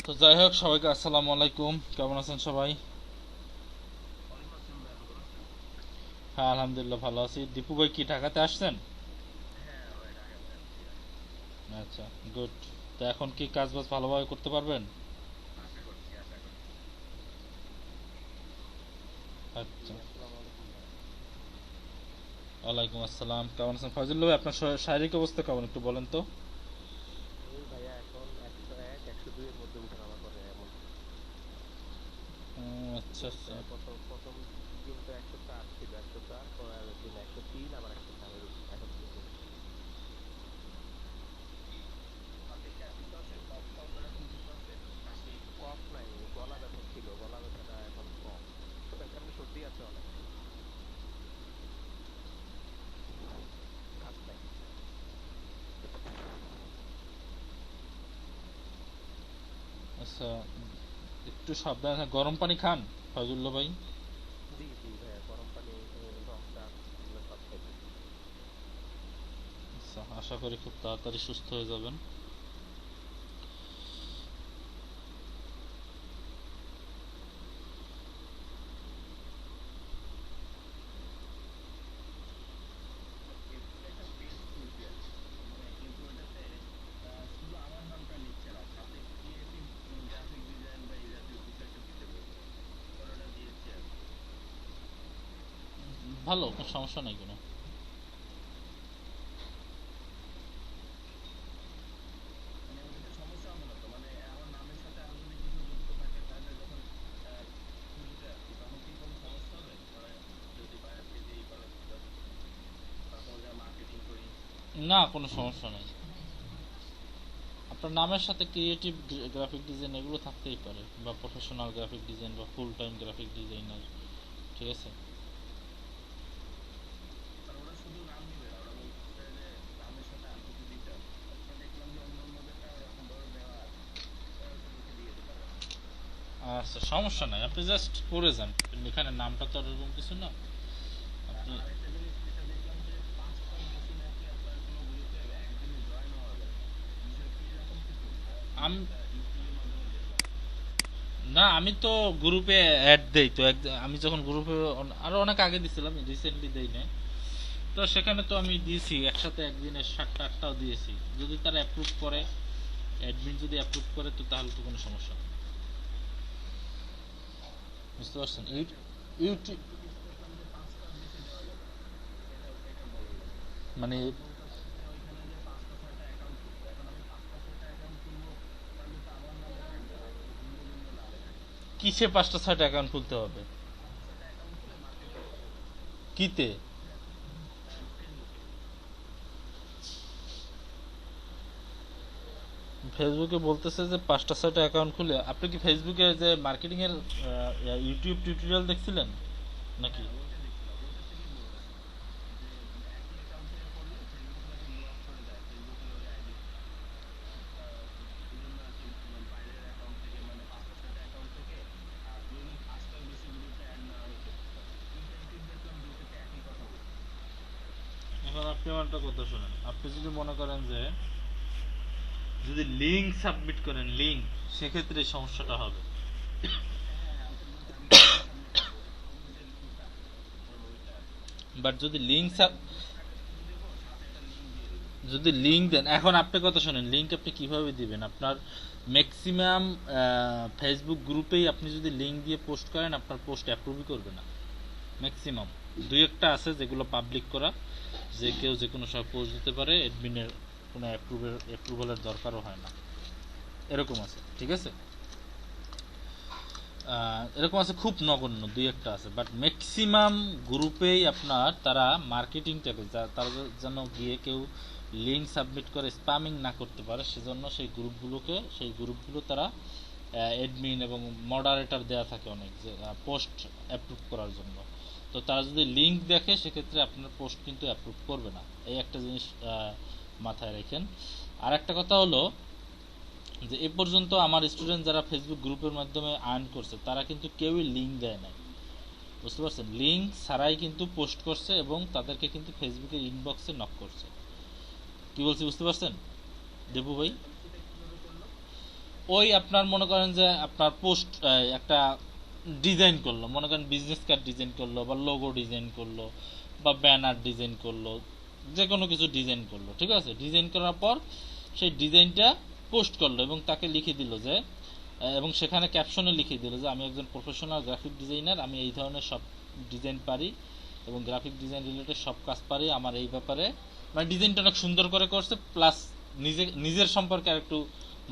তো যাই হোক, সবাইকে আসসালামু আলাইকুম। কেমন আছেন সবাই? হ্যাঁ, আলহামদুলিল্লাহ ভালো আছি। দীপু ভাই কি ঢাকাতে আসছেন? আচ্ছা, গুড। তো এখন কি কাজ বাজ ভালোভাবে করতে পারবেন? আচ্ছা। জি, আসসালামু আলাইকুম ভাই। ওয়ালাইকুম আসসালাম। কেমন আছেন ফয়জুল্লাহ ভাই? আপনার শারীরিক অবস্থা কেমন একটু বলেন তো। এই ভাইয়া এখন 101 102 এর মধ্যে উঠানামা করে এমন। আচ্ছা আচ্ছা। প্রথম দিন তো 104 ছিল, 104 পরের দিন 103, আবার 104 এর এখন থেকে। কফ নাই, গলা ব্যথা ছিল, গলা ব্যথাটা এখন কম। এমনি সর্দি আছে অনেক, কাশ নাই। আচ্ছা, একটু সাবধানে গরম পানি খান ফয়জুল্লাহ ভাই। জি জি ভাইয়া, গরম পানি, রং চা এগুলো সব খাইতেছি। আচ্ছা, আশা করি খুব তাড়াতাড়ি সুস্থ হয়ে যাবেন। ভালো, কোনো সমস্যা নাই কোনো। না, কোনো সমস্যা নেই। আপনার নামের সাথে ক্রিয়েটিভ গ্রাফিক ডিজাইন এগুলো থাকতেই পারে, বা প্রফেশনাল গ্রাফিক ডিজাইন বা ফুল টাইম গ্রাফিক ডিজাইনার। ঠিক আছে। আচ্ছা, সমস্যা নাই, আপনি জাস্ট করে যান। এখানে নামটা তো আর এরকম কিছু না। আপনি আম- না, আমি তো গ্রুপে অ্যাড দেই তো আমি যখন গ্রুপে আরো অনেক আগে দিছিলাম, রিসেন্টলি দেই না। তো সেখানে তো আমি দিয়েছি একসাথে একদিনে 7টা 8টাও দিয়েছি। যদি তারা অ্যাপ্রুভ করে, অ্যাডমিন যদি অ্যাপ্রুভ করে, তো তাহলে তো কোনো সমস্যা নেই। বুঝতে পারছেন? ইউটিউব মানে কিসে 5টা 6টা অ্যাকাউন্ট খুলতে হবে? কিতে? ফেসবুকে বলতেছে যে 5টা 6টা অ্যাকাউন্ট খুলে। আপনি কি ফেসবুকে যে মার্কেটিং এর ইউটিউব টিউটোরিয়াল দেখছিলেন নাকি? এখন আপনি আমার একটা কথা শুনেন। আপনি যদি মনে করেন যে যদি লিংক সাবমিট করেন, লিংক, সেক্ষেত্রে এই সমস্যাটা হবে। বাট যদি লিংক যদি লিংক দেন, এখন আপনি কথা শুনেন, লিংক আপনি কিভাবে দিবেন? আপনার ম্যাক্সিমাম ফেসবুক গ্রুপেই আপনি যদি লিংক দিয়ে পোস্ট করেন, আপনার পোস্ট অ্যাপ্রুভই করবে না ম্যাক্সিমাম। দুই একটা আছে যেগুলো পাবলিক করা, যে কেউ যে কোনো সময় পোস্ট দিতে পারে, অ্যাডমিনের কোনো অ্যাপ্রুভালের দরকারও হয় না। এরকম আছে, ঠিক আছে। এরকম আছে, খুব নগণ্য দুই একটা আছে, বাট ম্যাক্সিমাম গ্রুপেই আপনার তারা মার্কেটিংটাকে তারা যেন গিয়ে কেউ লিঙ্ক সাবমিট করে স্প্যামিং না করতে পারে, সেজন্য সেই গ্রুপগুলো তারা অ্যাডমিন এবং মডারেটর দেয়া থাকে অনেক, যে পোস্ট অ্যাপ্রুভ করার জন্য। তো তারা যদি লিঙ্ক দেখে, সেক্ষেত্রে আপনার পোস্ট কিন্তু অ্যাপ্রুভ করবে না। এই একটা জিনিস মাথায় রাখেন। আর একটা কথা হলো যে এ পর্যন্ত আমার স্টুডেন্ট যারা ফেসবুক গ্রুপের মাধ্যমে আর্ন করছে, তারা কিন্তু কেউই লিঙ্ক দেয় নাই। বুঝতে পারছেন? লিঙ্ক ছাড়াই কিন্তু পোস্ট করছে, এবং তাদেরকে কিন্তু ফেসবুকের ইনবক্সে নক করছে। কি বলছি বুঝতে পারছেন দেবু ভাই? ওই আপনার মনে করেন যে আপনার পোস্ট একটা ডিজাইন করলো, মনে করেন বিজনেস কার্ড ডিজাইন করলো বা লোগো ডিজাইন করলো বা ব্যানার ডিজাইন করলো, যে কোনো কিছু ডিজাইন করলো, ঠিক আছে। ডিজাইন করার পর সেই ডিজাইনটা পোস্ট করলো এবং তাকে লিখে দিল যে এবং সেখানে ক্যাপশনে লিখে দিল যে আমি একজন প্রফেশনাল গ্রাফিক ডিজাইনার, আমি এই ধরনের সব ডিজাইন পারি এবং গ্রাফিক ডিজাইন রিলেটেড সব কাজ পারি, আমার এই ব্যাপারে, মানে ডিজাইনটা অনেক সুন্দর করে করছে, প্লাস নিজের সম্পর্কে আর একটু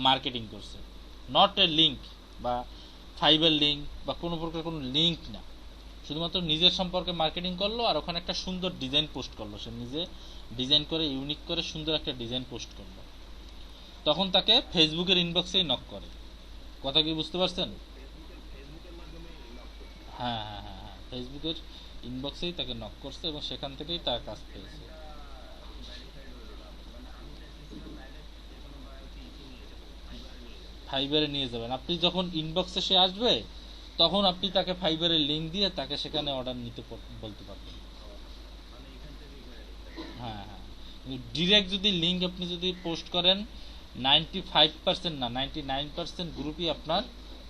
মার্কেটিং করছে। নট এ লিঙ্ক বা ফাইবার লিঙ্ক বা কোনো প্রকার কোনো লিঙ্ক না, শুধুমাত্র নিজের সম্পর্কে মার্কেটিং করলো আর ওখানে একটা সুন্দর ডিজাইন পোস্ট করলো, সে নিজে ডিজাইন করে ইউনিক করে সুন্দর একটা ডিজাইন পোস্ট করলো। তখন তাকে ফেসবুকের ইনবক্সেই নক করে। কথা কি বুঝতে পারছেন? হ্যাঁ হ্যাঁ হ্যাঁ হ্যাঁ, ফেসবুকের ইনবক্সেই তাকে নক করছে এবং সেখান থেকেই তার কাজ পেয়েছে। ফাইবারে নিয়ে যাবেন আপনি, যখন ইনবক্সে সে আসবে তখন আপনি তাকে ফাইবারের লিঙ্ক দিয়ে তাকে সেখানে অর্ডার নিতে বলতে পারবেন। হ্যাঁ হ্যাঁ, ডিরেক্ট যদি লিঙ্ক আপনি যদি পোস্ট করেন 95% না 99% গ্রুপই আপনার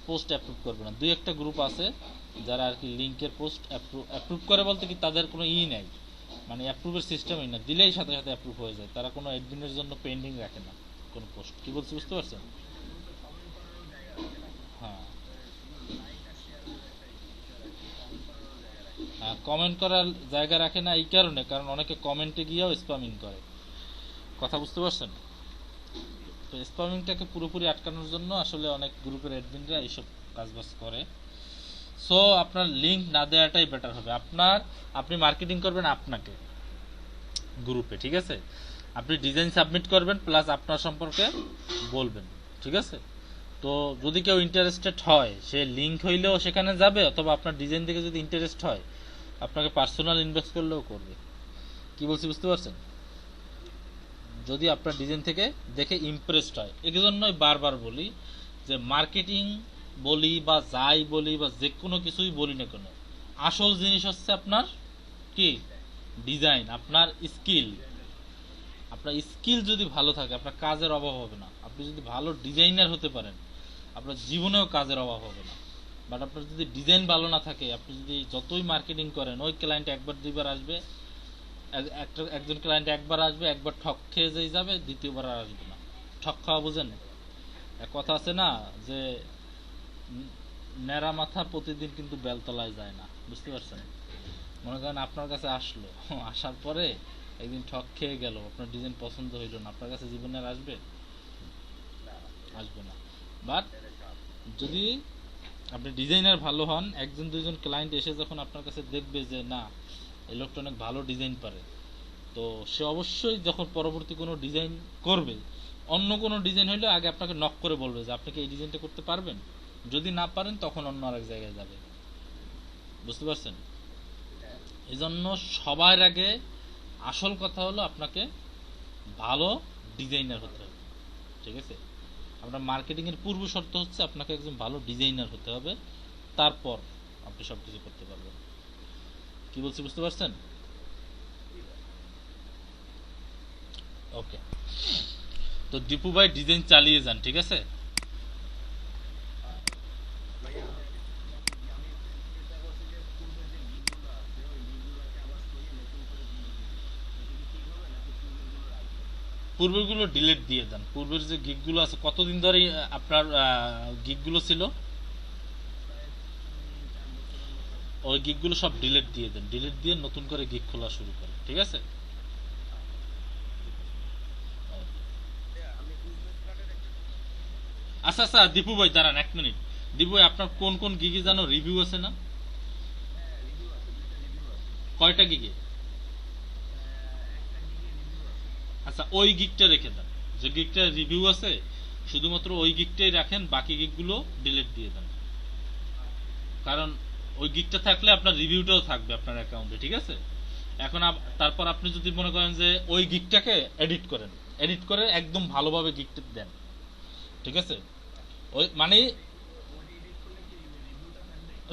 পোস্ট অ্যাপ্রুভ করবে না। দুই একটা গ্রুপ আছে যারা আর কি লিঙ্কের পোস্ট অ্যাপ্রুভ করে, বলতে কি তাদের কোনো নেই, মানে অ্যাপ্রুভের সিস্টেমই না, দিলেই সাথে সাথে অ্যাপ্রুভ হয়ে যায়, তারা কোনো অ্যাডমিনের জন্য পেন্ডিং রাখে না কোনো পোস্ট। কি বলছি বুঝতে পারছেন? হ্যাঁ হ্যাঁ, কমেন্ট করার জায়গা রাখে না এই কারণে, কারণ অনেকে কমেন্টে গিয়েও স্প্যামিং করে। কথা বুঝতে পারছেন? তো স্প্যামিংটাকে পুরোপুরি আটকানোর জন্য আসলে অনেক গ্রুপের অ্যাডমিনরা এইসব কাজবাজ করে। সো আপনার লিঙ্ক না দেওয়াটাই বেটার হবে। আপনি মার্কেটিং করবেন আপনাকে গ্রুপে, ঠিক আছে, আপনি ডিজাইন সাবমিট করবেন প্লাস আপনার সম্পর্কে বলবেন, ঠিক আছে। তো যদি কেউ ইন্টারেস্টেড হয় সে লিঙ্ক হইলেও সেখানে যাবে, অথবা আপনার ডিজাইন দেখে যদি ইন্টারেস্ট হয় আপনাকে পার্সোনাল ইনবক্স করলেও করবে। কি বলছি বুঝতে পারছেন? যদি আপনার ডিজাইন থেকে দেখে ইমপ্রেসড হয়। এই জন্যই বারবার বলি যে মার্কেটিং বলি বা যাই বলি বা যে কোনো কিছুই বলি না কেন, আসল জিনিস হচ্ছে আপনার কি ডিজাইন, আপনার স্কিল। আপনার স্কিল যদি ভালো থাকে আপনার কাজের অভাব হবে না। আপনি যদি ভালো ডিজাইনার হতে পারেন আপনার জীবনেও কাজের অভাব হবে না। বাট আপনার যদি ডিজাইন ভালো না থাকে, আপনি যদি যতই মার্কেটিং করেন, ওই ক্লায়েন্ট একবার দুইবার আসবে, একজন ক্লায়েন্ট একবার আসবে, একবার ঠক খেয়ে যাবে, দ্বিতীয়বার আর আসবে না। ঠক খাওয়া বুঝেন? এক কথা আছে না যে ন্যাড়া মাথা প্রতিদিন কিন্তু বেলতলায় যায় না, বুঝতে পারছেন? মনে করেন আপনার কাছে আসলো, আসার পরে একদিন ঠক খেয়ে গেল, আপনার ডিজাইন পছন্দ হইল না, আপনার কাছে জীবনে আর আসবে? আসবে না। বাট যদি আপনি ডিজাইনার ভালো হন, একজন দুইজন ক্লায়েন্ট এসে যখন আপনার কাছে দেখবে যে না এই লোকটা অনেক ভালো ডিজাইন পারে, তো সে অবশ্যই যখন পরবর্তী কোনো ডিজাইন করবে, অন্য কোনো ডিজাইন হইলে আগে আপনাকে নক করে বলবে যে আপনি কি এই ডিজাইনটা করতে পারবেন। যদি না পারেন তখন অন্য আরেক জায়গায় যাবে। বুঝতে পারছেন? এই জন্য সবার আগে আসল কথা হলো আপনাকে ভালো ডিজাইনার হতে হবে, ঠিক আছে। আপনার মার্কেটিং এর পূর্ব শর্ত হচ্ছে আপনাকে একজন ভালো ডিজাইনার হতে হবে, তারপর আপনি সবকিছু করতে পারবেন। কি বলছি বুঝতে পারছেন? ওকে, তো দীপু ভাই ডিজাইন চালিয়ে যান, ঠিক আছে। পূর্বেরগুলো ডিলিট দিয়ে দেন। পূর্বের যে গিগগুলো আছে, কতদিন ধরে আপনার গিগগুলো ছিল, ওই গিগগুলো সব ডিলিট দিয়ে দেন। ডিলিট দিয়ে নতুন করে গিগ খোলা শুরু করেন, ঠিক আছে। আচ্ছা আচ্ছা দীপু ভাই দাঁড়ান 1 মিনিট। দীপু ভাই আপনার কোন কোন গিগে জানো রিভিউ আছে না? কয়টা গিগে? আচ্ছা ওই গিগটা রেখে দেন, যে গিগটা রিভিউ আছে শুধুমাত্র ওই গিগটাই রাখেন, বাকি গিগগুলো ডিলিট দিয়ে দেন। কারণ ওই গিগটা থাকলে আপনার রিভিউটাও থাকবে আপনার অ্যাকাউন্টে, ঠিক আছে। এখন তারপর আপনি যদি মনে করেন যে ওই গিগটাকে এডিট করেন, এডিট করে একদম ভালোভাবে গিগটা দেন, ঠিক আছে। ওই মানে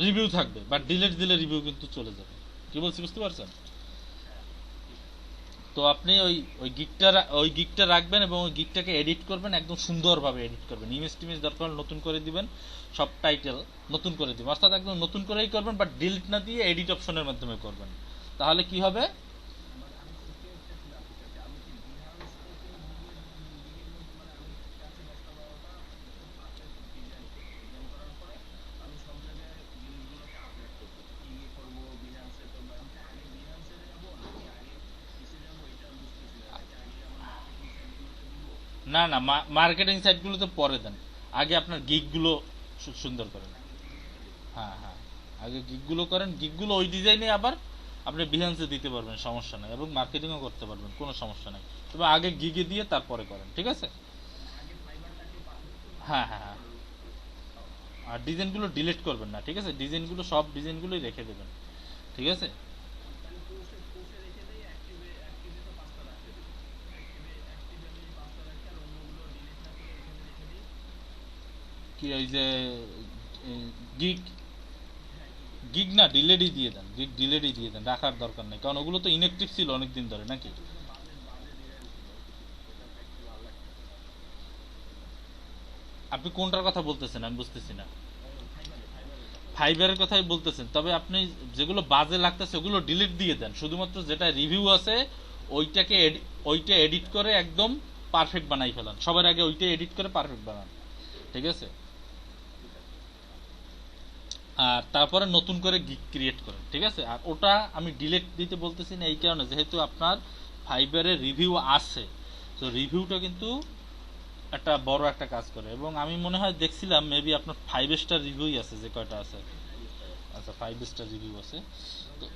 রিভিউ থাকবে, বাট ডিলিট দিলে রিভিউ কিন্তু চলে যাবে। কি বলছি বুঝতে পারছেন? তো তো আপনি ওই গিকটা রাখবেন এবং ওই গিকটাকে এডিট করবেন, একদম সুন্দরভাবে এডিট করবেন। ইমেজ টিমেজ দরকার হলে নতুন করে দিবেন, সব টাইটেল নতুন করে দিবেন, অর্থাৎ একদম নতুন করেই করবেন, বাট ডিলিট না দিয়ে এডিট অপশনের মাধ্যমে করবেন। তাহলে কি হবে, না না, মার্কেটিং সাইটগুলো তো পরে দেন, আগে আপনার গিকগুলো সুন্দর করেন। হ্যাঁ হ্যাঁ, আগে গিকগুলো করেন, গিকগুলো ওই ডিজাইনে আবার আপনি বিহান্সে দিতে পারবেন, সমস্যা নাই, এবং মার্কেটিংও করতে পারবেন, কোনো সমস্যা নাই। তবে আগে গিগে দিয়ে তারপরে করেন, ঠিক আছে? হ্যাঁ হ্যাঁ হ্যাঁ, আর ডিজাইনগুলো ডিলিট করবেন না, ঠিক আছে? ডিজাইনগুলো সব ডিজাইনগুলোই রেখে দেবেন, ঠিক আছে? কি ওই যে গিগ গিগ না, ডিলেটই দিয়ে দেন, গিগ ডিলেটই দিয়ে দেন, রাখার দরকার নেই, কারণ ওগুলো তো ইনঅ্যাক্টিভ ছিল অনেকদিন ধরে নাকি। আপনি কোনটার কথা বলতেছেন আমি বুঝতেছি না। ফাইবারের কথাই বলতেছেন, তবে আপনি যেগুলো বাজে লাগতেছে ওগুলো ডিলিট দিয়ে দেন, শুধুমাত্র যেটা রিভিউ আছে ওইটাকে ওইটা এডিট করে একদম পারফেক্ট বানাই ফেলান, সবার আগে ওইটা এডিট করে পারফেক্ট বানান, ঠিক আছে? আর তারপরে নতুন করে গিগ ক্রিয়েট করেন, ঠিক আছে? আর ওটা আমি ডিলিট দিতে বলতেছি না এই কারণে, যেহেতু আপনার ফাইবারের রিভিউ আছে, তো রিভিউটা কিন্তু একটা বড় একটা কাজ করে, এবং আমি মনে হয় দেখছিলাম মেবি আপনার 5 স্টার রিভিউই আছে যে কয়টা আছে। আচ্ছা, 5 স্টার রিভিউ আছে। তো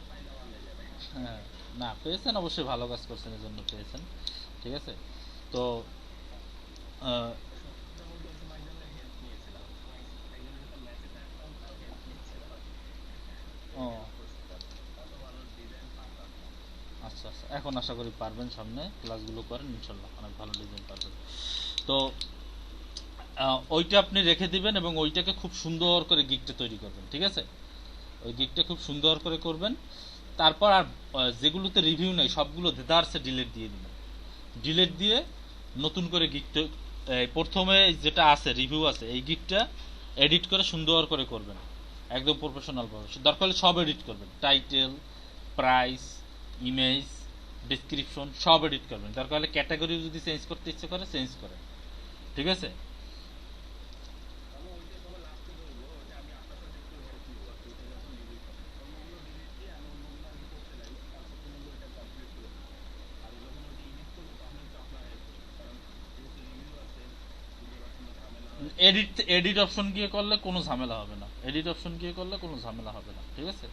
হ্যাঁ, না পেয়েছেন, অবশ্যই ভালো কাজ করছেন, এই জন্য পেয়েছেন, ঠিক আছে? তো আহ, ও আচ্ছা আচ্ছা, এখন আশা করি পারবেন, সামনে ক্লাসগুলো করেন ইনশাল্লাহ অনেক ভালো ডিজাইন পারবেন। তো ওইটা আপনি রেখে দিবেন এবং ওইটাকে খুব সুন্দর করে গিকটা তৈরি করবেন, ঠিক আছে? ওই গিকটা খুব সুন্দর করে করবেন। তারপর আর যেগুলোতে রিভিউ নেই সবগুলো দেদারসে ডিলিট দিয়ে দিবেন, ডিলিট দিয়ে নতুন করে গিকটা প্রথমে যেটা আছে রিভিউ আছে এই গিকটা এডিট করে সুন্দর করে করবেন, একদম প্রফেশনাল ভাবে, দরকার হলে সব এডিট করবেন, টাইটেল, প্রাইস, ইমেজ, ডেসক্রিপশন সব এডিট করবেন, দরকার হলে ক্যাটাগরি যদি চেঞ্জ করতে ইচ্ছে করে চেঞ্জ করেন, ঠিক আছে? এডিট এডিট অপশন গিয়ে করলে কোনো ঝামেলা হবে না, এডিট অপশন গিয়ে করলে কোনো ঝামেলা হবে না, ঠিক আছে?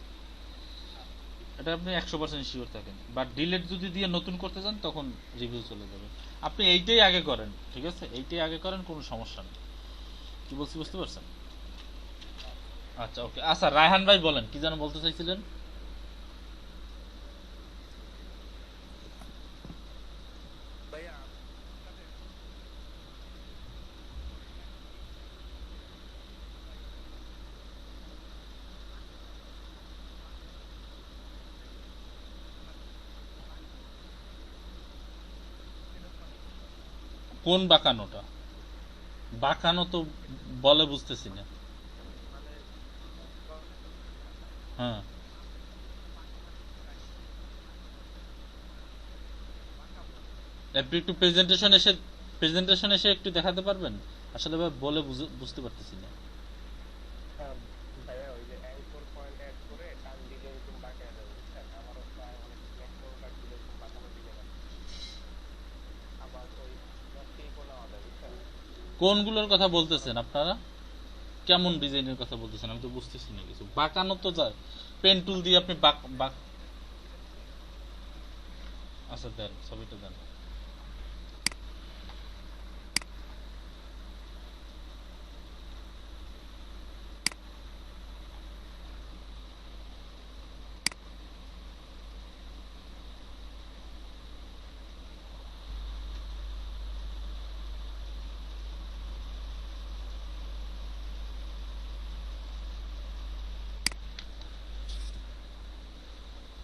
এটা আপনি 100% শিওর থাকেন, বাট ডিলেট যদি দিয়ে নতুন করতে চান তখন রিভিউ চলে যাবে। আপনি এইটাই আগে করেন, ঠিক আছে? এইটাই আগে করেন, কোনো সমস্যা নেই। কি বলছি বুঝতে পারছেন? আচ্ছা ওকে, আচ্ছা রায়হান ভাই বলেন কি যেন বলতে চাইছিলেন। ভাইয়া কোন বাঁকানোটা? বাঁকানো তো বলে বুঝতেছি না। মানে হ্যাঁ, আপনি একটু প্রেজেন্টেশন এসে একটু দেখাতে পারবেন? আসলে ভাই বলে বুঝতে পারতেছি না। আহ, ভাইয়া ওই যে অ্যাঙ্কর পয়েন্ট অ্যাড করে টান দিলে এরকম বাঁকা যাবে বুঝছেন, আমারও প্রায় অনেক ম্যাক্রো কার্ডগুলো এরকম বাঁকানো ডিজাইন আছে, আবার ওই ক্লিপও নেওয়া যায় বুঝছেন। কোনগুলোর কথা বলতেছেন আপনারা? কেমন ডিজাইনের কথা বলতেছেন আমি তো বুঝতেছি না কিছু। বাঁকানো তো যায়, পেন টুল দিয়ে আপনি বাঁক বাঁক। আচ্ছা দেন, ছবিটা দেন।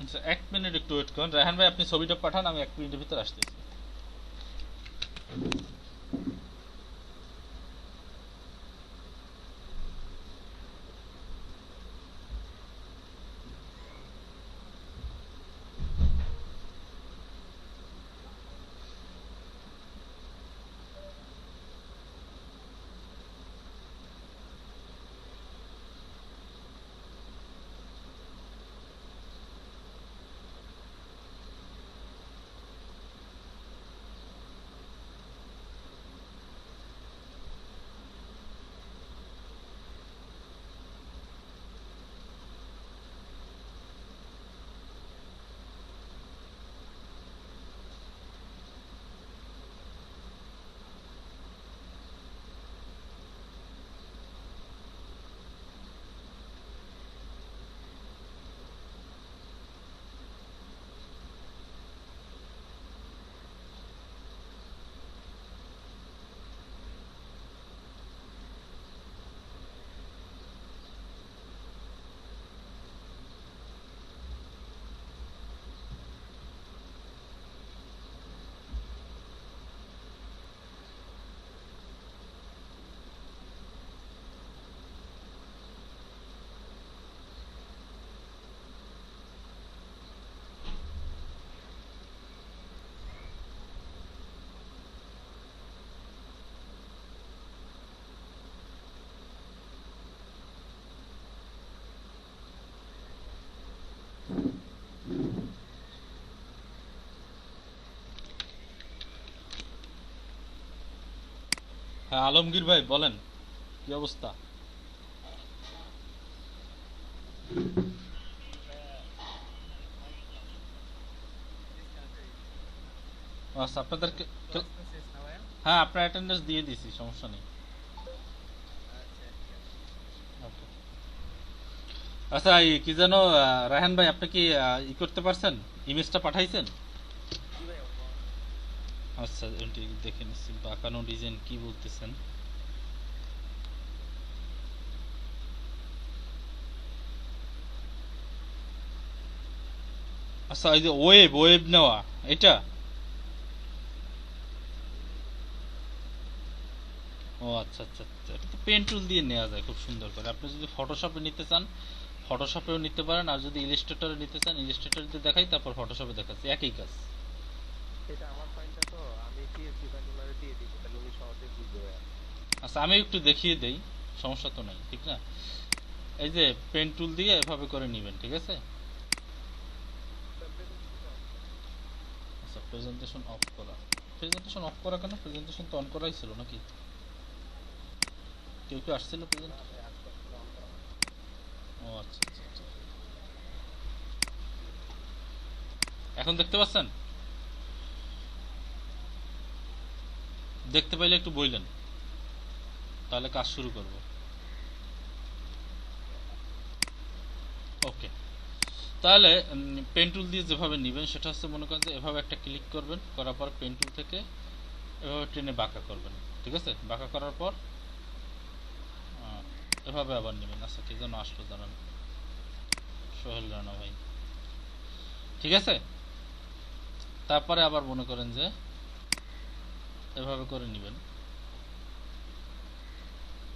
আচ্ছা 1 মিনিট একটু ওয়েট করুন রায়হান ভাই, আপনি ছবিটা পাঠান, আমি 1 মিনিটের ভিতর আসতেছি। হ্যাঁ আলমগীর ভাই বলেন, কি অবস্থা? আচ্ছা আপনাদের হ্যাঁ আপনার অ্যাটেন্ডেন্স দিয়ে দিছি, সমস্যা নেই। Okay. আচ্ছা কি যেন রায়হান ভাই, আপনি কি ই করতে পারছেন, ইমেজটা পাঠাইছেন? আচ্ছা এটি দেখে নিচ্ছি, বাঁকানো ডিজাইন কি বলতেছেন। আচ্ছা এই যে ওয়েব ওয়েব নেওয়া, এটা ও আচ্ছা আচ্ছা আচ্ছা, এটা তো পেন টুল দিয়ে নেওয়া যায় খুব সুন্দর করে। আপনি যদি ফটোশপে নিতে চান ফটোশপেও নিতে পারেন, আর যদি ইলাস্ট্রেটরে নিতে চান ইলাস্ট্রেটরে দিয়ে দেখাই, তারপর ফটোশপে দেখাচ্ছি, একই কাজ। এটা আমার ফাইলটা, তো আমি সিএসভি ফাইল ওনারে দিয়ে দিব, তাহলে উনি সহজে বুঝবে ভাইয়া। আচ্ছা আমি একটু দেখিয়ে দেই, সমস্যা তো নাই, ঠিক না? এই যে পেন টুল দিয়ে এভাবে করে নেবেন, ঠিক আছে? আচ্ছা প্রেজেন্টেশন অফ করা, প্রেজেন্টেশন অফ করা কেন? প্রেজেন্টেশন তো অন করাই ছিল নাকি? কেউ কেউ আসছিল প্রেজেন্ট? না ভাই, আজকে আসলে অন করা হয়। ও আচ্ছা আচ্ছা আচ্ছা, এখন দেখতে পাচ্ছেন? দেখতে পাইলে একটু বললেন, তাহলে কাজ শুরু করব। ওকে, তাহলে পেন টুল দিয়ে যেভাবে নেবেন সেটা হচ্ছে, মনে করেন যে এভাবে একটা ক্লিক করবেন, করার পর পেন টুল থেকে এভাবে টেনে বাঁকা করবেন, ঠিক আছে? বাঁকা করার পর এভাবে আবার নেবেন। আচ্ছা কি যেন আসলো, দাঁড়ান, সোহেল রানা ভাই, ঠিক আছে? তারপরে আবার মনে করেন যে এভাবে করে নেবেন,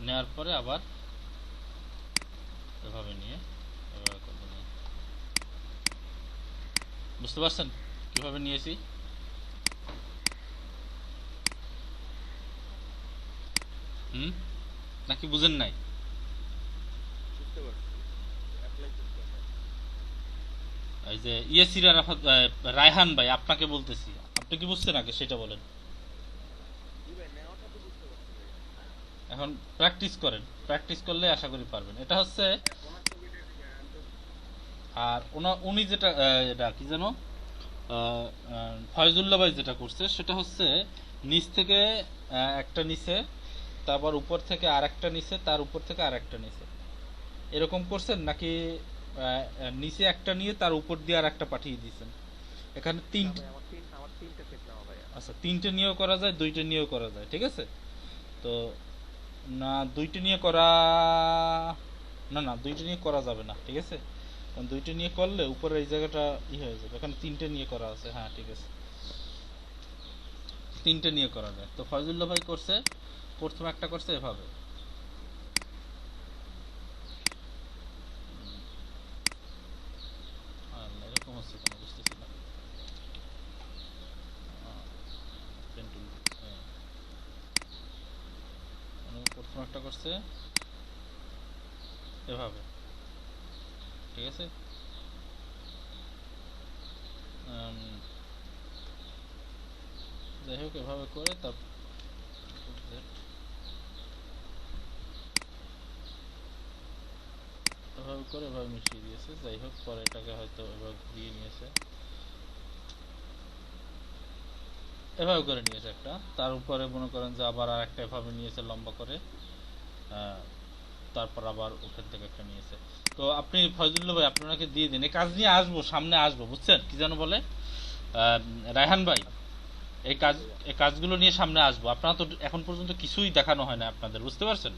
নেওয়ার পরে আবার এভাবে নিয়ে এভাবে করবেন। বুঝতে পারছেন কিভাবে নিয়েছি? হুম, নাকি বুঝেন নাই? বুঝতে পারছি, অ্যাপ্লাই করতে হয়। এই যে ইয়াসির আরাফাত রায়হান ভাই, আপনাকে বলতেছি, আপনি কি বুঝছেন আগে সেটা বলেন। জি ভাই, নেওয়াটা তো বুঝতে পারছি ভাইয়া। এখন প্র্যাকটিস করেন, প্র্যাকটিস করলে আশা করি পারবেন। এটা হচ্ছে, ওনার ছবিটা দিকে আমি তো। আর উনি যেটা এটা কি যেন ফয়জুল্লাহ ভাই যেটা করছে সেটা হচ্ছে, নিচ থেকে একটা নিচে, তারপর উপর থেকে আরেকটা নিচে, তার উপর থেকে আরেকটা নিচে, এরকম করছেন নাকি নিচে একটা নিয়ে তার উপর দিয়ে আর একটা পাঠিয়ে দিয়েছেন? এখানে না তিনটে। ভাই, আমার তিনটা সেট নেওয়া ভাইয়া। আচ্ছা তিনটে নিয়েও করা যায়, দুইটা নিয়েও করা যায়, ঠিক আছে? তো না দুইটা নিয়ে করা, না না দুইটা নিয়ে করা যাবে না, ঠিক আছে? কারণ দুইটা নিয়ে করলে উপরে এই জায়গাটা হয়ে যাবে। এখানে তিনটে নিয়ে করা আছে, হ্যাঁ ঠিক আছে, তিনটে নিয়ে করা যায়। তো ফয়জুল্লাহ ভাই করছে, প্রথম একটা করছে এভাবে, আল্লাহ, এরকম হচ্ছে কেন বুঝতেছি না। হ্যাঁ, প্রথম একটা করছে এভাবে, ঠিক আছে। যাই হোক এভাবে করে তারপর এভাবে করে এভাবে মিশিয়ে দিয়েছে। যাই হোক পরে এটাকে হয়তো এভাবে ঘুরিয়ে নিয়েছে, এভাবে করে নিয়েছে একটা, তার উপরে মনে করেন যে আবার আর একটা এভাবে নিয়েছে লম্বা করে, তারপর আবার ওখান থেকে একটা নিয়েছে। তো আপনি ফয়জুল্লাহ ভাই আপনাকে দিয়ে দিন, এই কাজ নিয়ে আসবো, সামনে আসবো, বুঝছেন কি যেন বলে রায়হান ভাই, এই কাজগুলো নিয়ে সামনে আসবো। আপনারা তো এখন পর্যন্ত কিছুই দেখানো হয় না আপনাদের, বুঝতে পারছেন,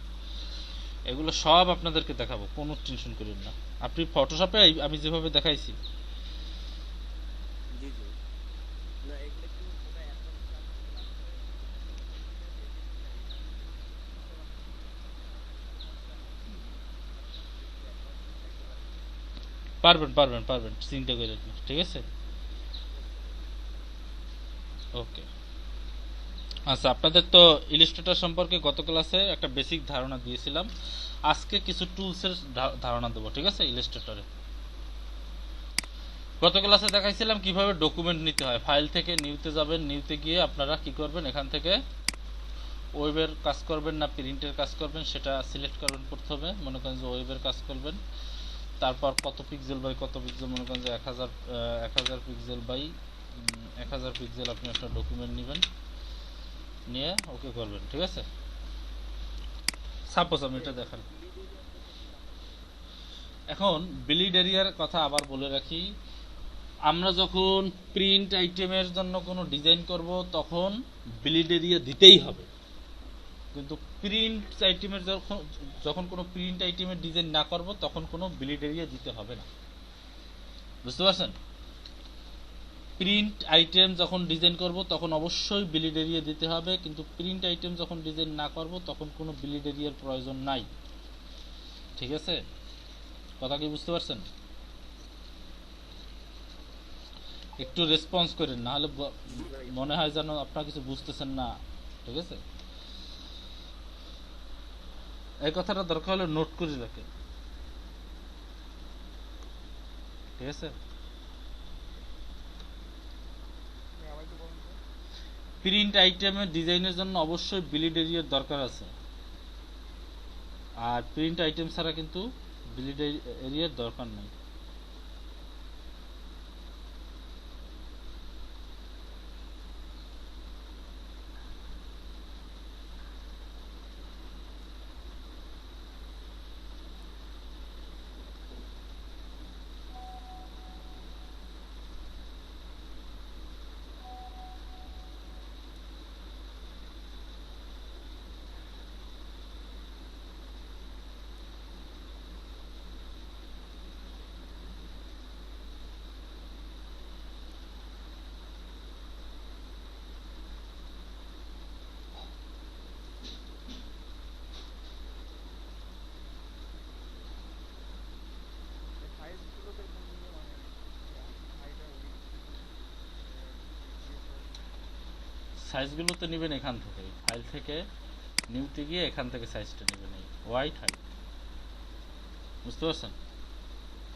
এগুলো সব আপনাদেরকে দেখাবো, কোনো টেনশন করেন না। আপনি ফটোশপে আমি যেভাবে দেখাইছি জি জি, না এগুলো একটু ওটা অ্যাডভান্স ক্লাস ক্লাসে বেসিক এটা বুঝতে পারছেন, অ্যাডভান্সটা একটু অ্যাডভান্স দেখাইতে পারেন। পারবেন পারবেন পারবেন, চিন্তা করেন না, ঠিক আছে। ওকে ওকে। ওকে, আচ্ছা, আপনাদের তো ইলিস্ট্রেটর সম্পর্কে গত ক্লাসে একটা বেসিক ধারণা দিয়েছিলাম, আজকে কিছু টুলসের ধারণা দেবো, ঠিক আছে। ইলিস্ট্রেটরে গত ক্লাসে দেখাইছিলাম কিভাবে ডকুমেন্ট নিতে হয়, ফাইল থেকে নিউতে যাবেন, নিউতে গিয়ে আপনারা কি করবেন, এখান থেকে ওয়েবের কাজ করবেন না প্রিন্টের কাজ করবেন সেটা সিলেক্ট করবেন প্রথমে, মনে করেন যে ওয়েবের কাজ করবেন, তারপর কত পিক্সেল বাই কত পিক্সেল, মনে করেন যে 1000 পিক্সেল বাই 1000 পিক্সেল আপনি একটা ডকুমেন্ট নেবেন, নিয়ে ওকে করবেন, ঠিক আছে। সাপোজ আমি এটা দেখান, বিলিড এরিয়া বলতে কি আপনারা? এখন বিলিড এরিয়ার কথা আবার বলে রাখি, আমরা যখন প্রিন্ট আইটেমের জন্য কোনো ডিজাইন করব তখন বিলিড এরিয়া দিতেই হবে, কিন্তু প্রিন্ট আইটেমের যখন যখন কোনো প্রিন্ট আইটেমের ডিজাইন না করব তখন কোনো বিলিড এরিয়া দিতে হবে না, বুঝতে পারছেন। প্রিন্ট আইটেম যখন ডিজাইন করব তখন অবশ্যই বিলিড এরিয়া দিতে হবে, কিন্তু প্রিন্ট আইটেম যখন ডিজাইন না করব তখন কোনো বিলিড এরিয়ার প্রয়োজন নাই, ঠিক আছে। কথা কি বুঝতে পারছেন? একটু রেসপন্স করেন, না হলে জি ভাই। মনে হয় যেন আপনারা কিছু বুঝতেছেন না, ঠিক আছে। এই কথাটা দরকার হলে নোট করে রাখেন, ঠিক আছে। আবার একটু বলুন তো। প্রিন্ট আইটেমের ডিজাইনের জন্য অবশ্যই বিলিড এরিয়ার দরকার আছে, আর প্রিন্ট আইটেম ছাড়া কিন্তু বিলিড এরিয়ার দরকার নেই। সাইজগুলোতে কোন দিকে মানে হাইট আর উইডথ দিয়েছে? সাইজগুলো তো নেবেন এখান থেকে, ফাইল থেকে নিউতে গিয়ে এখান থেকে সাইজটা নেবেন, এই হোয়াইট হাইট, বুঝতে পারছেন।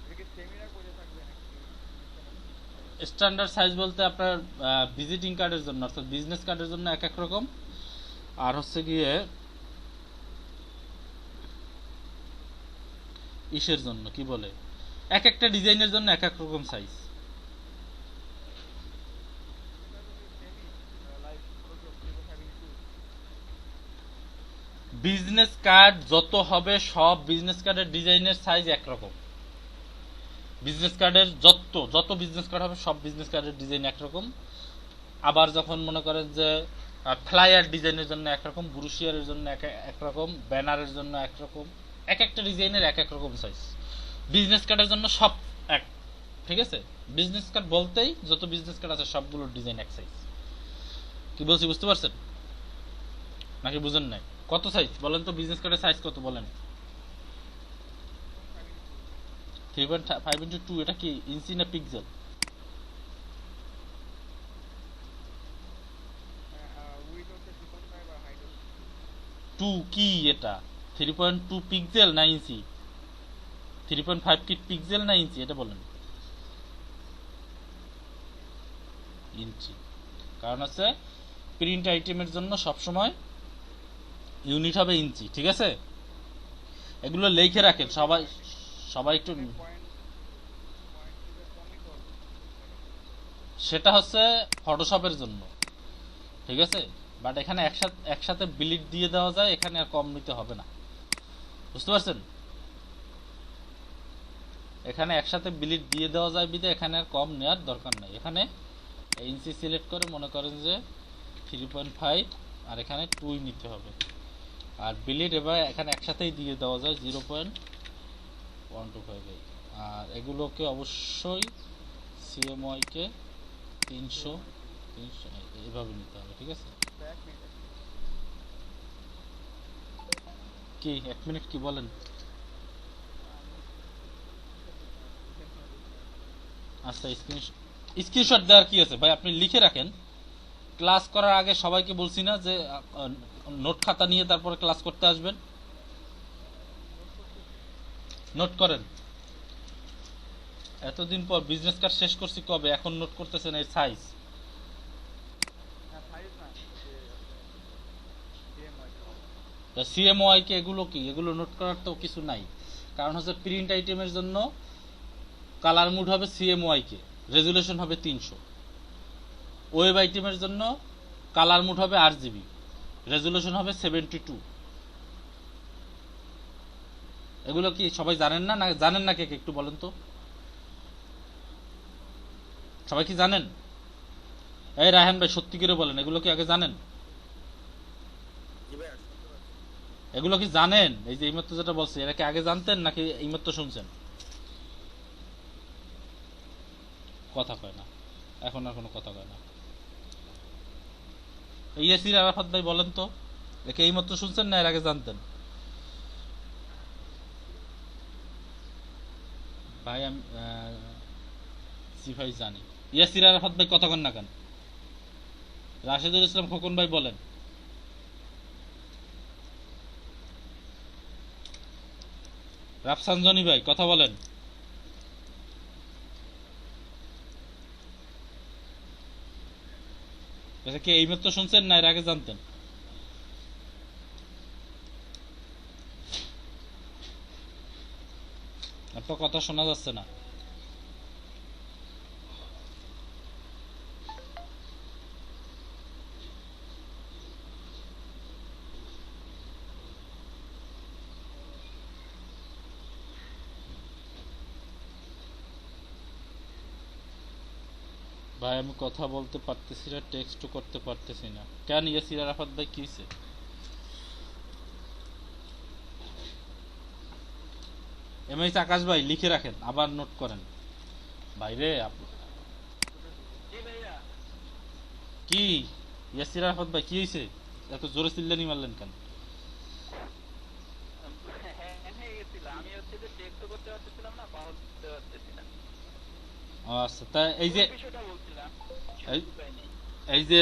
এটা কি সেমি রাখবো যে থাকবে নাকি স্ট্যান্ডার্ড সাইজ আছে? স্ট্যান্ডার্ড সাইজ বলতে আপনার ভিজিটিং কার্ডের জন্য অর্থাৎ বিজনেস কার্ডের জন্য এক এক রকম, আর হচ্ছে গিয়ে ইসের জন্য কি বলে, এক একটা ডিজাইনের জন্য এক এক রকম সাইজ। এটা যদি সেমি লাইক ফটোশপ যেগুলো হ্যাভিং টুলস। বিজনেস কার্ড যত হবে সব বিজনেস কার্ডের ডিজাইনের সাইজ একরকম, বিজনেস কার্ডের যত বিজনেস কার্ড হবে সব বিজনেস কার্ডের ডিজাইন একরকম। আবার যখন মনে করেন যে ফ্লায়ার ডিজাইনের জন্য একরকম, ব্রুশিয়ারের জন্য একরকম, ব্যানারের জন্য একরকম, এক একটা ডিজাইনের এক এক রকম সাইজ। বিজনেস কার্ডের জন্য সব এক, ঠিক আছে? বিজনেস কার্ড বলতেই যত বিজনেস কার্ড আছে সবগুলোর ডিজাইন এক সাইজ। কি বলছি বুঝতে পারছেন নাকি বুঝেন নাই? কত সাইজ বলেন তো, বিজনেস কার্ডের সাইজ কত বলেন? 3.5 into 2, এটা কি ইঞ্চি না পিক্সেল? উইথ হচ্ছে 3.5 আর হাইট হচ্ছে 2 কি এটা? 3.2 পিক্সেল না ইঞ্চি? 3.5 কি পিক্সেল না ইঞ্চি এটা বলেন। ইঞ্চি। কারণ হচ্ছে প্রিন্ট আইটেমের জন্য সবসময় ইউনিট হবে ইঞ্চি, ঠিক আছে? এগুলো লিখে রাখেন সবাই, সবাই একটু। পয়েন্ট পয়েন্ট টু কমই তো হবে সেটা হচ্ছে ফটোশপের জন্য, ঠিক আছে? বাট এখানে একসাথে বিলিট দিয়ে দেওয়া যায়, এখানে আর কম নিতে হবে না, বুঝতে পারছেন? এখানে একসাথে বিলিট দিয়ে দেওয়া যায় বিধে এখানে আর কম নেওয়ার দরকার নাই। এখানে ইঞ্চি সিলেক্ট করে মনে করেন যে 3.5 আর এখানে 2 নিতে হবে। আর বিলিট এবার এখানে একসাথেই দিয়ে দেওয়া যায় 0.125। আর এগুলোকে অবশ্যই সিএমওয়াই কে 300 এভাবে নিতে হবে, ঠিক আছে? ব্যাক মিনিট কি 1 মিনিট কি বলেন? আমি স্ক্রিনশট দিতে হবে স্ক্রিনশট দিতে হবে আচ্ছা, স্ক্রিনশট দেওয়ার কি আছে ভাই, আপনি লিখে রাখেন। ক্লাস করার আগে সবাইকে বলছি না যে নোট খাতা নিয়ে তারপরে ক্লাস করতে আসবেন? নোট করতেছি নোট করেন। এতদিন পর বিজনেস কার্ড শেষ করছি কবে, এখন নোট করতেছেন এর সাইজ? না সাইজ না ওই যে আপনার সিএমআই সিএমওয়াই কে এগুলো কি, এগুলো নোট করার তো কিছু নাই। কারণ হচ্ছে প্রিন্ট আইটেমের জন্য কালার মুড হবে সিএমওয়াই কে, রেজুলেশন হবে 300। ওয়েব আইটেমের জন্য কালার মুড হবে RGB, রেজুলেশন হবে 72। এগুলো কি সবাই জানেন না, না জানেন না কে কে একটু বলেন তো, সবাই কি জানেন? এই রায়হান ভাই সত্যি করে বলেন, এগুলো কি আগে জানেন? এগুলো কি জানেন? এই যে এইমাত্র যেটা বলছি এরা কি আগে জানতেন নাকি এইমাত্র শুনছেন? কথা কয় না, এখন আর কোনো কথা কয় না। ইয়াসির আরাফাত ভাই বলেন তো, একে এইমাত্র শুনছেন না এর আগে জানতেন? ভাই আমি জি ভাই জানি। ইয়াসির আরাফাত ভাই কথা কন না কেন? রাশেদুল ইসলাম খোকন ভাই বলেন। রাফসানজনি ভাই কথা বলেন। এটা কি এইমাত্র শুনছেন না এর আগে জানতেন? আপনার কথা শোনা যাচ্ছে না। ভাই আমি কথা বলতে পারতেছি না, টেক্সটও করতে পারতেছি না। কেন ইয়াসির আরাফাত ভাই কি হয়েছে? এমএস আকাশ ভাই লিখে রাখেন, আবার নোট করেন। ভাইরে জি ভাইয়া কি ইয়াসির আরাফাত ভাই কি হয়েছে? এত জোরে চিল্লানি মারলেন কেন? হ্যাঁ হয়ে গেছিল আমি হচ্ছে যে টেক্সট করতে পারতেছিলাম না পাওয়ার দিতে পারতেছিলাম ও আচ্ছা, তা এই যে বিষয়টা বলছিলাম এই- এই যে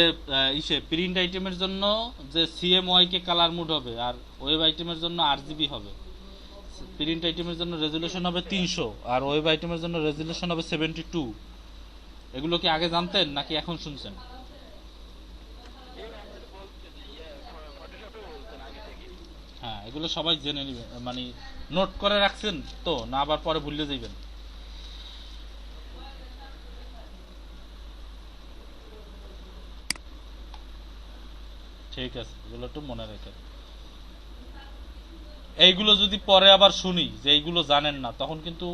ইসে প্রিন্ট আইটেমের জন্য যে সিএমওয়াই কে কালার মুড হবে আর ওয়েব আইটেমের জন্য RGB হবে। প্রিন্ট আইটেমের জন্য রেজুলেশন হবে 300 আর ওয়েব আইটেমের জন্য রেজুলেশন হবে 72। এগুলো কি আগে জানতেন নাকি এখন শুনছেন? হ্যাঁ, এগুলো সবাই জেনে নেবেন, মানে নোট করে রাখছেন তো না, আবার পরে ভুলে যাইবেন। ঠিক আছে, এগুলো একটু মনে রেখেন। এইগুলো যদি পরে আবার শুনি যে এইগুলো জানেন না, তখন কিন্তু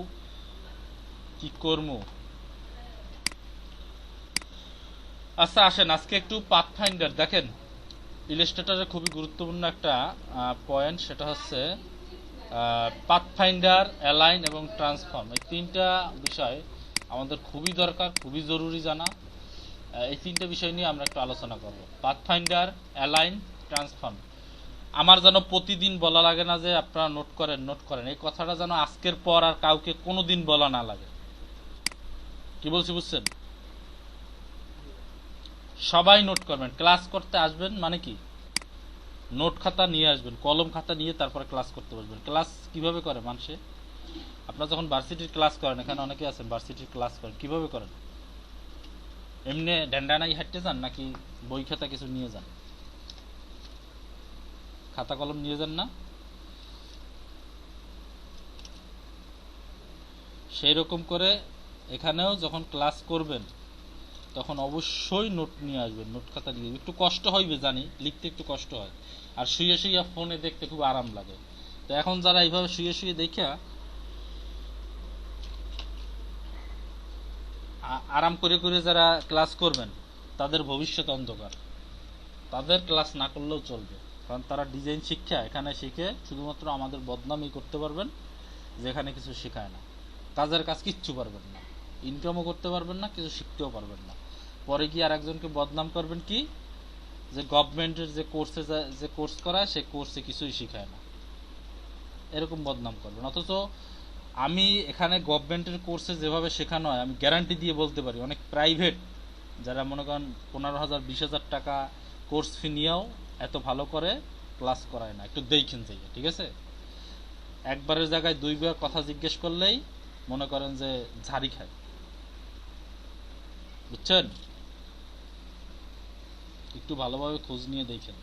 কি করবো। আচ্ছা আসেন আজকে একটু পাথফাইন্ডার দেখেন। ইলাস্ট্রেটরে খুবই গুরুত্বপূর্ণ একটা পয়েন্ট, সেটা হচ্ছে পাথফাইন্ডার, অ্যালাইন এবং ট্রান্সফর্ম, এই তিনটা বিষয় আমাদের খুবই দরকার, খুবই জরুরি জানা। এই তিনটা বিষয় নিয়ে আমরা একটু আলোচনা করব। Pathfinder, align, transform. আমার যেন প্রতিদিন বলা লাগে না যে আপনারা নোট করেন নোট করেন, এই কথাটা যেন আজকের পর আর কাউকে কোনো দিন বলা না লাগে। কি বলছি বুঝছেন? সবাই নোট করবেন। ক্লাস করতে আসবেন মানে কি, নোট খাতা নিয়ে আসবেন, কলম খাতা নিয়ে তারপরে ক্লাস করতে বসবেন। ক্লাস কিভাবে করে মানুষে? আপনারা যখন ভার্সিটির ক্লাস করেন, এখানে অনেকে আছেন ভার্সিটির ক্লাস করেন, কিভাবে করেন? এমনি ড্যান্ডানাই হাঁটতে যান নাকি বই খাতা কিছু নিয়ে যান? খাতা কলম নিয়ে যান না? সেই রকম করে এখানেও যখন ক্লাস করবেন তখন অবশ্যই নোট নিয়ে আসবেন, নোট খাতা নিয়ে। একটু কষ্ট হইবে জানি, লিখতে একটু কষ্ট হয়, আর শুয়ে শুয়ে ফোনে দেখতে খুব আরাম লাগে। তো এখন যারা এইভাবে শুয়ে শুয়ে দেখা আরাম করে করে যারা ক্লাস করবেন, তাদের ভবিষ্যৎ অন্ধকার। তাদের ক্লাস না করলেও চলবে, কারণ তারা ডিজাইন শিক্ষা এখানে শিখে শুধুমাত্র আমাদের বদনামই করতে পারবেন, যেখানে কিছু শেখায় না। কাজের কাজ কিচ্ছু পারবেন না, ইনকামও করতে পারবেন না, কিছু শিখতেও পারবেন না। পরে গিয়ে আর একজনকে বদনাম করবেন কি, যে গভর্নমেন্টের যে কোর্সে যে কোর্স করায় সেই কোর্সে কিছুই শিখায় না, এরকম বদনাম করবেন। অথচ আমি এখানে গভর্নমেন্টের কোর্সে যেভাবে শেখানো হয়, আমি গ্যারান্টি দিয়ে বলতে পারি অনেক প্রাইভেট যারা মনে করেন 15,000 20,000 টাকা কোর্স ফি নিয়েও এত ভালো করে ক্লাস করায় না। একটু দেখেন যাইয়া, ঠিক আছে? একবারের জায়গায় দুইবার কথা জিজ্ঞেস করলেই মনে করেন যে ঝাড়ি খায়, বুঝছেন? একটু ভালোভাবে খোঁজ নিয়ে দেখেন।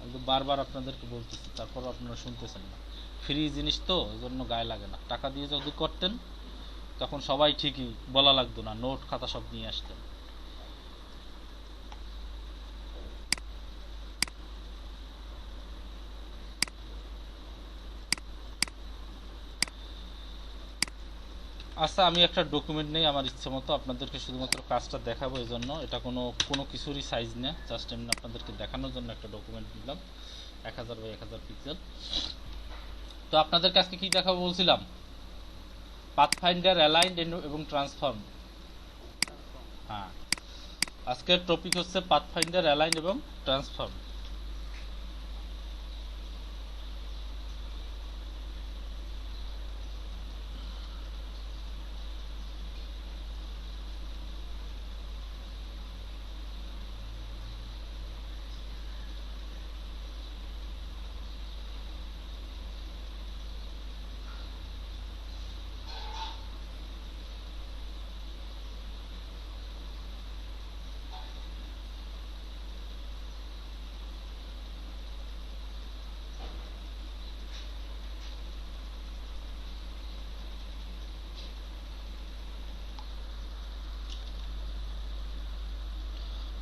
আমি তো বারবার আপনাদেরকে বলতেছি, তারপর আপনারা শুনতেছেন না। ফ্রি জিনিস তো, এই জন্য গায়ে লাগে না। টাকা দিয়ে যদি করতেন তখন সবাই ঠিকই বলা লাগতো না, নোট খাতা সব নিয়ে আসতেন। আচ্ছা, আমি একটা ডকুমেন্ট নেই আমার ইচ্ছে মতো, আপনাদেরকে শুধুমাত্র কাজটা দেখাবো, এই জন্য এটা কোনো কোনো কিছুরই সাইজ না, জাস্ট এমনি আপনাদেরকে দেখানোর জন্য একটা ডকুমেন্ট নিলাম 1000 বাই 1000 পিক্সেল। তো আপনাদেরকে আজকে কি দেখাবো বলছিলাম? পাথফাইন্ডার, অ্যালাইন্ড এবং ট্রান্সফর্ম। হ্যাঁ, আজকের টপিক হচ্ছে পাথফাইন্ডার, অ্যালাইন্ড এবং ট্রান্সফর্ম।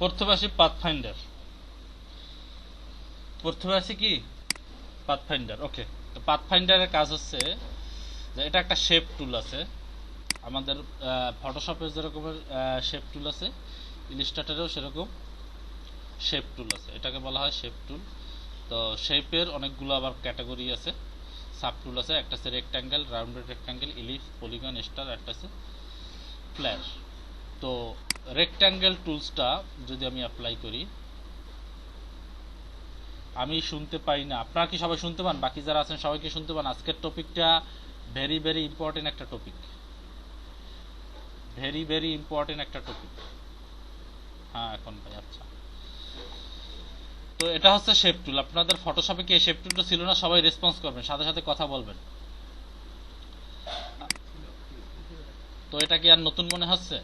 প্রথমে আসি পাথফাইন্ডার। প্রথমে আসি কি পাথফাইন্ডার। ওকে, তো পাথফাইন্ডারের কাজ হচ্ছে যে এটা একটা শেপ টুল আছে আমাদের ফটোশপের যেরকমের শেপ টুল আছে, ইলিস্ট্রেটরেও সেরকম শেপ টুল আছে, এটাকে বলা হয় শেপ টুল। তো শেপের অনেকগুলো আবার ক্যাটাগরি আছে, সাব টুল আছে। একটা আছে rectangle, rounded rectangle, ellipse, polygon, star, একটা আছে ফ্ল্যাশ। তো রেক্ট্যাঙ্গেল টুলসটা যদি আমি অ্যাপ্লাই করি, আমি শুনতে পাই না, আপনারা কি সবাই শুনতে পান? বাকি যারা আছেন সবাইকে শুনতে পান? আজকের টপিকটা ভেরি ভেরি ইম্পর্টেন্ট একটা টপিক, ভেরি ভেরি ইম্পর্টেন্ট একটা টপিক। হ্যাঁ, এখন ভাই আচ্ছা। তো এটা হচ্ছে শেপ টুল। আপনাদের ফটোশপে কি এই শেপ টুলটা ছিল না? সবাই রেসপন্স করবেন, সাথে সাথে কথা বলবেন। তো এটা কি আর নতুন মনে হচ্ছে?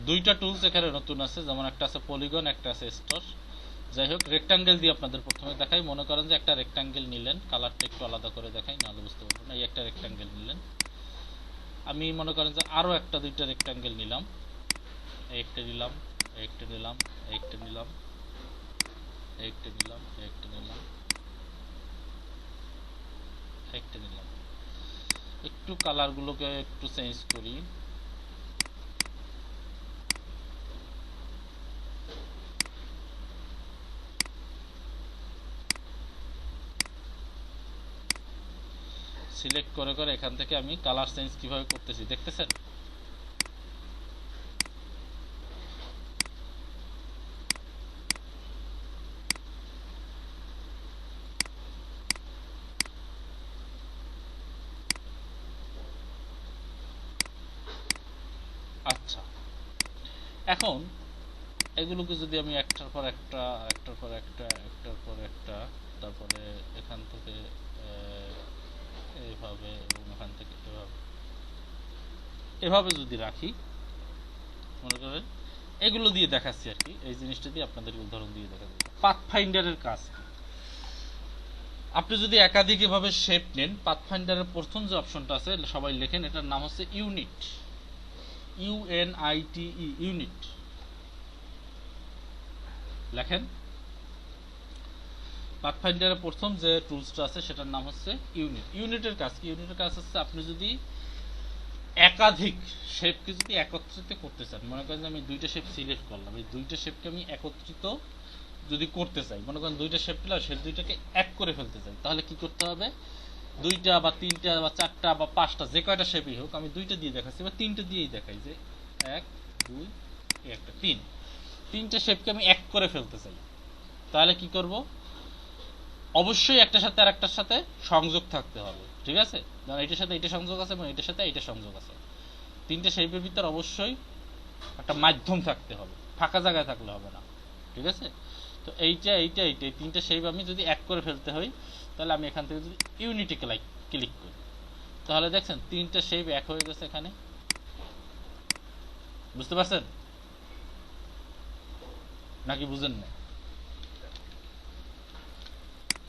দুইটা টুলস এখানে নতুন আছে, যেমন একটা আছে পলিগন, একটা আছে স্টার। যাই হোক, রেক্টাঙ্গেল দিয়ে আপনাদের প্রথমে দেখাই। মনে করেন যে একটা রেক্টাঙ্গেল নিলেন, কালারটা একটু আলাদা করে দেখাই, নাহলে বুঝতে পারবেন না। এই একটা রেক্টাঙ্গেল নিলেন, আমি মনে করেন যে আরো একটা দুইটা রেক্টাঙ্গেল নিলাম, একটা নিলাম, একটা নিলাম, একটা নিলাম, একটা নিলাম, একটা নিলাম, একটা নিলাম। একটু কালারগুলোকে একটু চেঞ্জ করি। সিলেক্ট করে করে এখান থেকে আমি কালার চেঞ্জ কিভাবে করতেছি দেখতেছেন। আচ্ছা, এখন এগুলোকে যদি আমি একটার পর একটা একটার পর একটা একটার পর একটা তারপরে এখান থেকে এইভাবে এবং এখান থেকে এভাবে এভাবে যদি রাখি, মনে করেন এগুলো দিয়ে দেখাচ্ছি আর কি, এই জিনিসটা দিয়ে আপনাদের উদাহরণ দিয়ে দেখাচ্ছি। পাথফাইন্ডারের কাজ কি? আপনি যদি একাধিক এভাবে শেপ নেন, পাথফাইন্ডারের প্রথম যে অপশনটা আছে সবাই লেখেন, এটার নাম হচ্ছে ইউনিট, ইউএনআইটিই, ইউনিট লেখেন। পাথফাইন্ডারের প্রথম যে টুলসটা আছে সেটার নাম হচ্ছে ইউনিট। ইউনিটের কাজ কি? ইউনিটের কাজ হচ্ছে আপনি যদি একাধিক শেপকে যদি একত্রিত করতে চান, মনে করেন যে আমি দুইটা শেপ সিলেক্ট করলাম, এই দুইটা শেপকে আমি একত্রিত যদি করতে চাই, মনে করেন দুইটা শেপ পেলাম, সে দুইটাকে এক করে ফেলতে চাই, তাহলে কি করতে হবে? দুইটা বা তিনটা বা চারটা বা পাঁচটা যে কয়টা শেপই হোক, আমি দুইটা দিয়ে দেখাচ্ছি বা তিনটা দিয়েই দেখাই, যে এক দুই একটা তিন, তিনটা শেপকে আমি এক করে ফেলতে চাই, তাহলে কি করব? অবশ্যই একটার সাথে আর একটার সাথে সংযোগ থাকতে হবে, ঠিক আছে? যেমন এটার সাথে এটা সংযোগ আছে এবং এটার সাথে এটা সংযোগ আছে, তিনটে শেপের ভিতর অবশ্যই একটা মাধ্যম থাকতে হবে, ফাঁকা জায়গায় থাকলে হবে না, ঠিক আছে? তো এইটা এইটা এইটা এই তিনটা শেপ আমি যদি এক করে ফেলতে হয়, তাহলে আমি এখান থেকে যদি ইউনিটি ক্লিক করি, তাহলে দেখছেন তিনটা শেপ এক হয়ে গেছে এখানে, বুঝতে পারছেন নাকি বুঝেন না?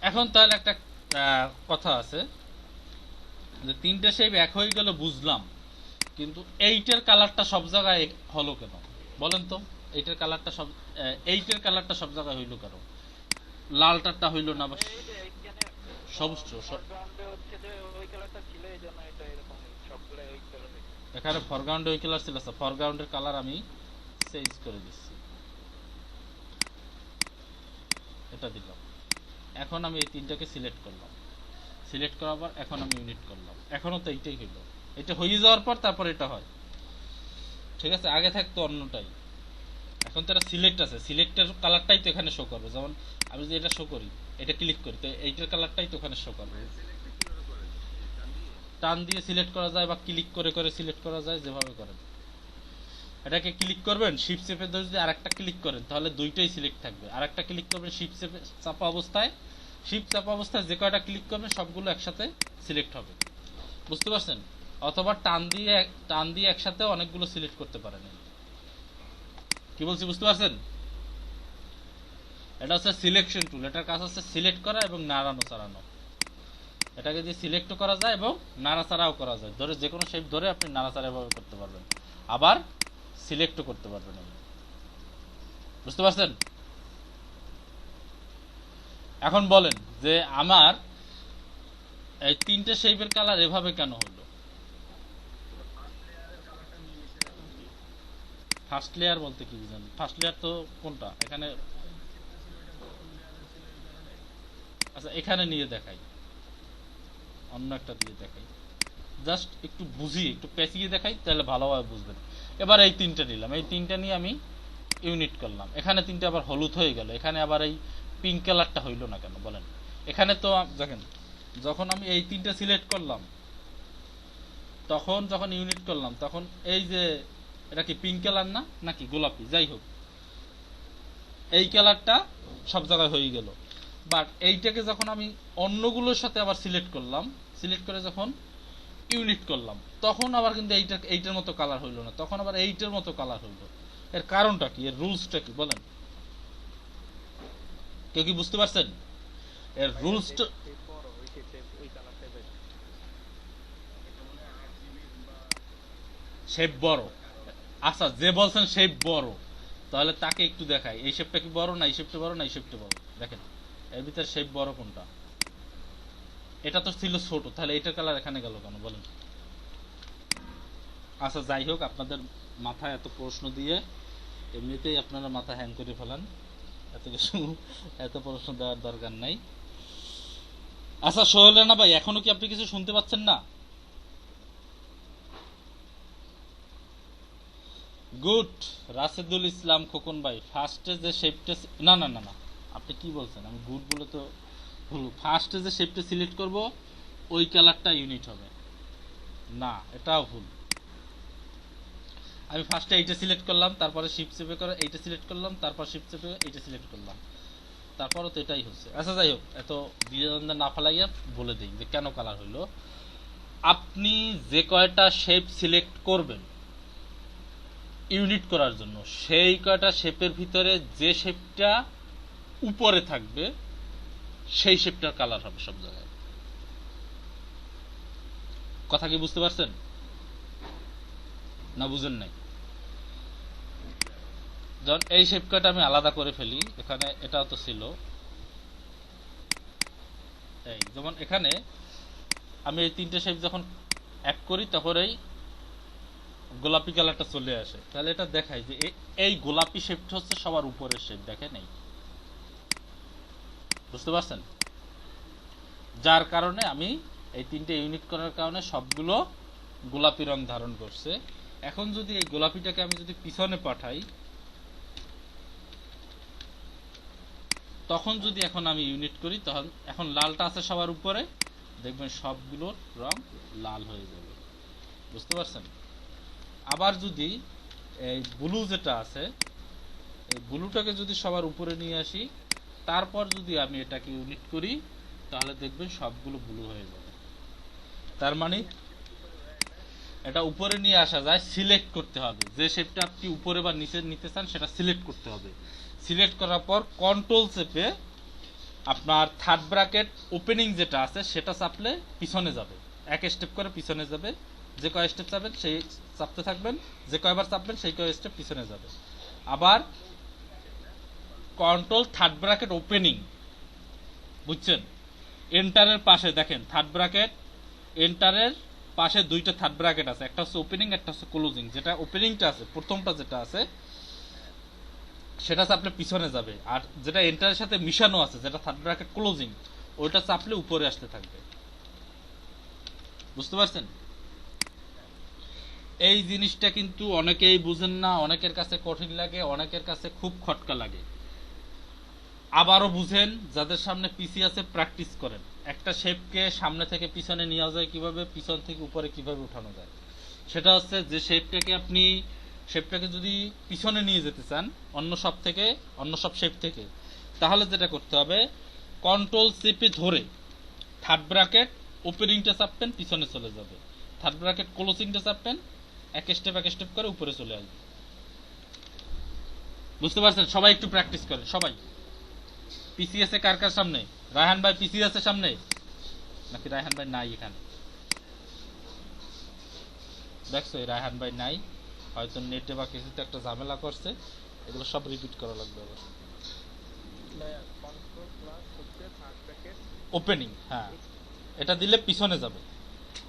এখন তাহলে একটা কথা আছে যে তিনটা শেপ এক হয়ে গেল বুঝলাম, কিন্তু এইটার কালারটা সব জায়গায় হলো কেন বলেন তো? এইটার কালারটা সব এইটার কালারটা সব জায়গায় হইলো কেন, লালটারটা হইলো না? বা সবুজ এখানে ফরগ্রাউন্ডে ওই কালার ছিল, ফরগ্রাউন্ডের কালার আমি চেঞ্জ করে দিচ্ছি, এটা দিলাম। এখন আমি এই তিনটাকে সিলেক্ট করলাম, সিলেক্ট করার পর এখন আমি ইউনিট করলাম, এখনো তো এইটাই হইলো, এটা হয়ে যাওয়ার পর তারপর এটা হয়, ঠিক আছে? আগে থাকতো অন্যটাই, এখন তো এটা সিলেক্ট আছে, সিলেক্টের কালারটাই তো এখানে শো করবে। যেমন আমি যদি এটা শো করি, এটা ক্লিক করি, তো এইটার কালারটাই তো ওখানে শো করবে। টান দিয়ে সিলেক্ট করা যায় বা ক্লিক করে করে সিলেক্ট করা যায়, যেভাবে করেন। এটাকে ক্লিক করবেন, শিফট চেপে ধরে যদি আরেকটা ক্লিক করেন তাহলে দুইটাই সিলেক্ট থাকবে, আরেকটা ক্লিক করবেন শিফট চেপে চাপা অবস্থায়, শিফট চাপা অবস্থায় যে কয়টা ক্লিক করবেন সবগুলো একসাথে সিলেক্ট হবে, বুঝতে পারছেন? অথবা টান দিয়ে একসাথে অনেকগুলো সিলেক্ট করতে পারেন। কি বলছি বুঝতে পারছেন? এটা হচ্ছে সিলেকশন টুল, এটার কাজ হচ্ছে সিলেক্ট করা এবং নাড়ানো চাড়ানো। এটাকে দিয়ে সিলেক্টও করা যায় এবং নাড়াচাড়াও করা যায়, ধরে যে কোনো শেপ ধরে আপনি নাড়াচাড়া এভাবে করতে পারবেন, আবার সিলেক্টও করতে পারবেন, বুঝতে পারছেন? এখন বলেন যে আমার এই তিনটে শেপের কালার এভাবে কেন হলো? ফার্স্ট লেয়ার বলতে কি বুঝেন? ফার্স্ট লেয়ার তো কোনটা এখানে? আচ্ছা এখানে নিয়ে দেখাই, অন্য একটা দিয়ে দেখাই, জাস্ট একটু বুঝিয়ে একটু পেঁচিয়ে দেখাই, তাহলে ভালোভাবে বুঝবেন। এবার এই তিনটা নিলাম, এই তিনটা নিয়ে আমি ইউনিট করলাম, এখানে তিনটা আবার হলুদ হয়ে গেল, এখানে আবার এই পিঙ্ক কালারটা হইলো না কেন বলেন? এখানে তো দেখেন, যখন আমি এই তিনটা সিলেক্ট করলাম, তখন যখন ইউনিট করলাম, তখন এই যে এটা কি পিঙ্ক কালার না নাকি গোলাপি, যাই হোক এই কালারটা সব জায়গায় হয়ে গেল। বাট এইটাকে যখন আমি অন্যগুলোর সাথে আবার সিলেক্ট করলাম, সিলেক্ট করে যখন ইউনিট করলাম, তখন আবার কিন্তু এইটার মতো কালার হইলো না, তখন আবার এইটার মতো কালার হইলো। এর কারণটা কি? এর রুলসটা কি বলেন? কেউ কি বুঝতে পারছেন এর রুলসটা? শেপ বড়, আচ্ছা যে বলছেন শেপ বড়, তাহলে তাকে একটু দেখাই, এই শেপটা কি বড় না এই শেপটা বড় না এই শেপটা বড়? দেখেন এর ভিতরে শেপ বড় কোনটা? এটা তো ছিল ছোট, তাহলে এটার কালার এখানে গেল কেন বলেন? আচ্ছা যাই হোক, আপনাদের মাথায় এত প্রশ্ন দিয়ে এমনিতেই আপনারা মাথা হ্যাং করে ফেলান, এত কিছু এত প্রশ্ন দেওয়ার দরকার নাই। আচ্ছা সোহেল রানা ভাই, এখনো কি আপনি কিছু শুনতে পাচ্ছেন না? গুড। রাশেদুল ইসলাম খোকন ভাই, ফার্স্টে যে শেপটা, না না না না, আপনি কি বলছেন? আমি গুড বলে তো ভুল। ফার্স্টে যে শেপটা সিলেক্ট করব ওই কালারটা ইউনিট হবে না, এটাও ভুল। আমি ফার্স্টে এইটা সিলেক্ট করলাম, তারপরে শিফট চেপে করে এইটা সিলেক্ট করলাম, তারপর শিফট চেপে এইটা সিলেক্ট করলাম, তারপরও তো এটাই হচ্ছে। আচ্ছা যাই হোক, এত দ্বিধাদ্বন্দ্বে না ফেলাইয়া বলে দিই যে কেন কালার হইলো। আপনি যে কয়টা শেপ সিলেক্ট করবেন ইউনিট করার জন্য, সেই কয়টা শেপের ভিতরে যে শেপটা উপরে থাকবে সেই শেপটার কালার হবে সব জায়গায়। কথা কি বুঝতে পারছেন না বুঝেন নাই? যখন এই শেপ কয়টা আমি আলাদা করে ফেলি, এখানে এটাও তো ছিল, এই যেমন এখানে আমি এই তিনটে শেপ যখন এক করি তখন এই গোলাপি কালারটা চলে আসে, তাহলে এটা দেখায় যে এই গোলাপি শেপটা হচ্ছে সবার উপরের শেপ, দেখেন এই, বুঝতে পারছেন? যার কারণে আমি এই তিনটে ইউনিট করার কারণে সবগুলো গোলাপি রং ধারণ করছে। এখন যদি এই গোলাপিটাকে আমি যদি পিছনে পাঠাই, তখন যদি এখন আমি ইউনিট করি, তখন এখন লালটা আছে সবার উপরে, দেখবেন সবগুলোর রং লাল হয়ে যাবে, বুঝতে পারছেন? আবার যদি এই ব্লু যেটা আছে, এই ব্লুটাকে যদি সবার উপরে নিয়ে আসি, তারপর যদি আমি এটাকে ইউনিট করি, তাহলে দেখবেন সবগুলো ব্লু হয়ে যাবে। তার মানে এটা উপরে নিয়ে আসা যায়, সিলেক্ট করতে হবে যে শেপটা আপনি উপরে বা নিচে নিতে চান সেটা সিলেক্ট করতে হবে। সিলেক্ট করার পর কন্ট্রোল চেপে আপনার থার্ড ব্র্যাকেট ওপেনিং যেটা আছে সেটা চাপলে পিছনে যাবে, এক স্টেপ করে পিছনে যাবে। যে কয় স্টেপ চাপবেন সেই চাপতে থাকবেন, যে কয়বার চাপবেন সেই কয় স্টেপ পিছনে যাবে। আবার কন্ট্রোল থার্ড ব্র্যাকেট ওপেনিং, বুঝছেন? এন্টারের পাশে দেখেন থার্ড ব্র্যাকেট, এন্টারের পাশে দুইটা থার্ড ব্র্যাকেট আছে, একটা হচ্ছে ওপেনিং, একটা হচ্ছে ক্লোজিং। যেটা ওপেনিংটা আছে, প্রথমটা যেটা আছে সেটা চাপলে পিছনে যাবে, আর যেটা এন্টারের সাথে মিশানো আছে যেটা থার্ড ব্র্যাকেট ক্লোজিং, ওইটা চাপলে উপরে আসতে থাকবে, বুঝতে পারছেন? এই জিনিসটা কিন্তু অনেকেই বুঝেন না, অনেকের কাছে কঠিন লাগে, অনেকের কাছে খুব খটকা লাগে। আবারও বুঝেন, যাদের সামনে পিসি আছে প্র্যাকটিস করেন। একটা শেপকে সামনে থেকে পিছনে নেওয়া যায় কিভাবে, পিছন থেকে উপরে কিভাবে উঠানো যায়, সেটা হচ্ছে যে শেপটাকে যদি পিছনে নিয়ে যেতে চান অন্য সব শেপ থেকে, তাহলে যেটা করতে হবে, কন্ট্রোল চেপে ধরে থার্ড ব্র্যাকেট ওপেনিংটা চাপবেন, পিছনে চলে যাবে। থার্ড ব্র্যাকেট ক্লোজিংটা চাপবেন, এক স্টেপ করে উপরে চলে আসবে, বুঝতে পারছেন? সবাই একটু প্র্যাকটিস করেন সবাই। পিসি আছে কার কার সামনে? রায়হান ভাই পিসি আছে সামনে নাকি? রায়হান ভাই নাই এখানে, দেখছো এই রায়হান ভাই নাই, হয়তো নেটে বা কিছুতে একটা ঝামেলা করছে। এগুলো সব রিপিট করা লাগবে আবার। কন্ট্রোল প্লাস হচ্ছে থার্ড ব্র্যাকেট ওপেনিং, হ্যাঁ, এটা দিলে পিছনে যাবে।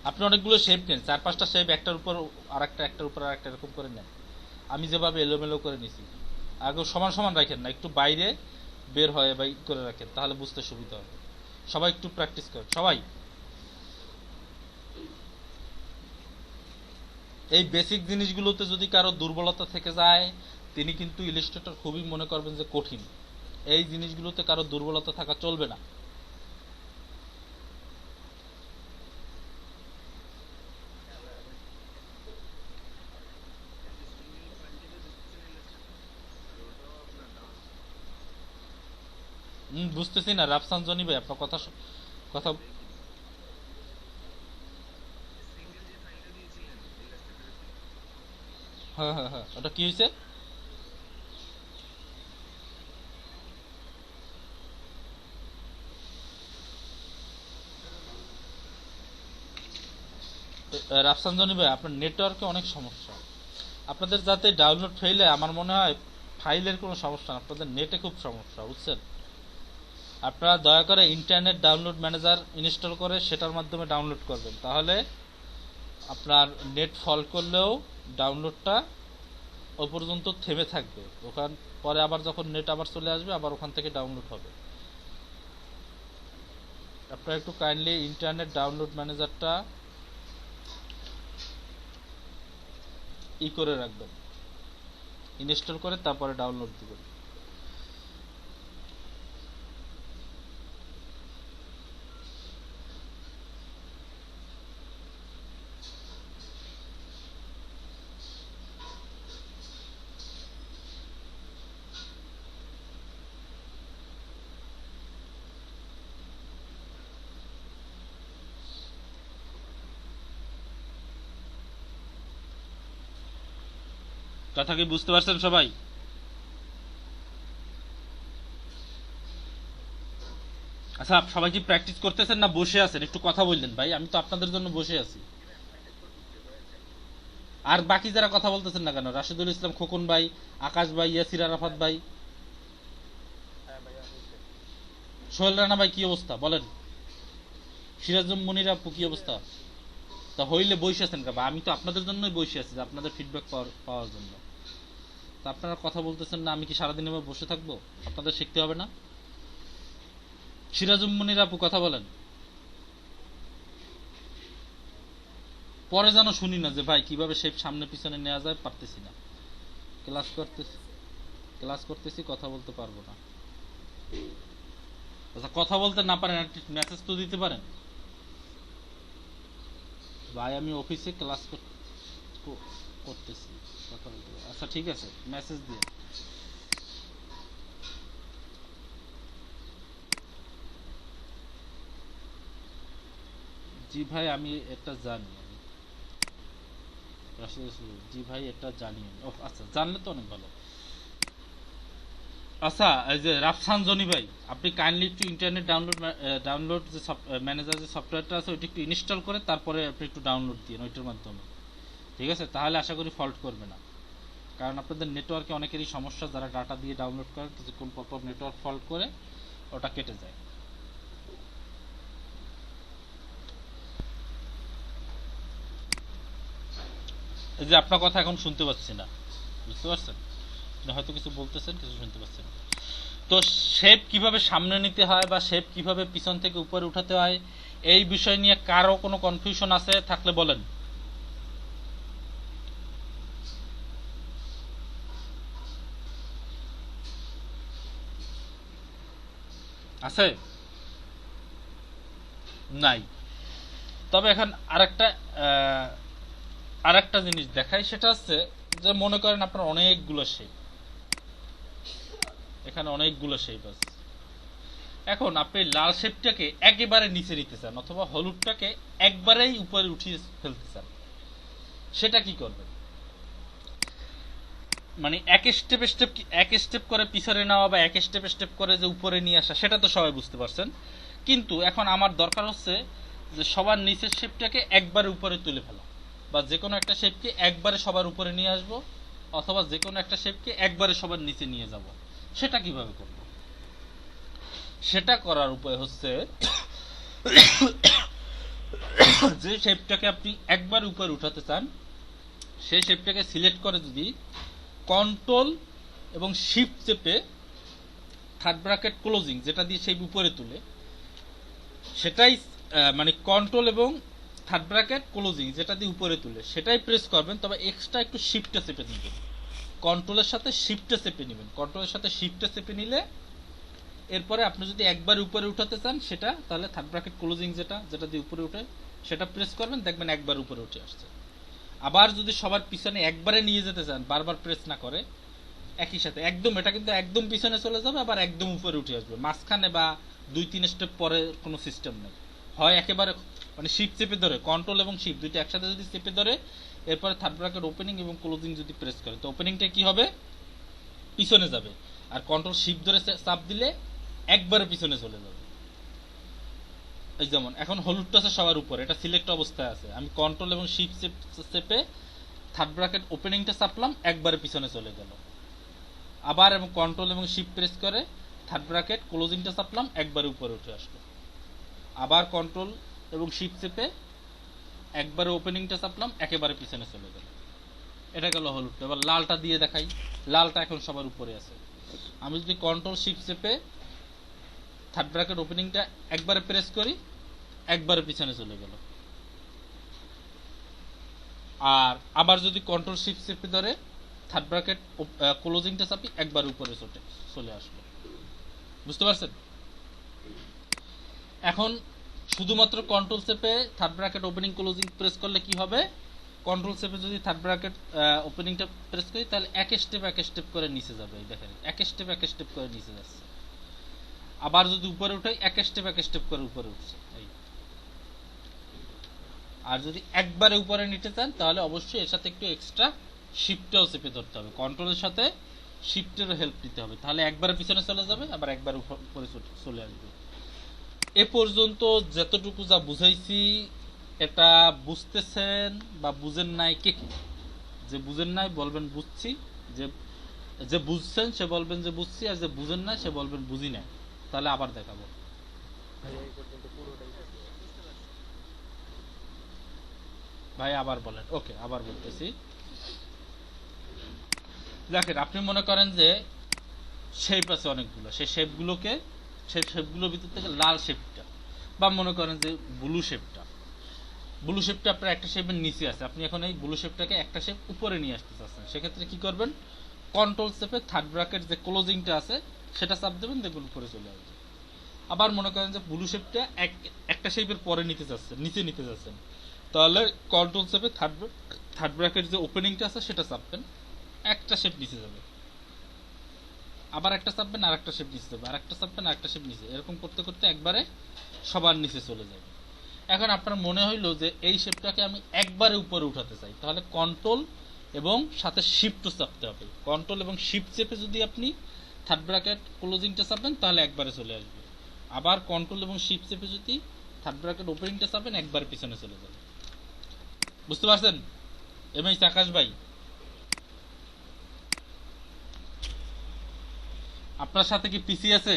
আপনি অনেকগুলো শেপ নেন, 4-5টা শেপ একটার উপর আরেকটা, একটার উপর আরেকটা, এরকম করে নেন। আমি যেভাবে এলোমেলো করে নিছি, আগে সমান সমান রাখেন না, একটু বাইরে বের হয় বা করে রাখেন, তাহলে বুঝতে সুবিধা হবে। সবাই একটু প্র্যাকটিস করেন সবাই। এই বেসিক জিনিসগুলোতে যদি কারো দুর্বলতা থেকে যায়, তিনি কিন্তু ইলাস্ট্রেটর খুবই মনে করবেন যে কঠিন। এই জিনিসগুলোতে কারো দুর্বলতা থাকা চলবে না। বুঝতেছি না রাফসান জনি ভাই, আপনার কথা কথা হ্যাঁ হ্যাঁ হ্যাঁ, ওটা কি হয়েছে? রাফসান জনি ভাই, আপনার নেটওয়ার্কে অনেক সমস্যা। আপনাদের যাতে ডাউনলোড ফেলে, আমার মনে হয় ফাইলের কোনো সমস্যা না, আপনাদের নেটে খুব সমস্যা, বুঝছেন? আপনারা দয়া করে ইন্টারনেট ডাউনলোড ম্যানেজার ইনস্টল করে সেটার মাধ্যমে ডাউনলোড করবেন, তাহলে আপনার নেট ফল করলেও ডাউনলোডটা ও পর্যন্ত থেমে থাকবে। ওখান পরে আবার যখন নেট আবার চলে আসবে, আবার ওখান থেকে ডাউনলোড হবে। আপনারা একটু কাইন্ডলি ইন্টারনেট ডাউনলোড ম্যানেজারটা করে রাখবেন, ইনস্টল করে তারপরে ডাউনলোড দিবেন। কথা কি বুঝতে পারছেন সবাই? আচ্ছা, সবাই কি প্র্যাকটিস করতেছেন না বসে আছেন? একটু কথা বললেন ভাই, আমি তো আপনাদের জন্য বসে আছি। আর বাকি যারা কথা বলতেছেন না কেন? রাশিদুল ইসলাম খোকন ভাই, আকাশ ভাই, ইয়াসির আরাফাত ভাই, হ্যাঁ ভাইয়া হয়েছে। সোহেল রানা ভাই, কি অবস্থা বলেন? সিরাজুম মনির আপু, কি অবস্থা? তা হইলে বসে আছেন কেন? আমি তো আপনাদের জন্যই বসে আছি, যে আপনাদের ফিডব্যাক পাওয়ার জন্য। তা আপনারা কথা বলতেছেন না, আমি কি সারাদিন এবার বসে থাকবো? আপনাদের শিখতে হবে না? সিরাজুম মনির আপু, কথা বলেন। পরে যেন শুনি না যে ভাই কিভাবে শেপ সামনে পিছনে নেওয়া যায়, পারতেছি না। ক্লাস করতেছি, কথা বলতে পারবো না। আচ্ছা, কথা বলতে না পারেন, মেসেজ তো দিতে পারেন। ভাই আমি অফিসে ক্লাস করতেছি, কথা বলতে পারবো। আচ্ছা ঠিক আছে, মেসেজ দিয়ে। জি ভাই আমি এটা জানি, জি ভাই এটা জানি। ও আচ্ছা, জানলে তো অনেক ভালো। আচ্ছা, এই যে রাফসান জনি ভাই, আপনি কাইন্ডলি একটু ইন্টারনেট ডাউনলোড যে ম্যানেজার যে সফটওয়্যারটা আছে ওইটা একটু ইনস্টল করে তারপরে আপনি একটু ডাউনলোড দিন ওইটার মাধ্যমে, ঠিক আছে? তাহলে আশা করি ফল্ট করবে না। কারণ আপনাদের নেটওয়ার্কে অনেকেরই সমস্যা, যারা ডাটা দিয়ে ডাউনলোড করেন কিছুক্ষণ পর পর নেটওয়ার্ক ফল্ট করে ওটা কেটে যায়। এই যে আপনার কথা এখন শুনতে পাচ্ছি না, বুঝতে পারছেন? আপনি হয়তো কিছু বলতেছেন, কিছু শুনতে পাচ্ছেন না। তো শেপ কিভাবে সামনে নিতে হয় বা শেপ কিভাবে পিছন থেকে উপরে উঠাতে হয়, এই বিষয় নিয়ে কারো কোনো কনফিউশন আছে থাকলে বলেন। আছে? নাই? তবে এখন আরেকটা জিনিস দেখাই, সেটা হচ্ছে যে মনে করেন আপনার অনেকগুলো শেপ, এখানে অনেকগুলো শেপ আছে। এখন আপনি লাল শেপটাকে একেবারে নিচে নিতে চান অথবা হলুদটাকে একবারেই উপরে উঠিয়ে ফেলতে চান, সেটা কি করবেন? মানে এক স্টেপ করে পিছনে নেওয়া বা এক স্টেপ করে যে উপরে নিয়ে আসা, সেটা তো সবাই বুঝতে পারছেন। কিন্তু এখন আমার দরকার হচ্ছে যে সবার নিচের শেপটাকে একবারে উপরে তুলে ফেলা, বা যে কোনো একটা শেপকে একবারে সবার উপরে নিয়ে আসব, অথবা যে কোনো একটা শেপকে একবারে সবার নিচে নিয়ে যাব। সেটা কিভাবে করব? সেটা করার উপায় হচ্ছে যে শেপটাকে আপনি একবার উপরে উঠাতে চান সেই শেপটাকে সিলেক্ট করে যদি কন্ট্রোল এবং শিফট চেপে থার্ড ব্র্যাকেট ক্লোজিং যেটা দিয়ে শেপ উপরে তুলে, সেটাই মানে কন্ট্রোল এবং থার্ড ব্র্যাকেট ক্লোজিং যেটা দিয়ে উপরে তুলে সেটাই প্রেস করবেন। তবে এক্সট্রা একটু শিফটে চেপে নেবেন, কন্ট্রোলের সাথে শিফটে চেপে নেবেন। কন্ট্রোলের সাথে শিফটে চেপে নিলে এরপরে আপনি যদি একবার উপরে উঠাতে চান সেটা, তাহলে থার্ড ব্র্যাকেট ক্লোজিং যেটা দিয়ে উপরে উঠে সেটা প্রেস করবেন, দেখবেন একবার উপরে উঠে আসছে। আবার যদি সবার পিছনে একবারে নিয়ে যেতে চান, বারবার প্রেস না করে একই সাথে একদম, এটা কিন্তু একদম পিছনে চলে যাবে আবার একদম উপরে উঠে আসবে, মাঝখানে বা 2-3 স্টেপ পরে কোনো সিস্টেম নেই। হয় একেবারে মানে শিফট চেপে ধরে, কন্ট্রোল এবং শিফট দুইটা একসাথে যদি চেপে ধরে এরপরে থার্ড ব্র্যাকেট ওপেনিং এবং ক্লোজিং যদি প্রেস করে, তো ওপেনিংটা কি হবে? পিছনে যাবে। আর কন্ট্রোল শিফট ধরে চাপ দিলে একবারে পিছনে চলে যাবে। এই যেমন এখন হলুদটা আছে সবার উপরে, এটা সিলেক্ট অবস্থায় আছে, আমি কন্ট্রোল এবং শিফট চেপে থার্ড ব্র্যাকেট ওপেনিংটা চাপলাম, একবারে পিছনে চলে গেল। আবার এবং কন্ট্রোল এবং শিফট প্রেস করে থার্ড ব্র্যাকেট ক্লোজিংটা চাপলাম, একবারে উপরে উঠে আসলো। আবার কন্ট্রোল এবং শিফট চেপে একবারে ওপেনিংটা চাপলাম, একেবারে পিছনে চলে গেল। এটা গেল হলুদটা। এবার লালটা দিয়ে দেখাই। লালটা এখন সবার উপরে আছে, আমি যদি কন্ট্রোল শিফট চেপে থার্ড ব্র্যাকেট ওপেনিংটা একবারে প্রেস করি, একবারে পিছনে চলে গেল। আর আবার যদি কন্ট্রোল শিফট চেপে ধরে থার্ড ব্র্যাকেট ক্লোজিংটা চাপি, একবার উপরে চলে আসলো। বুঝতে পারছেন? এখন শুধুমাত্র কন্ট্রোল চেপে third bracket opening closing press করলে কি হবে, কন্ট্রোল চেপে যদি থার্ড ব্র্যাকেট ওপেনিংটা প্রেস করি তাহলে এক স্টেপ করে নিচে যাবে। দেখেন এক স্টেপ করে নিচে যাচ্ছে। আবার যদি উপরে উঠাই এক স্টেপ করে উপরে উঠছে। আর যদি একবারে উপরে নিতে চান তাহলে অবশ্যই এর সাথে একটু এক্সট্রা শিফটটাও চেপে ধরতে হবে, কন্ট্রোলের সাথে শিফটেরও হেল্প নিতে হবে, তাহলে একবারে পিছনে চলে যাবে, আবার একবার উপরে চলে আসবে। এ পর্যন্ত যতটুকু যা বুঝাইছি এটা বুঝতেছেন বা বুঝেন নাই কে কি? যে বুঝেন নাই বলবেন বুঝছি, যে বুঝছেন সে বলবেন যে বুঝছি, আর যে বুঝেন না সে বলবেন বুঝি নাই। তাহলে আবার দেখাবো। ভাইয়া এই পর্যন্ত পুরোটাই ভাই আবার বলেন। ওকে, আবার বলতেছি। দেখেন আপনি মনে করেন যে শেপ আছে অনেকগুলো, সেই শেপগুলোর ভিতর থেকে লাল শেপটা, বা মনে করেন যে ব্লু শেপটা আপনার একটা শেপের নিচে আছে, আপনি এখন এই ব্লু শেপটাকে একটা শেপ উপরে নিয়ে আসতে চাচ্ছেন, সেক্ষেত্রে কি করবেন, কন্ট্রোল চেপে থার্ড ব্র্যাকেট যে ক্লোজিংটা আছে সেটা চাপ দেবেন, দেখবেন উপরে চলে আসবে। আবার মনে করেন যে ব্লু শেপটা একটা শেপের পরে নিতে যাচ্ছেন, তাহলে কন্ট্রোল চেপে থার্ড ব্র্যাকেট যে ওপেনিংটা আছে সেটা চাপবেন, একটা শেপ নিচে যাবে। আবার একটা চাপবেন, আর একটা শেপ নিচে যাবে, আর একটা চাপবেন, আর একটা শেপ নিচে, এরকম করতে করতে একবারে সবার নিচে চলে যাবে। এখন আপনার মনে হইলো যে এই শেপটাকে আমি একবারে উপরে উঠাতে চাই, তাহলে কন্ট্রোল এবং সাথে শিফটও চাপতে হবে। কন্ট্রোল এবং শিফট চেপে যদি আপনি থার্ড ব্র্যাকেট ক্লোজিংটা চাপেন তাহলে একবারে চলে আসবে। আবার কন্ট্রোল এবং শিফট চেপে যদি থার্ড ব্র্যাকেট ওপেনিংটা চাপেন একবার পিছনে চলে যাবে। বুঝতে পারছেন এমএইচ আকাশ ভাই? আপনার সাথে কি পিসি আছে?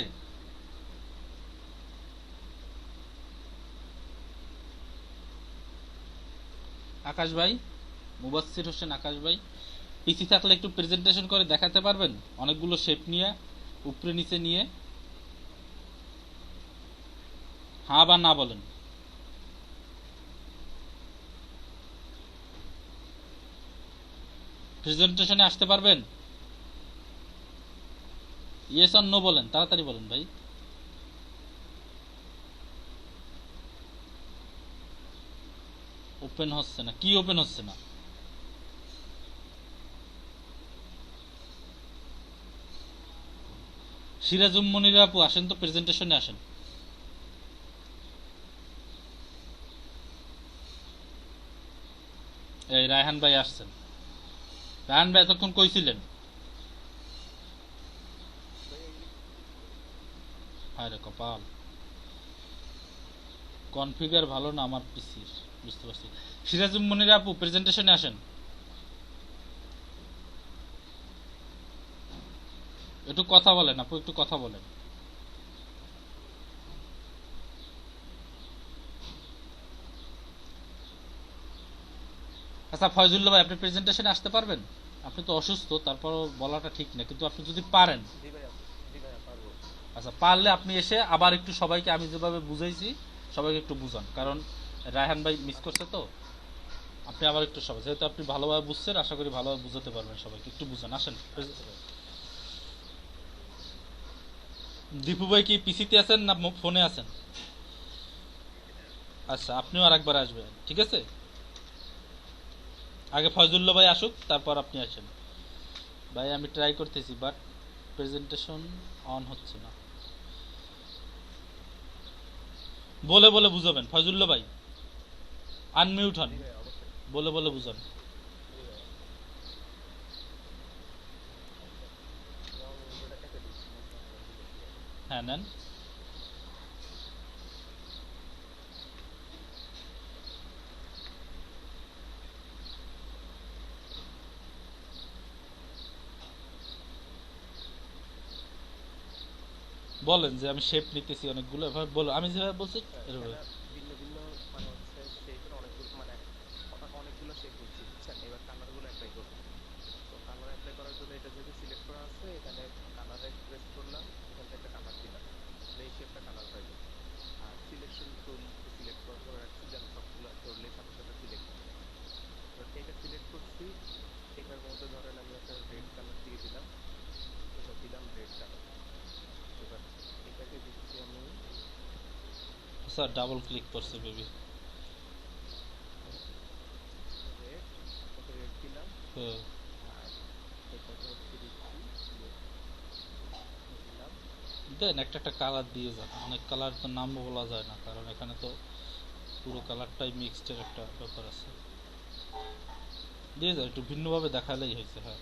আকাশ ভাই, মুবাসসির হোসেন আকাশ ভাই, পিসি থাকলে একটু প্রেজেন্টেশন করে দেখাতে পারবেন অনেকগুলো শেপ নিয়ে, উপরে নিচে নিয়ে? হ্যাঁ বা না বলেন। প্রেজেন্টেশনে আসতে পারবেন? ইয়েস অর নো বলেন, তাড়াতাড়ি বলেন ভাই। ওপেন হচ্ছে না? কি ওপেন হচ্ছে না? সিরাজুম মনিরা আপু আসেন তো, প্রেজেন্টেশনে আসেন। এই রায়হান ভাই আসছেন। রায়হান ভাই এতক্ষণ কইছিলেন? হায় রে কপাল, কনফিগার ভালো না আমার পিসির। বুঝতে পারছি। সিরাজুম মনিরা আপু প্রেজেন্টেশনে আসেন। একটু কথা বলেন আপু, একটু কথা বলেন। আচ্ছা ফয়জুল্লাহ ভাই, আপনি প্রেজেন্টেশনে আসতে পারবেন? আপনি তো অসুস্থ, তারপর বলাটা ঠিক না, কিন্তু আপনি যদি পারেন। জি ভাইয়া, জি ভাইয়া পারবো। আচ্ছা পারলে আপনি এসে আবার একটু সবাইকে আমি যেভাবে বুঝাইছি সবাইকে একটু বুঝান, কারণ রায়হান ভাই মিস করছে তো। আপনি আবার একটু সবাই, যেহেতু আপনি ভালোভাবে বুঝছেন আশা করি ভালোভাবে বুঝাতে পারবেন, সবাইকে একটু বুঝান। আসেন। আচ্ছা ভাই। দীপু ভাই কি পিসিতে আছেন না ফোনে আছেন? আচ্ছা আপনিও আর একবার আসবেন, ঠিক আছে? আগে ফয়জুল্লাহ ভাই আসুক, তারপর আপনি আসেন। ভাই আমি ট্রাই করতেছি, বাট প্রেজেন্টেশন অন হচ্ছে না। বলে বলে বুঝাবেন ফয়জুল্লাহ ভাই, আনমিউট হন, জি ভাইয়া অবশ্যই। বলে বলে বুঝান। জি ভাইয়া। আচ্ছা, রং উইন্ডোটা কেটে দিচ্ছি, তারপর দিতেছি ভাইয়া। হ্যাঁ নেন। বলেন যে আমি শেপ নিতেছি অনেকগুলো, এভাবে বলো, আমি যেভাবে বলছি এভাবে। এখানে ভিন্ন ভিন্ন মানে হচ্ছে শেপের অনেকগুলো মানে অনেকগুলো শেপ নিচ্ছি, বুঝছেন? এবার কালার গুলো অ্যাপ্লাই করবো। তো কালার অ্যাপ্লাই করার জন্য এটা যেহেতু সিলেক্ট করা আছে, এখানে কালারে প্রেস করলাম, এখান থেকে একটা কালার দিলাম, তাহলে এই শেপটা কালার স্যার ডাবল ক্লিক করছে বেবি। রেড, এটাকে রেড দিলাম। হুম। আর এটাকে হচ্ছে দিচ্ছি ইয়ে দিলাম। দেন একটা একটা কালার দিয়ে যান, অনেক কালার তো নামও বলা যায় না, কারণ এখানে তো পুরো কালারটাই মিক্সড এর একটা ব্যাপার আছে। দিয়ে যান, একটু ভিন্নভাবে দেখালেই হয়েছে। হ্যাঁ,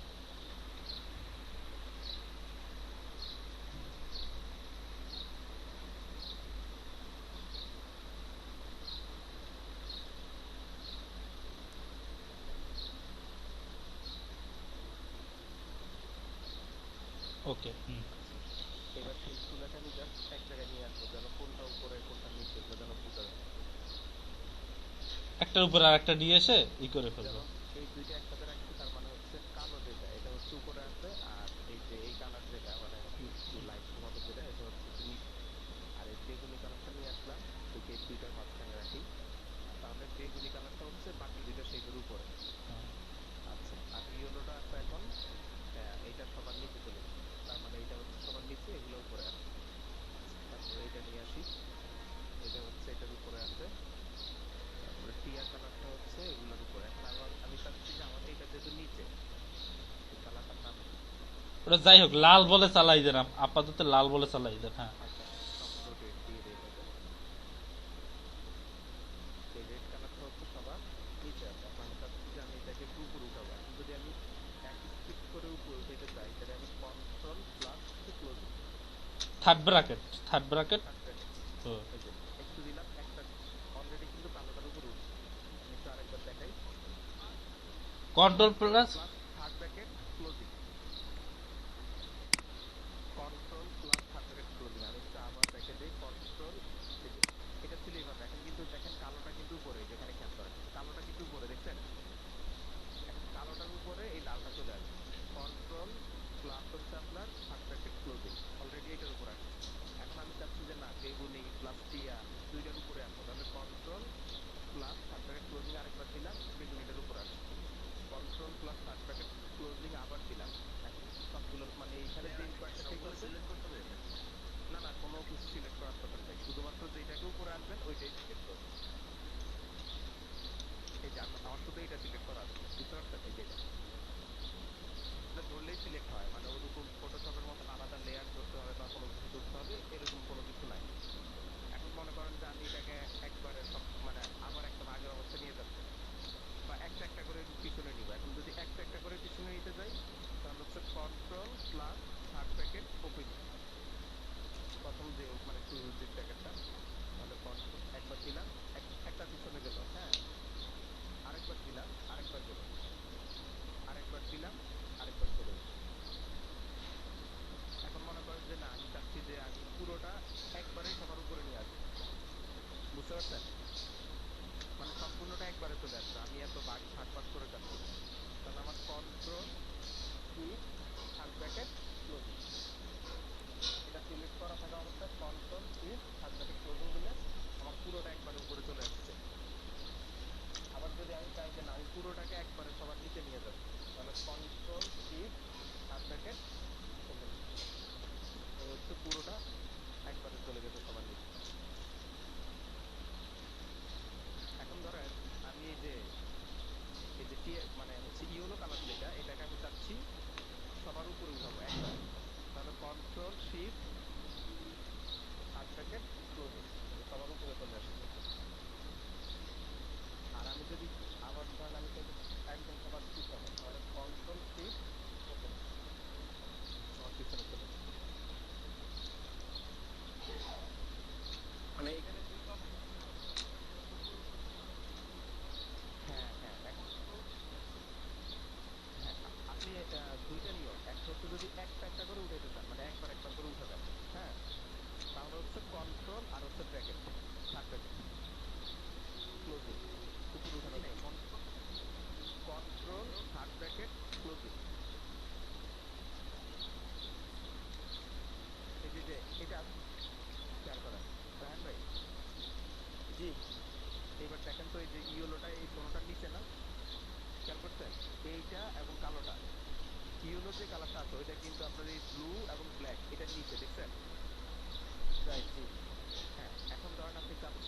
ওকে। হুম। আচ্ছা, এবার এই তুলাটা আমি জাস্ট এক জায়গায় নিয়ে আসবো, যেন কোনটা উপরে কোনটা নিচে এগুলো যেন বোঝা যায়। একটার উপর আর একটা নিয়ে এসে ই করে ফেলবো। যেমন এই দুইটা একসাথে রাখছি, তার মানে হচ্ছে কালো যেটা এটা হচ্ছে উপরে আছে, আর এই যে এই কালার যেটা মানে একটু লাইট মতো যেটা এটা হচ্ছে একটু নিচে। আর এই বেগুনি কালারটা নিয়ে আসলাম, এটাকে এই দুইটার মাঝখানে রাখি। তাহলে বেগুনি কালারটা হচ্ছে বাকি দুইটা শেডের উপরে। আচ্ছা, আর ইয়েলোটা আছে এখন এইটা সবার নিচে চলে গেছে, তার মানে এটা হচ্ছে সবার নিচে, এগুলো উপরে আছে। আচ্ছা, তারপরে এটা নিয়ে আসি, এটা হচ্ছে এটার উপরে আছে। তারপরে টিয়া কালারটা হচ্ছে এগুলোর উপরে। এখন আমার আমি চাচ্ছি যে আমার এটা যেহেতু নিচে, এই কালারটার নাম কি? ওটা যাই হোক, লাল বলে চালাই দেন, আপাতত লাল বলে চালাই দেন। হ্যাঁ। আচ্ছা, আপাতত রেড দিয়ে দেই এটাকে। এই রেড কালারটা হচ্ছে সবার নিচে আছে। এখন আমি চাচ্ছি যে আমি এটাকে একটু উপরে উঠাবো। এখন যদি আমি এক স্পিড করে উপরে উঠাইতে চাই, তাহলে আমি কন্ট্রোল প্লাস হচ্ছে closing, third bracket, third bracket. Third bracket, এই যে একটু দিলাম, একটা অলরেডি কিন্তু কালোটার উপরে উঠছে। আমি একটু আরেকবার দেখাই, control control plus. Plus third bracket closing, control plus third bracket closing. আমি একটু আবার দেখে দিই, কন্ট্রোল, এই যে এটা ছিল এইভাবে। এখন কিন্তু দেখেন কালোটা কিন্তু উপরে, যেখানে খেয়াল করেন কালোটা কিন্তু উপরে, দেখছেন? এখন কালোটার উপরে এই লালটা চলে আসবে। কন্ট্রোল প্লাস হচ্ছে আপনার থার্ড ব্র্যাকেট ক্লোজিং, অলরেডি এটার উপর আসছে। এখন আমি চাচ্ছি যে না, বেগুনি প্লাস টিয়া দুইটার উপরে আসবো, তাহলে control plus third bracket closing আরেকবার দিলাম, বেগুনিটার উপর আসছে। Control plus third bracket closing আবার দিলাম। এখন সবগুলো মানে এইখানে যে কয়েকটা চেক করছেন, না না কোনো কিছু সিলেক্ট করার দরকার নেই, শুধুমাত্র যেটাকে উপরে আনবেন ওইটাই সিলেক্ট করবেন। এই যে আমার শুধু এটা সিলেক্ট করা আছে, বুঝতে পারছেন? এই যে এটা এটা ধরলেই সিলেক্ট হয়, মানে ওরকম ফটোশপের মতন আলাদা লেয়ার ধরতে হবে বা কোনো কিছু ধরতে হবে এরকম কোনো কিছু নাই। এখন মনে করেন যে আমি এটাকে একবারে সব মানে আবার একদম আগের অবস্থা নিয়ে যাচ্ছি, বা একটা একটা করে পিছনে নিব। এখন যদি একটা একটা করে পিছনে নিতে যাই, তাহলে হচ্ছে control plus third bracket opening, প্রথম যে মানে শুরুর যে ব্র্যাকেটটা, তাহলে কন্ট্রোল একবার দিলাম, একটা পিছনে গেল, হ্যাঁ, আরেকবার দিলাম, আরেকবার গেল, আরেকবার দিলাম, আরেকবার চলে গেল। এখন মনে করেন যে না, আমি চাচ্ছি যে আমি পুরোটা একবারে সবার উপরে নিয়ে আসবো, বুঝতে পারছেন? মানে সম্পূর্ণটা একবারে চলে আসবে, আমি এত ভাগ ভাগ ভাগ করে চাচ্ছি না। তাহলে আমার control shift third bracket closing, এটা সিলেক্ট করা থাকা অবস্থায় control shift third bracket closing দিলে আমার পুরোটা একবারে উপরে চলে আসছে। আবার যদি আমি চাই যে না, আমি পুরোটাকে একবারে সবার নিচে নিয়ে যাব, তাহলে control shift third bracket opening, এই হচ্ছে পুরোটা একবারে চলে গেছে সবার নিচে। এখন ধরেন আমি এই যে মানে হচ্ছে ইয়েলো কালার যেটা, এটাকে আমি চাচ্ছি সবার উপরে উঠাবো একবারে, তাহলে control shift third bracket closing, সবার উপরে চলে আসছে। আর আমি যদি আবার ধরেন আমি চাই যে একদম সবার পিছনে, তাহলে কন্ট্রোল শিফট ওপেনিং, সবার পিছনে চলে গেছে। মানে এখানে দুইটা অপশন আছে তো। হ্যাঁ হ্যাঁ হ্যাঁ, আপনি দুইটা নিয়ম, একটা হচ্ছে যদি একটা একটা করে উঠাইতে চান, মানে একবার একবার করে উঠাবেন, হ্যাঁ, তাহলে হচ্ছে কন্ট্রোল আর হচ্ছে ব্র্যাকেট, থার্ড ব্র্যাকেট ক্লোজিং, উপরে উঠানোর জন্য কন্ট্রোল থার্ড ব্র্যাকেট ক্লোজিং। এই যে যে এটা খেয়াল করেন রায়হান ভাই, জি। এইবার দেখেন তো এই যে ইয়েলোটা এই কোনোটার নিচে না, খেয়াল করছেন? এইটা এবং কালোটা, ইয়েলো যে কালারটা আছে ওইটা কিন্তু আপনার এই ব্লু এবং ব্ল্যাক এটার নিচে, দেখছেন? রাইট, জি। হ্যাঁ, এখন ধরেন আপনি চাচ্ছেন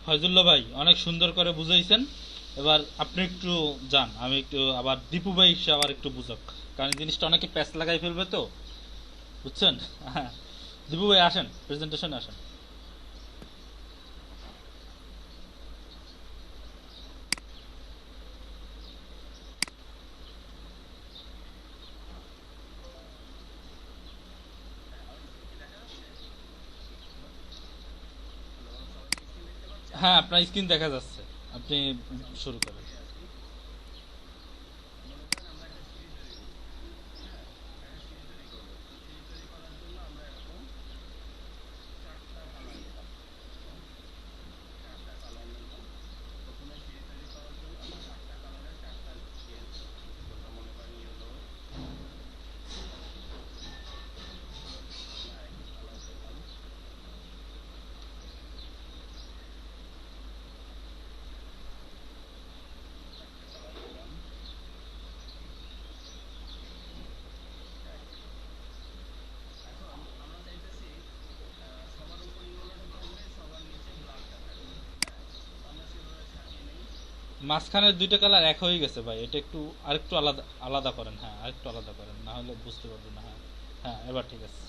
ফয়জুল্লাহ ভাই অনেক সুন্দর করে বুঝাইছেন। এবার আপনি একটু যান, আমি একটু আবার দীপু ভাই এসে আবার একটু বুঝাক, কারণ এই জিনিসটা অনেকে প্যাচ লাগাই ফেলবে তো, বুঝছেন? হ্যাঁ, দীপু ভাই আসেন, প্রেজেন্টেশনে আসেন। হ্যাঁ, আপনার স্ক্রিন দেখা যাচ্ছে, আপনি শুরু করেন। মাঝখানের দুইটা কালার এক হয়ে গেছে ভাই, এটা একটু আরেকটু আলাদা আলাদা করেন, হ্যাঁ আরেকটু আলাদা করেন, না হলে বুঝতে পারবো না। হ্যাঁ, হ্যাঁ এবার ঠিক আছে।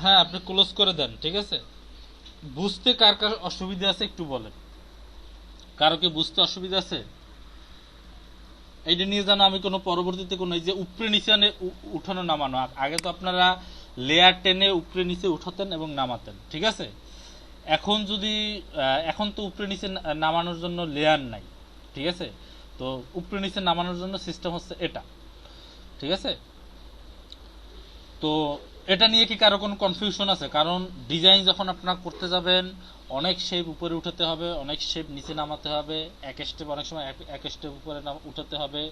হ্যাঁ, আপনি ক্লোজ করে দেন, ঠিক আছে। বুঝতে কার কার অসুবিধা আছে একটু বলেন, কারো কি বুঝতে অসুবিধা আছে? এইটা নিয়ে যেন আমি কোনো পরবর্তীতে কোনো এই যে উপরে নিচে উঠানো নামানো, আগে তো আপনারা লেয়ার টেনে উপরে নিচে উঠাতেন এবং নামাতেন, ঠিক আছে। এখন যদি এখন তো উপরে নিচে নামানোর জন্য লেয়ার নাই, ঠিক আছে। তো উপরে নিচে নামানোর জন্য সিস্টেম হচ্ছে এটা, ঠিক আছে। তো এটা নিয়ে কি কারো কোনো কনফিউশন আছে? কারণ ডিজাইন যখন আপনারা করতে যাবেন, অনেক শেপ উপরে উঠাতে হবে, অনেক শেপ নিচে নামাতে হবে, এক স্টেপ অনেক সময় এক স্টেপ উপরে উঠাতে হবে,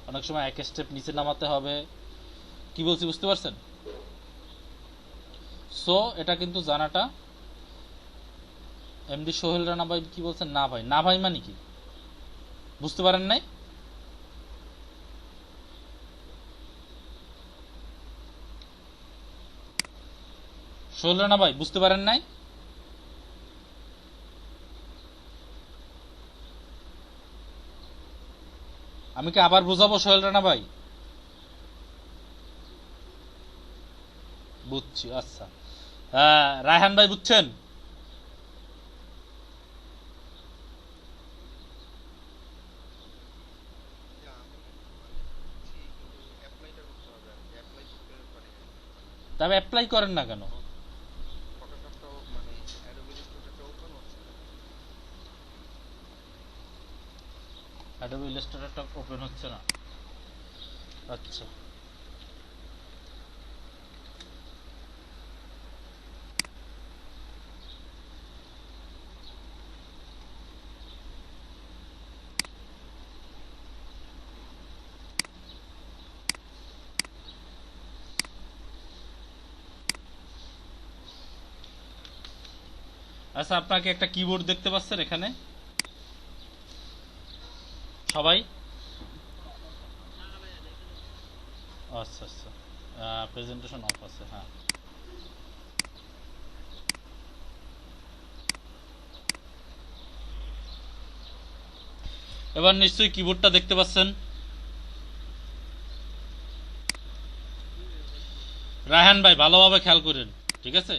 অনেক সময় এক স্টেপ নিচে নামাতে হবে। কি বলছি বুঝতে পারছেন? সো এটা কিন্তু জানাটা। এমডি সোহেল রানা ভাই কি বলছেন? না ভাই, না ভাই মানে কি বুঝতে পারেন নাই? সোহেল রানা ভাই বুঝতে পারেন নাই? আমি কি আবার বুঝাবো সোহেল রানা ভাই? বুঝছি, আচ্ছা। রায়হান ভাই বুঝছেন? তবে অ্যাপ্লাই করেন না কেন? অ্যাডোবি ইলাস্ট্রেটরটা ওপেন হচ্ছে না। আচ্ছা, আচ্ছা আপনাকে একটা কিবোর্ড দেখতে পাচ্ছেন এখানে সবাই? আচ্ছা আচ্ছা, প্রেজেন্টেশন অফ আছে, হ্যাঁ। এবার নিশ্চয়ই কিবোর্ডটা দেখতে পাচ্ছেন। রায়হান ভাই ভালোভাবে খেয়াল করেন, ঠিক আছে?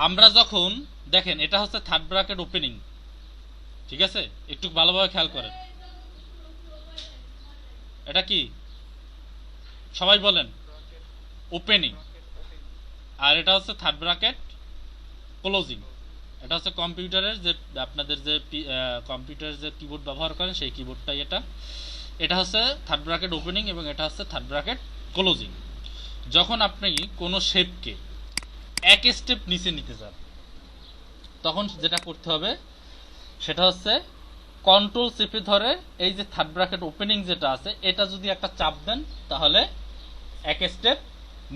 আমরা যখন দেখেন এটা হচ্ছে থার্ড ব্র্যাকেট ওপেনিং, ঠিক আছে? একটু ভালোভাবে খেয়াল করেন, এটা কি সবাই বলেন? ওপেনিং। আর এটা হচ্ছে থার্ড ব্র্যাকেট ক্লোজিং। এটা হচ্ছে কম্পিউটারের যে আপনাদের যে কম্পিউটারের যে কিবোর্ড ব্যবহার করেন সেই কিবোর্ডটাই এটা। এটা হচ্ছে থার্ড ব্র্যাকেট ওপেনিং এবং এটা হচ্ছে থার্ড ব্র্যাকেট ক্লোজিং। যখন আপনি কোনো শেপকে এক স্টেপ নিচে নিতে চান তখন যেটা করতে হবে সেটা হচ্ছে কন্ট্রোল চেপে ধরে এই যে থার্ড ব্র্যাকেট ওপেনিং যেটা আছে এটা যদি একটা চাপ দেন তাহলে এক স্টেপ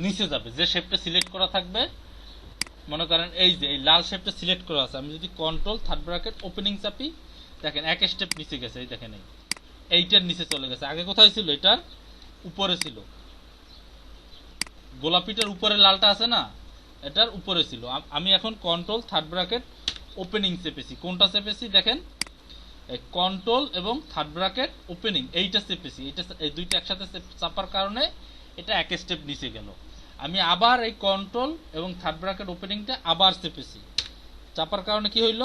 নিচে যাবে। যে শেপটা সিলেক্ট করা থাকবে, মনে করেন এই যে এই লাল শেপটা সিলেক্ট করা আছে, আমি যদি কন্ট্রোল থার্ড ব্র্যাকেট ওপেনিং চাপি দেখেন এক স্টেপ নিচে গেছে, এই দেখেন এইটার নিচে চলে গেছে। আগে কোথায় ছিল? এটার উপরে ছিল, গোলাপিটার উপরে লালটা আছে না, এটার উপরে ছিল। আমি এখন কন্ট্রোল থার্ড ব্র্যাকেট ওপেনিং চেপেছি। কোনটা চেপেছি দেখেন, এই কন্ট্রোল এবং থার্ড ব্র্যাকেট ওপেনিং এইটা চেপেছি। এইটা এই দুইটা একসাথে চাপার কারণে এটা এক স্টেপ নিচে গেল। আমি আবার এই কন্ট্রোল এবং থার্ড ব্র্যাকেট ওপেনিংটা আবার চেপেছি, চাপার কারণে কি হইল?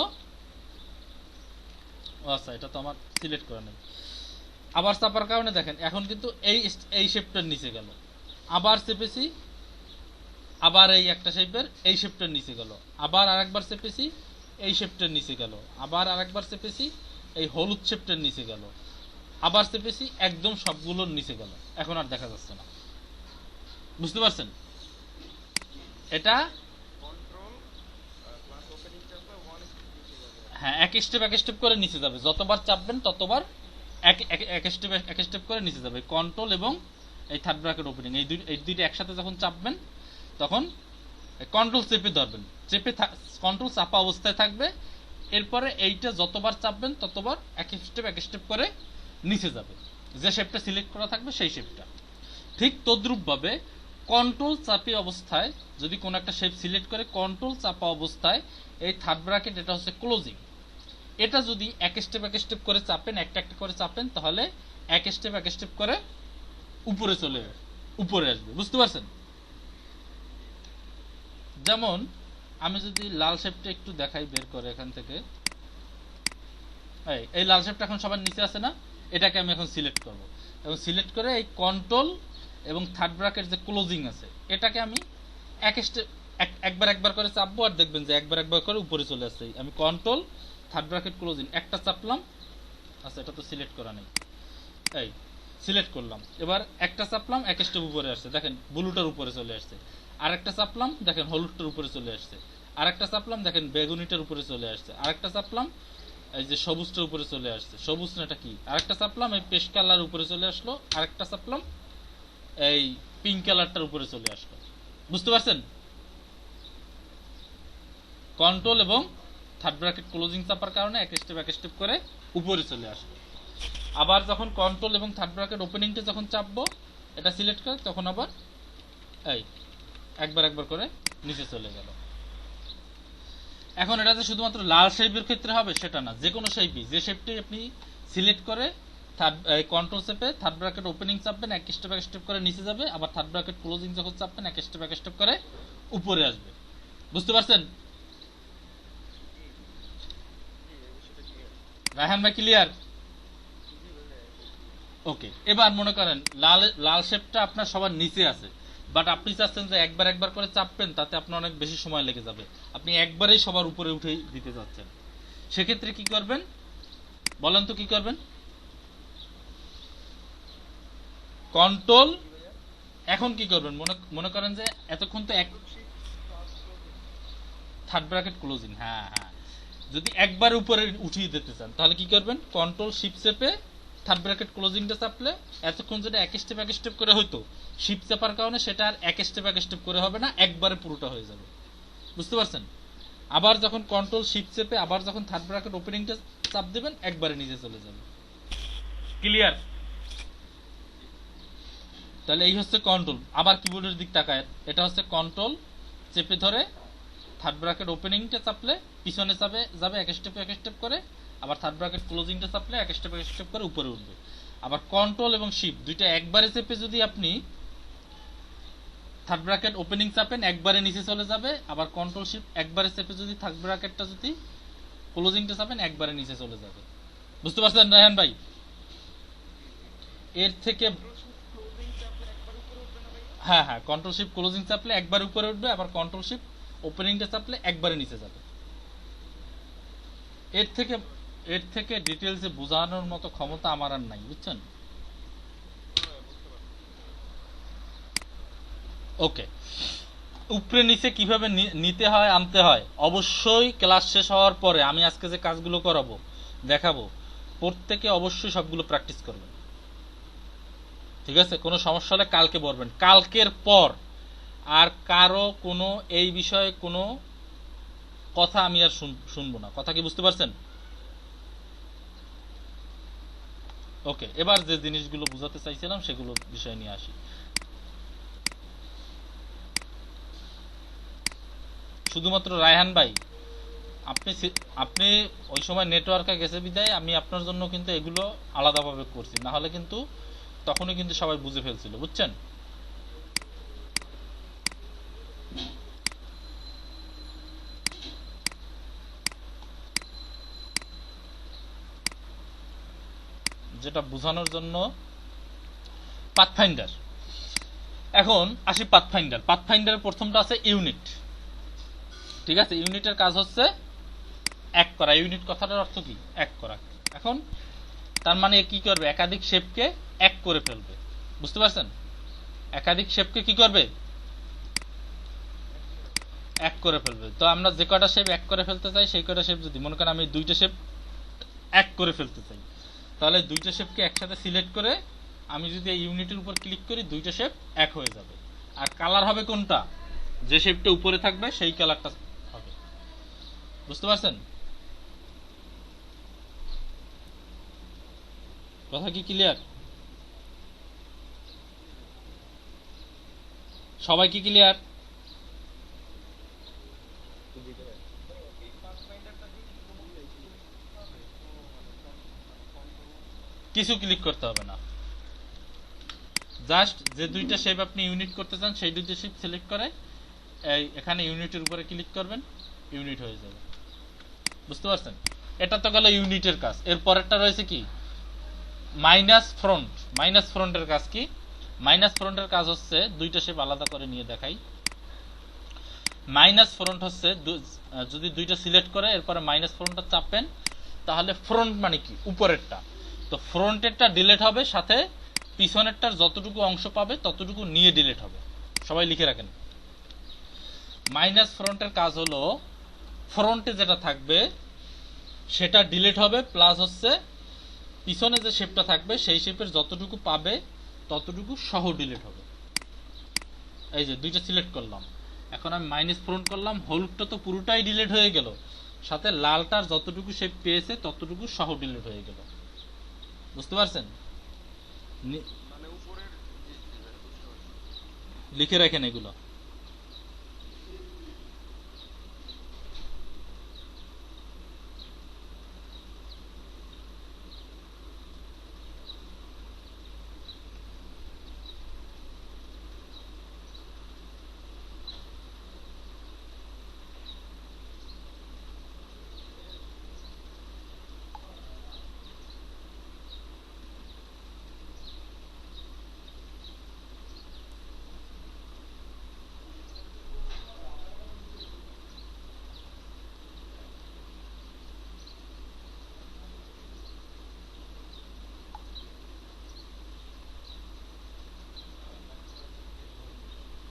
আচ্ছা, এটা তো আমার সিলেক্ট করা নেই। আবার চাপার কারণে দেখেন এখন কিন্তু এই শেপটার নিচে গেল। আবার চেপেছি, আবার এই একটা শেপের এই শেপটার নিচে গেল। আবার আরেকবার চেপেছি, এই শেপটার নিচে গেল। আবার আরেকবার চেপেছি, এই হলুদ শেপটার নিচে গেল। আবার চেপেছি, একদম সবগুলোর নিচে গেল। এখন আর দেখা যাচ্ছে না। বুঝতে পারছেন? এটা হ্যাঁ এক স্টেপ করে নিচে যাবে। যতবার চাপবেন ততবার এক স্টেপ করে নিচে যাবে। কন্ট্রোল এবং এই থার্ড ব্র্যাকেট ওপেনিং এই দুইটা একসাথে যখন চাপবেন তখন কন্ট্রোল চেপে ধরবেন, চেপে কন্ট্রোল চাপা অবস্থায় থাকবে। এরপরে এইটা যতবার চাপবেন ততবার এক স্টেপ করে নিচে যাবে, যে শেপটা সিলেক্ট করা থাকবে সেই শেপটা। ঠিক তদ্রূপভাবে কন্ট্রোল চাপে অবস্থায় যদি কোনো একটা শেপ সিলেক্ট করে কন্ট্রোল চাপা অবস্থায় এই থার্ড ব্র্যাকেট এটা হচ্ছে ক্লোজিং, এটা যদি এক স্টেপ করে চাপেন, একটা করে চাপেন, তাহলে এক স্টেপ করে উপরে আসবে। বুঝতে পারছেন? যেমন আমি যদি লাল শেপটা একটু দেখাই বের করে এখান থেকে, এই লাল শেপটা এখন সবার নিচে আছে না, এটাকে আমি এখন সিলেক্ট করব এবং সিলেক্ট করে এই কন্ট্রোল এবং থার্ড ব্র্যাকেট যে ক্লোজিং আছে এটাকে আমি একবার করে চাপবো আর দেখবেন যে একবার করে উপরে চলে আসছে। আমি কন্ট্রোল থার্ড ব্র্যাকেট ক্লোজিং একটা চাপলাম, আচ্ছা এটা তো সিলেক্ট করা নেই, এই সিলেক্ট করলাম। এবার একটা চাপলাম, এক স্টেপ উপরে আসছে, দেখেন ব্লুটার উপরে চলে আসছে। আরেকটা চাপলাম, দেখেন হলুদটার উপরে চলে আসছে। আরেকটা চাপলাম, দেখেন বেগুনিটার উপরে চলে আসছে। আরেকটা চাপলাম, এই যে সবুজটার উপরে চলে আসছে। সবুজ না এটা কি? আরেকটা চাপলাম, এই পেস্ট কালার উপরে চলে আসলো। আরেকটা চাপলাম, এই পিঙ্ক কালারটার উপরে চলে আসলো। বুঝতে পারছেন? কন্ট্রোল এবং থার্ড ব্র্যাকেট ক্লোজিং চাপার কারণে এক স্টেপ করে উপরে চলে আসলো। আবার যখন কন্ট্রোল এবং থার্ড ব্র্যাকেট ওপেনিংটা যখন চাপবো এটা সিলেক্ট করে তখন আবার এই একবার করে নিচে চলে গেল। এখন এটা যে শুধুমাত্র লাল শেপের ক্ষেত্রে হবে সেটা না, যে কোনো শেপই, যে শেপটি আপনি সিলেক্ট করে কন্ট্রোল চেপে থার্ড ব্র্যাকেট ওপেনিং চাপবেন, এক স্টেপ করে নিচে যাবে। আবার থার্ড ব্র্যাকেট ক্লোজিং যখন চাপবেন এক স্টেপ করে উপরে আসবে। বুঝতে পারছেন? রায়হান ভাই ক্লিয়ার? ওকে। এবার মনে করেন লাল শেপটা আপনার সবার নিচে আছে, বাট আপনি চাচ্ছেন যে একবার করে চাপবেন, তাতে আপনার অনেক বেশি সময় লেগে যাবে। আপনি একবারেই সবার উপরে উঠে দিতে যাচ্ছেন, সেক্ষেত্রে কি করবেন? বলেন তো কি করবেন? কন্ট্রোল, এখন কি করবেন? মনে মনে করেন যে এতক্ষণ তো এক থার্ড ব্র্যাকেট ক্লোজিং, হ্যাঁ হ্যাঁ, যদি একবার উপরে উঠিয়ে দিতে চান তাহলে কি করবেন? কন্ট্রোল শিফট চেপে থার্ড ব্র্যাকেট ক্লোজিংটা চাপলে এতক্ষণ যেটা এক স্টেপ করে হইতো, শিফট চাপার কারণে সেটা আর এক স্টেপ করে হবে না, একবারে পুরোটা হয়ে যাবে। বুঝতে পারছেন? আবার যখন কন্ট্রোল শিফট চেপে আবার যখন থার্ড ব্র্যাকেট ওপেনিংটা চাপ দেবেন, একবারে নিচে চলে যাবে। ক্লিয়ার? তাহলে এই হচ্ছে কন্ট্রোল। আবার কিবোর্ডের দিক তাকায়, এটা হচ্ছে কন্ট্রোল চেপে ধরে থার্ড ব্র্যাকেট ওপেনিংটা চাপলে পিছনে যাবে এক স্টেপ করে, আবার থার্ড ব্র্যাকেট ক্লোজিংটা চাপলে এক স্টেপ করে উপরে উঠবে। আবার কন্ট্রোল এবং শিফট দুইটা একবারে চেপে যদি আপনি থার্ড ব্র্যাকেট ওপেনিং চাপেন, একবারে নিচে চলে যাবে। আবার কন্ট্রোল শিফট একবারে চেপে যদি থার্ড ব্র্যাকেটটা যদি ক্লোজিংটা চাপেন, একবারে নিচে চলে যাবে। বুঝতে পারছেন রায়হান ভাই? এর থেকে হ্যাঁ হ্যাঁ, কন্ট্রোল শিফট ক্লোজিং চাপলে একবার উপরে উঠবে, আবার কন্ট্রোল শিফট ওপেনিংটা চাপলে একবারে নিচে যাবে। এর থেকে ডিটেলসে বোঝানোর মতো ক্ষমতা আমার আর নাই, বুঝছেন? ওকে, উপরে নিচে কিভাবে নিতে হয় আনতে হয় অবশ্যই ক্লাস শেষ হওয়ার পরে আমি আজকে যে কাজগুলো করাবো দেখাবো, প্রত্যেকে অবশ্যই সবগুলো প্র্যাকটিস করবেন। ঠিক আছে? কোনো সমস্যা হলে কালকে বলবেন। কালকের পর আর কারো কোনো এই বিষয়ে কোনো কথা আমি আর শুনবো না। কথা কি বুঝতে পারছেন? ওকে, এবার যে জিনিসগুলো বুঝাতে চাইছিলাম সেগুলো বিষয় নিয়ে আসি। শুধুমাত্র রায়হান ভাই, আপনি ওই সময় নেটওয়ার্কে গেছে বিদায় আমি আপনার জন্য কিন্তু এগুলো আলাদাভাবে করছি, না হলে কিন্তু তখনই কিন্তু সবাই বুঝে ফেলছিল, বুঝছেন? যেটা বোঝানোর জন্য পাথফাইন্ডার। এখন আসি পাথফাইন্ডারের প্রথমটা আছে ইউনিট। ঠিক আছে? ইউনিটের কাজ হচ্ছে এক করা। ইউনিট কথাটার অর্থ কি? এক করা। এখন তার মানে কি করবে? একাধিক শেপকে এক করে ফেলবে। বুঝতে পারছেন? একাধিক শেপকে কি করবে? এক করে ফেলবে। তো আমরা যে কটা শেপ এক করে ফেলতে চাই সেই কটা শেপ, যদি মনে করেন আমি দুইটা শেপ এক করে ফেলতে চাই, তাহলে দুইটা শেপকে একসাথে সিলেক্ট করে আমি যদি এই ইউনিটের উপর ক্লিক করি, দুইটা শেপ এক হয়ে যাবে। আর কালার হবে কোনটা? যে শেপটা উপরে থাকবে সেই কালারটা হবে। বুঝতে পারছেন? কথা কি ক্লিয়ার? সবাই কি ক্লিয়ার? কিছু ক্লিক করতে হবে না, জাস্ট যে দুইটা শেপ আপনি ইউনিট করতে চান সেই দুইটা শেপ সিলেক্ট করে এই এখানে ইউনিটের উপরে ক্লিক করবেন, ইউনিট হয়ে যাবে। বুঝতে পারছেন? এটা তো গেল ইউনিটের কাজ। এর পরেরটা রয়েছে কি? Minus front. মাইনাস ফ্রন্টের কাজ কি? মাইনাস ফ্রন্টের কাজ হচ্ছে দুইটা শেপ আলাদা করে নিয়ে দেখাই। মাইনাস ফ্রন্ট হচ্ছে যদি দুইটা সিলেক্ট করে এরপরে মাইনাস ফ্রন্টটা চাপেন, তাহলে ফ্রন্ট মানে কি? উপরেরটা। তো ফ্রন্টেরটা ডিলিট হবে, সাথে পিছনেরটার যতটুকু অংশ পাবে ততটুকু নিয়ে ডিলিট হবে। সবাই লিখে রাখেন। মাইনাস ফ্রন্টের কাজ হলো ফ্রন্টে যেটা থাকবে সেটা ডিলিট হবে, প্লাস হচ্ছে পিছনে যে শেপটা থাকবে সেই শেপের যতটুকু পাবে ততটুকু সহ ডিলিট হবে। এই যে দুইটা সিলেক্ট করলাম, এখন আমি মাইনাস ফ্রন্ট করলাম, হলুদটা তো পুরোটাই ডিলিট হয়ে গেল, সাথে লালটার যতটুকু শেপ পেয়েছে ততটুকু সহ ডিলিট হয়ে গেল। বুঝতে পারছেন? লিখে রাখেন এগুলো।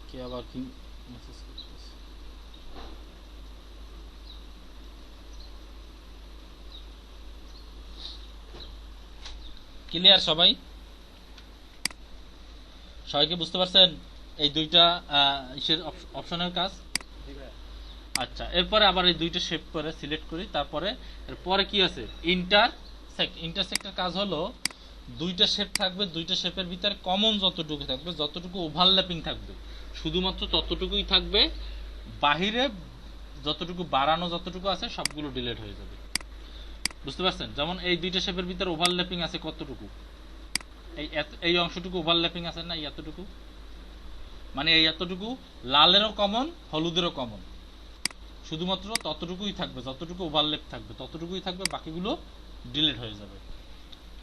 কে আবার কি মেসেজ করতেছে? ক্লিয়ার সবাই? সবাইকে বুঝতে পারছেন এই দুইটা ইসের অপশনের কাজ? জি ভাই। আচ্ছা, এরপরে আবার এই দুইটা শেপ করে সিলেক্ট করি, তারপরে এরপরে কি আছে ইন্টারসেক্টের কাজ হলো দুইটা শেপ থাকবে, দুইটা শেপের ভিতরে কমন যতটুকু থাকবে, যতটুকু ওভারল্যাপিং থাকবে শুধুমাত্র ততটুকুই থাকবে, বাহিরে যতটুকু বাড়ানো যতটুকু আছে সবগুলো ডিলিট হয়ে যাবে। বুঝতে পারছেন? যেমন এই দুইটা শেপের ভিতরে ওভারল্যাপিং আছে কতটুকু, এই অংশটুকু ওভারল্যাপিং আছে না, এতটুকু, মানে এই এতটুকু লালেরও কমন হলুদেরও কমন, শুধুমাত্র ততটুকুই থাকবে, যতটুকু ওভারল্যাপ থাকবে ততটুকুই থাকবে, বাকিগুলো ডিলিট হয়ে যাবে।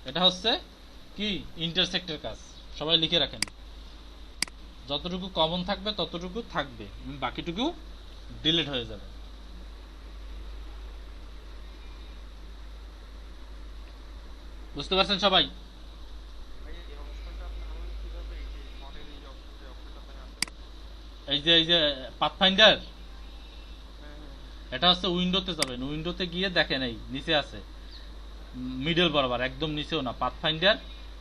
এটা হচ্ছে কি ইন্টারসেক্টের কাজ, সবাই লিখে রাখেন। যতটুকু কমন থাকবে ততটুকু থাকবে, বাকিটুকু ডিলিট হয়ে যাবে। বুঝতে পারছেন সবাই? এই যে পাথফাইন্ডার, এটা হচ্ছে উইন্ডোতে যাবেন, উইন্ডোতে গিয়ে দেখেন এই নিচে আছে মিডল বরাবর, একদম নিচেও না, পাথফাইন্ডার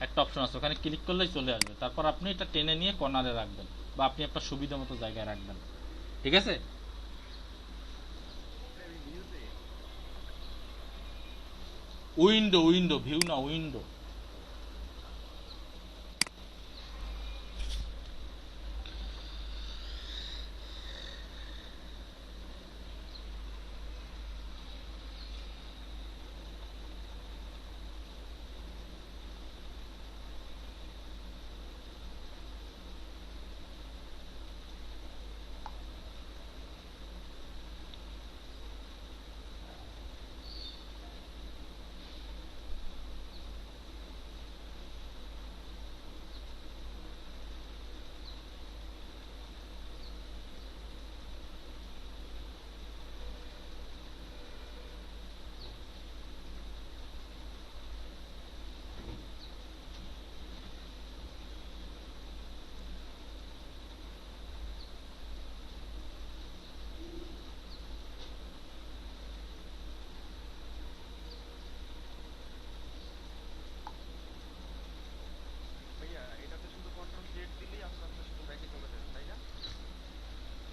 একটা অপশন আছে, ওখানে ক্লিক করলেই চলে আসবে। তারপর আপনি এটা টেনে নিয়ে কর্নারে রাখবেন বা আপনি আপনার সুবিধা মতো জায়গায় রাখবেন। ঠিক আছে? উইন্ডো ভিউ না, উইন্ডো।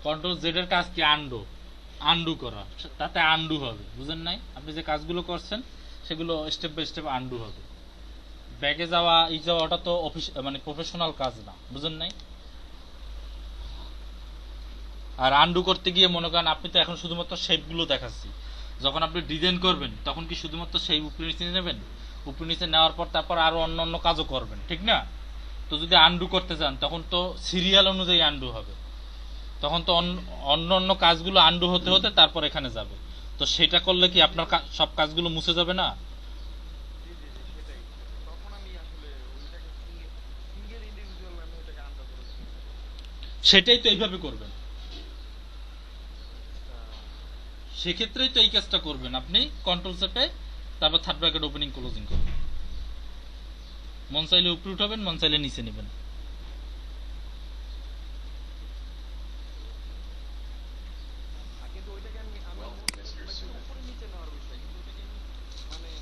কন্ট্রোল জেড এর কাজ কি? আন্ডু করা, তাতে আন্ডু হবে। বুঝেন নাই? আপনি যে কাজগুলো করছেন সেগুলো স্টেপ বাই স্টেপ আন্ডু হবে। ব্যাকে যাওয়া যাওয়া ওটা তো অফিস মানে প্রফেশনাল কাজ না। বুঝেন নাই? আর আন্ডু করতে গিয়ে মনে করেন আপনি তো এখন শুধুমাত্র শেপগুলো দেখাচ্ছি, যখন আপনি ডিজাইন করবেন তখন কি শুধুমাত্র সেই উপরে নিচে নেবেন? উপরে নিচে নেওয়ার পর তারপর আরো অন্য অন্য কাজও করবেন, ঠিক না? তো যদি আন্ডু করতে চান তখন তো সিরিয়াল অনুযায়ী আন্ডু হবে, তখন তো অন্য অন্য কাজগুলো আন্ডু হতে হতে তারপর এখানে যাবে। তো সেটা করলে কি আপনার সব কাজগুলো মুছে যাবে না? সেটাই তো এইভাবে করবেন, সেক্ষেত্রেই তো এই কাজটা করবেন। আপনি কন্ট্রোল চেপে তারপর থার্ড ব্র্যাকেট ওপেনিং ক্লোজিং করবেন, মন চাইলে উপরে উঠাবেন, মন চাইলে নিচে নেবেন।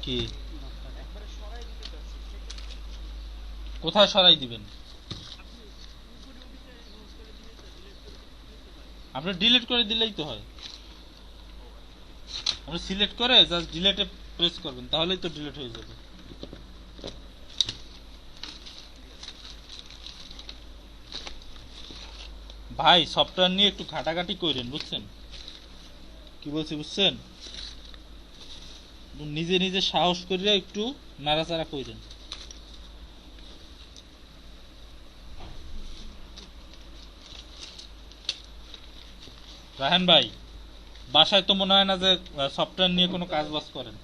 কি কোথায় সরাই দিবেন? আপনি ডিলিট করে দিলেই তো হয়। আপনি সিলেক্ট করে জাস্ট ডিলিটে প্রেস করবেন, তাহলেই তো ডিলিট হয়ে যাবে। ভাই সফটওয়্যার নিয়ে একটু ঘাটাঘাটি করেন, বুঝছেন কি বলছি? বুঝছেন? নিজে নিজে সাহস করে একটু নাড়াচাড়া করেন। রাহান ভাই, বাসায় তো মনে হয় না যে সফটওয়্যার নিয়ে কোনো কাজ বাজ করেন।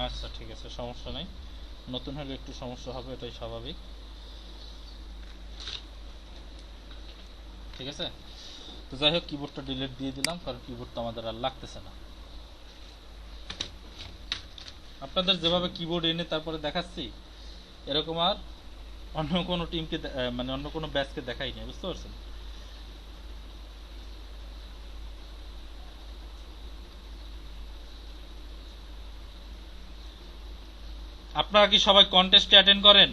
আচ্ছা ঠিক আছে, সমস্যা নাই। নতুন হলে একটু সমস্যা হবে, এটাই স্বাভাবিক। ঠিক আছে, তো যাই হোক কিবোর্ডটা ডিলিট দিয়ে দিলাম, কারণ কিবোর্ডটা আমাদের আর লাগতেছে না। আপনাদের যেভাবে কিবোর্ড এনে তারপরে দেখাচ্ছি, এরকম আর অন্য কোনো টিমকে মানে অন্য কোনো ব্যাচকে দেখাই নাই, বুঝতে পারছেন? আপনারা কি সবাই কন্টেস্টে অ্যাটেন্ড করেন?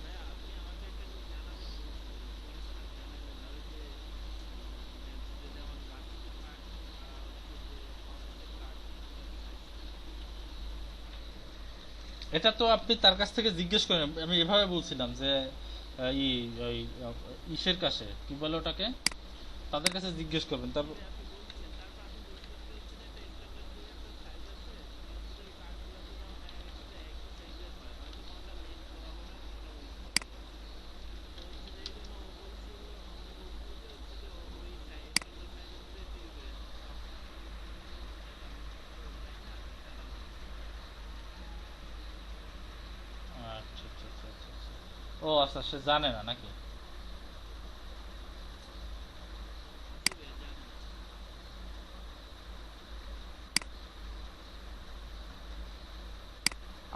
ভাইয়া আপনি আমাকে একটা জিনিস জানাবেন কি পরে জানাইবেন না ওই যে ম্যাচে যেমন ভার্সিটি কার্ড হচ্ছে যে কন্টেস্টের কার্ড এগুলো কি সাইজ কি এটা তো আপনি তার কাছ থেকে জিজ্ঞেস করেন। আমি এভাবে বলছিলাম যে ই ওই ইসের কাছে কি বলে ওটাকে, তাদের কাছে জিজ্ঞেস করবেন। তারপর যে আপনি বলছিলেন তারপর আপনি বলছিলেন যে হচ্ছে যে একটা স্ট্যান্ডার্ড কি একটা সাইজ আছে হচ্ছে যে ওই কার্ডগুলোতে যেমন দেখা গেছে যে একই সাইজের হয় হয়তো কোনোটা লেন্থ হবে না কোনোটা উইডথ হবে তো হচ্ছে যে এই জন্য ও বলছিল আমাকে বলছিল যে হচ্ছে যে ওই স্ট্যান্ডার্ড সাইজ অনুযায়ী তৈরি করে দিতে তখন আমি বলছিলাম যে এটা আমি তো জানি না জানাবো না আচ্ছা আচ্ছা আচ্ছা আচ্ছা আচ্ছা। ও আচ্ছা, সে জানে না নাকি? জি ভাইয়া জানে না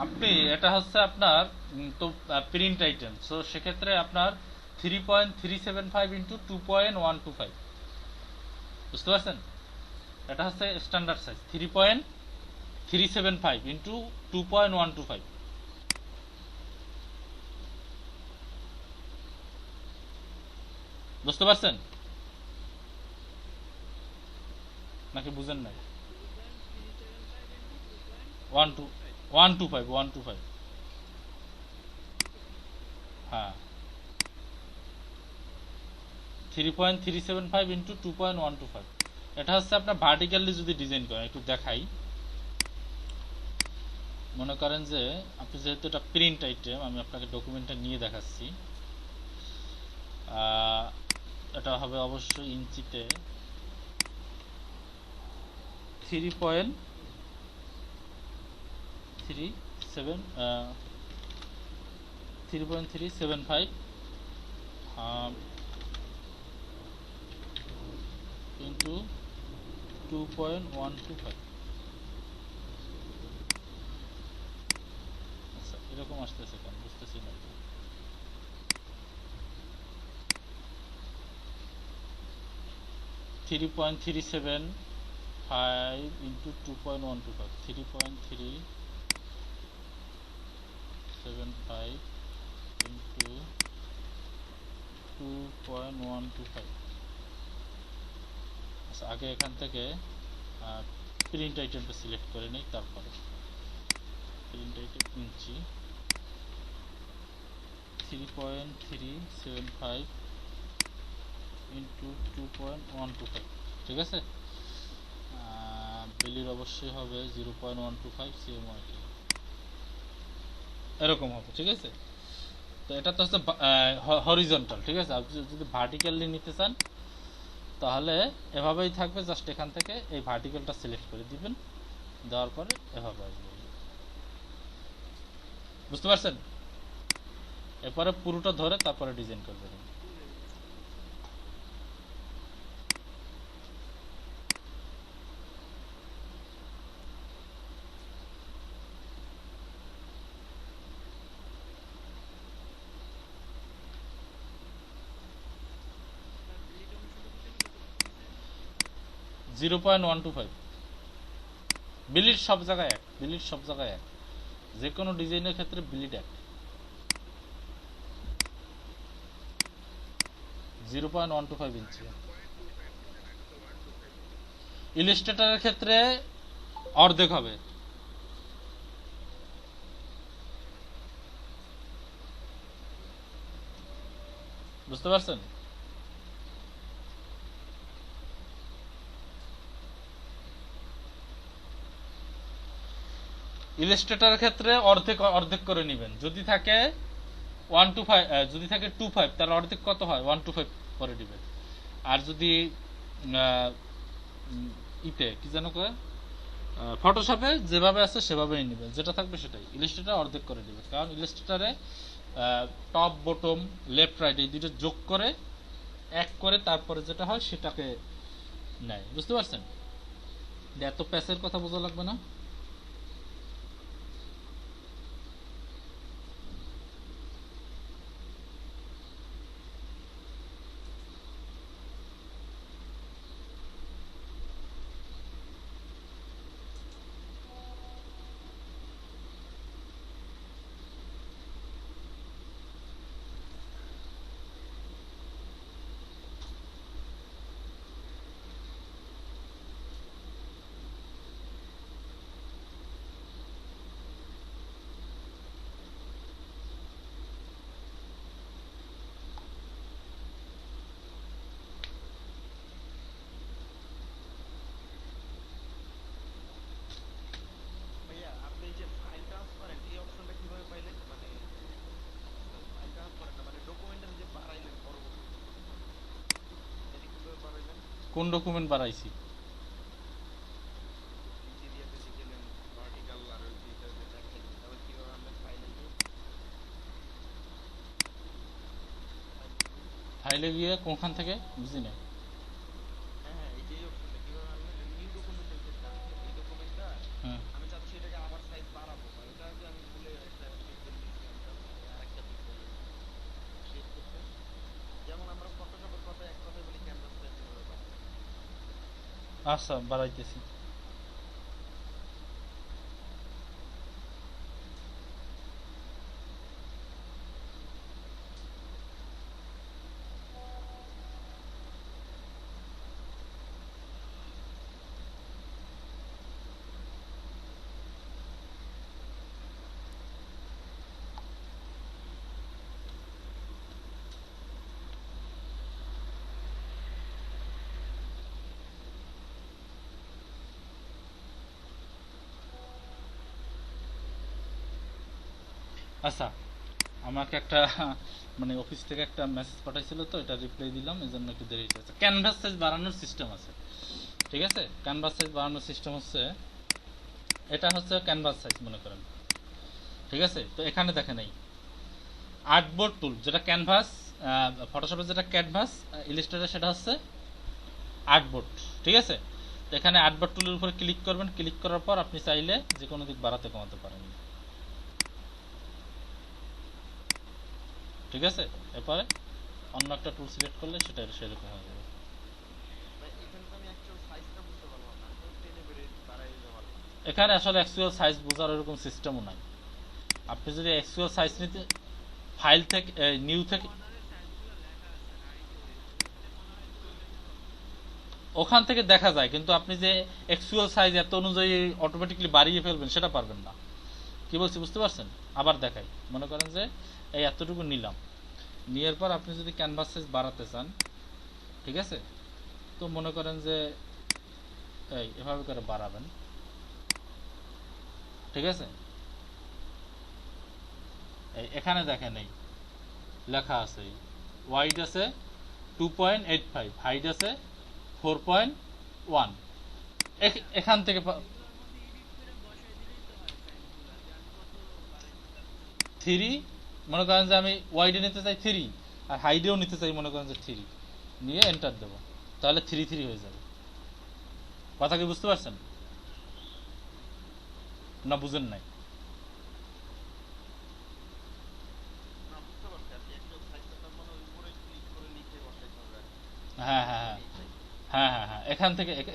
আপনি এটা হচ্ছে আপনার তো প্রিন্ট আইটেম, সো সেক্ষেত্রে আপনার 3.375 ইন্টু 2.125, বুঝতে পারছেন? এটা হচ্ছে স্ট্যান্ডার্ড সাইজ 3.375 ইন্টু 2.125। বুঝতে পারছেন নাকি বুঝেন নাই? 3.375 into two point one two one five 125 125 হ্যাঁ, 3.375 ইন্টু 2.125। এটা হচ্ছে আপনার ভার্টিক্যালি যদি ডিজাইন করেন, একটু দেখাই। মনে করেন যে আপনি যেহেতু এটা প্রিন্ট আইটেম, আমি আপনাকে ডকুমেন্টটা নিয়ে দেখাচ্ছি। এটা হবে অবশ্যই ইঞ্চিতে 3.375 ইন্টু 2.125। আচ্ছা, এরকম আসতেছে কেন বুঝতেছি না। 3.375 ইন্টু 2.125, 3.375 ইন্টু 2.125। আচ্ছা, আগে এখান থেকে প্রিন্ট আইটেমটা সিলেক্ট করে নিই, তারপরে প্রিন্ট আইটেম ইঞ্চি 3.375 ইন্টু 2.125। ঠিক আছে, বেলির অবশ্যই হবে 0.125 সিএমওয়াই, এরকম হবে। ঠিক আছে, তো এটা তো হচ্ছে হরিজন্টাল। ঠিক আছে, আপনি যদি ভার্টিক্যালি নিতে চান তাহলে এভাবেই থাকবে, জাস্ট এখান থেকে এই ভার্টিক্যালটা সিলেক্ট করে দিবেন, দেওয়ার পরে এভাবে আসবে। বুঝতে পারছেন? এরপরে পুরোটা ধরে তারপরে ডিজাইন করবেন। জি ভাই বুঝতে পারছি 0.125। বিলিড সব জায়গায় এক, বিলিড সব জায়গায় এক, যে কোনো ডিজাইনের ক্ষেত্রে বিলিড এক। 0.125 ইঞ্চি। ইলাস্ট্রেটরের ক্ষেত্রে অর্ধেক হবে। বুঝতে পারছেন? ইলাস্ট্রেটরের ক্ষেত্রে অর্ধেক অর্ধেক করে নেবেন। যদি থাকে 125, যদি থাকে 25, তার অর্ধেক কত হয়? 125 করে দিবেন। আর যদি ইতে কি যেন কয়, ফটোশপে যেভাবে আছে সেভাবেই নেবে, যেটা থাকবে সেটাই। ইলাস্ট্রেটর অর্ধেক করে নেবে, কারণ ইলাস্ট্রেটরে টপ বটম লেফট রাইট এই দুটো যোগ করে এক করে তারপরে যেটা হয় সেটাকে নেয়, বুঝতে পারছেন? এত প্যাচের কথা বোঝা লাগবে না। ভাইয়া আপনি এই যে ফাইল ট্রান্সপারেন্ট এই অপশনটা কিভাবে পাইলেন? মানে ফাইল ট্রান্সপারেন্ট না, মানে ডকুমেন্টের যে বাড়াইলেন পরবর্তী, এটা কিভাবে বাড়াইলেন? কোন ডকুমেন্ট বাড়াইছি? নিচে দিয়ে যে গেলেন ভার্টিক্যাল আর ওই দুইটা যে দেখাইলেন, তারপর কিভাবে আনলেন ফাইলে গিয়ে? ফাইলে গিয়ে ফাইলে গিয়ে কোনখান থেকে বুঝি না। হ্যাঁ হ্যাঁ, এই যে এই অপশনটা কিভাবে আনলেন? নিউ ডকুমেন্টের যে এই ডকুমেন্টটা হুম। আমি চাচ্ছি এটাকে আবার সাইজ বাড়াবো, বা এটা যে আমি ভুলে একটা পিক্সেল দিচ্ছি, আমি চাচ্ছি আরেকটা পিক্সেল শেড করতে। যেমন আমরা ফটোশপের কথায় এক কথায় বলি ক্যানভাস সাইজ কিভাবে বাড়াবো। আচ্ছা, বাড়াইতেছি। আচ্ছা, আমাকে একটা মানে অফিস থেকে একটা মেসেজ পাঠাইছিল, তো এটা রিপ্লাই দিলাম, এই জন্য একটু দেরি হয়েছে। আচ্ছা, ক্যানভাস সাইজ বাড়ানোর সিস্টেম আছে, ঠিক আছে? ক্যানভাস সাইজ বাড়ানোর সিস্টেম হচ্ছে, এটা হচ্ছে ক্যানভাস সাইজ মনে করেন, ঠিক আছে? তো এখানে দেখেন এই আর্টবোর্ড টুল, যেটা ক্যানভাস, ফটোশপের যেটা ক্যানভাস, ইলাস্ট্রেটর সেটা হচ্ছে আর্টবোর্ড, ঠিক আছে? তো এখানে আর্টবোর্ড টুলের উপরে ক্লিক করবেন, ক্লিক করার পর আপনি চাইলে যে কোনো দিক বাড়াতে কমাতে পারেন, ঠিক আছে? এরপরে অন্য একটা টুল সিলেক্ট করলে সেটা সেরকম হয়ে যাবে। ভাই এখানে তো আমি অ্যাকচুয়াল সাইজটা বুঝতে পারলাম না, আমি তো টেনে বেড়ে বাড়াই দিতে পারলাম। এখানে আসলে অ্যাকচুয়াল সাইজ বোঝার এরকম সিস্টেমও নাই। আপনি যদি অ্যাকচুয়াল সাইজ নিতে ফাইল থেকে নিউ থেকে কর্নারের সাইজগুলো লেখা আছে রাইটে, ওইখানে মনে হয় একটু উল্লেখ করা আছে। ওখান থেকে দেখা যায়, কিন্তু আপনি যে অ্যাকচুয়াল সাইজ এত অনুযায়ী অটোমেটিকলি বাড়িয়ে ফেলবেন সেটা পারবেন না। কি বলছি বুঝতে পারছেন? আবার দেখাই, মনে করেন যে এই এতটুকু নিলাম, নেওয়ার পর আপনি যদি ক্যানভাস সাইজ বাড়াতে চান, ঠিক আছে? তো মনে করেন যে এই এভাবে করে বাড়াবেন, ঠিক আছে? এই এখানে দেখেন এই লেখা আছে, ওয়াইড আছে 2.85, হাইট আছে 4.1। এখান থেকে এগুলোর মধ্যে এডিট করে বসাই দিলেই তো হয় সাইজগুলো, যে আমি কত বাড়াইতে চাচ্ছি। 3, মনে করেন যে আমি ওয়াইডে নিতে চাই 3, আর হাইডেও নিতে চাই মনে করেন যে 3, নিয়ে এন্টার দেবো, তাহলে 3 হয়ে যাবে। কথা কি বুঝতে পারছেন না বুঝেন নাই? না বুঝতে পারছি, আর কি অ্যাকচুয়াল সাইজটা তার মানে ওই উপরে ক্লিক করে লিখে বসাইতে হবে আর কি। হ্যাঁ লিখে হ্যাঁ হ্যাঁ এই সাইজ। হ্যাঁ,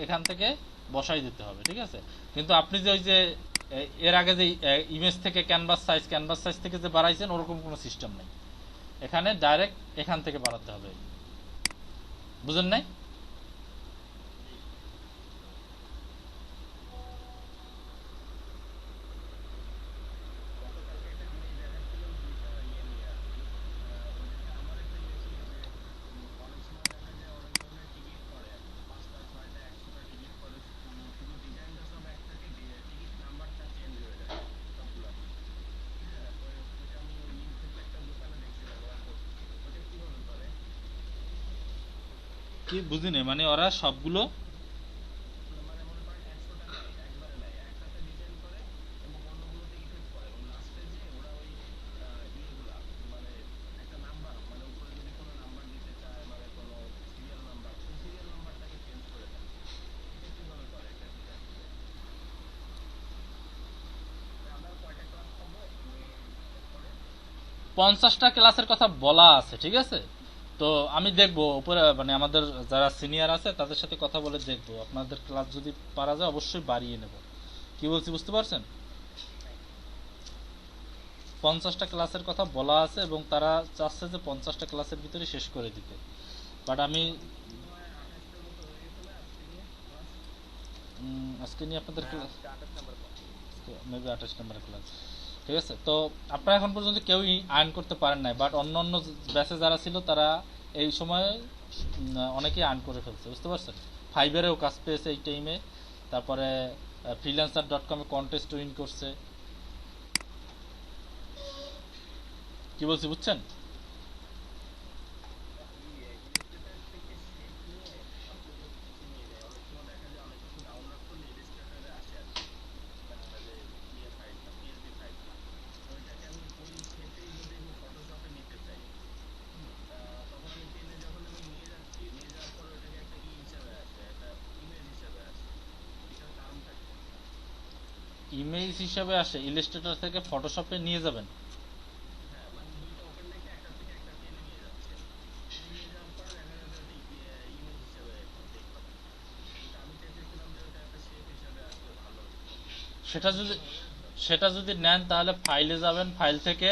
এখান থেকে বসাই দিতে হবে, ঠিক আছে? কিন্তু আপনি যে ওই যে এর আগে যে ইমেজ থেকে ক্যানভাস সাইজ থেকে যে বাড়াইছেন ওরকম কোনো সিস্টেম নেই, এখানে ডাইরেক্ট এখান থেকে বাড়াতে হবে, বুঝেন নাই? জি বুঝতে পারছি। গতকালকে একটা জিনিস দেখাচ্ছিল ইয়ে নিয়ে, ওই যে আমার একটা জিনিস ছিল যে অনেক সময় দেখা যায় অনেক ধরনের টিকিট করে, 5টা 6টা 100টা টিকিট করে, শুধু ডিজাইনটা সব এক থাকে, টিকিট নাম্বারটা চেঞ্জ হয়ে যায় সবগুলা। হ্যাঁ, ওইটা আমি ওই ইউটিউবে একটা দোকানে দেখছিলাম ওরা করতেছে, ওটা কিভাবে করে? কি বুঝিনি, মানে ওরা সবগুলো মানে 50টা ক্লাসের কথা বলা আছে, ঠিক আছে? তো আমি দেখবো উপরে মানে আমাদের যারা সিনিয়র আছে তাদের সাথে কথা বলে দেখবো, আপনাদের ক্লাস যদি পারা যায় অবশ্যই বাড়িয়ে নেব। কি বলছি বুঝতে পারছেন? 50টা ক্লাসের কথা বলা আছে এবং তারা চাচ্ছে যে 50টা ক্লাসের ভিতরে শেষ করে দিতে। বাট আমি আজকে নিয়ে আপনাদের হ্যাঁ ক্লাস আজকে 28 নাম্বার ক্লাস। মেবি 28 নম্বর ক্লাস, ঠিক আছে? তো আপনারা এখন পর্যন্ত কেউই আর্ন করতে পারেন নাই, বাট অন্য অন্য ব্যাচে যারা ছিল তারা এই সময়ে অনেকেই আর্ন করে ফেলছে, বুঝতে পারছেন? ফাইবারেও কাজ পেয়েছে এই টাইমে, তারপরে freelancer.com এ কন্টেস্ট উইন করছে। কি বলছি বুঝছেন? ইমেজ হিসাবে আসে, ইলাস্ট্রেটর থেকে ফটোশপে নিয়ে যাবেন। সেটা যদি সেটা যদি নেন তাহলে ফাইলে যাবেন, ফাইল থেকে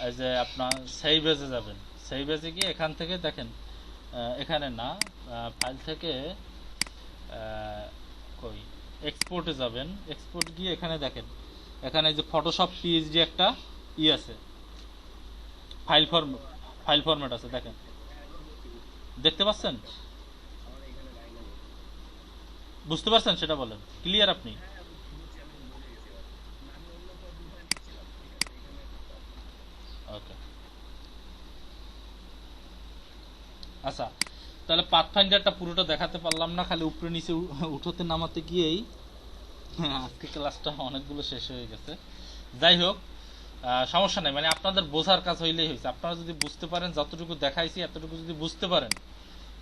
এই যে আপনার সেই পেজে যাবেন, সেই পেজে গিয়ে এখান থেকে দেখেন, এখানে না, ফাইল থেকে কই এক্সপোর্টে যাবেন, এক্সপোর্ট গিয়ে এখানে দেখেন, এখানে যে ফটোশপ পিএইচডি একটা আছে, ফাইল ফর্ম ফাইল ফরম্যাট আছে, দেখেন দেখতে পাচ্ছেন? বুঝতে পারছেন সেটা বলেন, ক্লিয়ার আপনি? ওকে, আচ্ছা, তাহলে পাথফাইন্ডারটা পুরোটা দেখাতে পারলাম না, খালি উপরে নিচে উঠোতে নামাতে গিয়েই আজকে ক্লাসটা অনেকগুলো শেষ হয়ে গেছে। যাই হোক, সমস্যা নাই, মানে আপনাদের বোঝার কাজ হইলেই হয়েছে। আপনারা যদি বুঝতে পারেন, যতটুকু দেখাইছি এতটুকু যদি বুঝতে পারেন,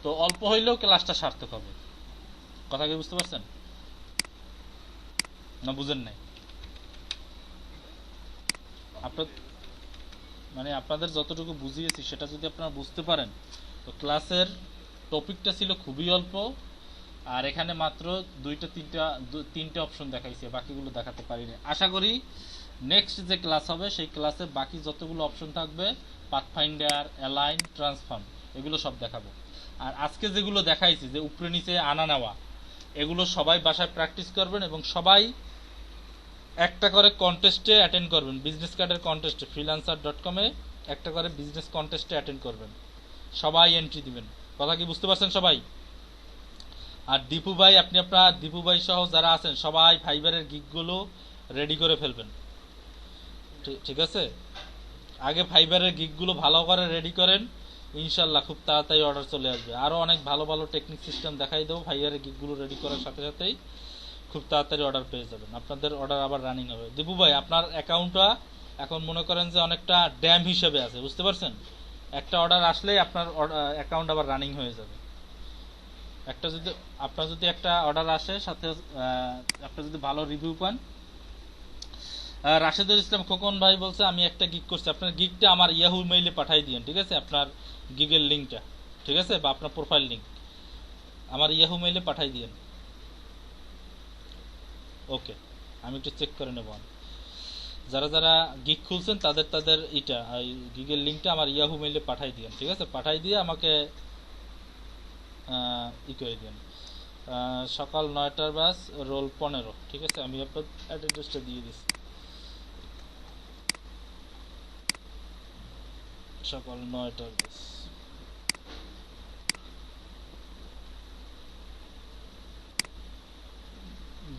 তো অল্প হইলেও ক্লাসটা সার্থক হবে। কথা কি বুঝতে পারছেন না বুঝেন নাই? আপনার মানে আপনাদের যতটুকু বুঝিয়েছি সেটা যদি আপনারা বুঝতে পারেন, তো ক্লাসের টপিকটা ছিল খুবই অল্প, আর এখানে মাত্র তিনটা অপশন দেখাইছে, বাকিগুলো দেখাতে পারিনি। আশা করি নেক্সট যে ক্লাস হবে সেই ক্লাসে বাকি যতগুলো অপশন থাকবে, পাথফাইন্ডার, অ্যালাইন, ট্রান্সফর্ম, এগুলো সব দেখাবো। আর আজকে যেগুলো দেখাইছি যে উপরে নিচে আনা নেওয়া, এগুলো সবাই বাসায় প্র্যাকটিস করবেন এবং সবাই একটা করে কন্টেস্টে অ্যাটেন্ড করবেন, বিজনেস কার্ডের কন্টেস্টে freelancer.com এ একটা করে বিজনেস কন্টেস্টে অ্যাটেন্ড করবেন, সবাই এন্ট্রি দিবেন। কথা কি বুঝতে পারছেন সবাই? আর দীপু ভাই, আপনি আপনার দীপু ভাই সহ যারা আছেন সবাই ফাইবারের গিগগুলো রেডি করে ফেলবেন, ঠিক আছে? আগে ফাইবারের গিগগুলো ভালো করে রেডি করেন, ইনশাল্লাহ খুব তাড়াতাড়ি অর্ডার চলে আসবে। আরও অনেক ভালো ভালো টেকনিক সিস্টেম দেখাই দেবো, ফাইবারের গিগগুলো রেডি করার সাথে সাথেই খুব তাড়াতাড়ি অর্ডার পেয়ে যাবেন, আপনাদের অর্ডার আবার রানিং হবে। দীপু ভাই, আপনার অ্যাকাউন্টটা এখন মনে করেন যে অনেকটা ড্যাম হিসেবে আছে, বুঝতে পারছেন? একটা অর্ডার আসলেই আপনার অ্যাকাউন্ট আবার রানিং হয়ে যাবে। একটা যদি আপনার যদি একটা অর্ডার আসে, সাথে আপনার যদি ভালো রিভিউ পান। রাশেদুল ইসলাম খোকন ভাই বলছে আমি একটা গিগ করছি, আপনার গিগটা আমার ইয়াহু মেইলে পাঠাই দিন, ঠিক আছে? আপনার গিগের লিঙ্কটা, ঠিক আছে, বা আপনার প্রোফাইল লিঙ্ক আমার ইয়াহু মেইলে পাঠাই দিন। ওকে, আমি একটু চেক করে নেব। যারা যারা গিগ খুলছেন তাদের তাদের এটা গিগের লিঙ্কটা আমার ইয়াহু মেইলে পাঠাই দিন, ঠিক আছে? পাঠাই দিয়ে আমাকে ই করে দিন, সকাল 9টার বাস, রোল 15, ঠিক আছে? আমি আপনার অ্যাড্রেসটা দিয়ে দিচ্ছি, সকাল 9টার বাস।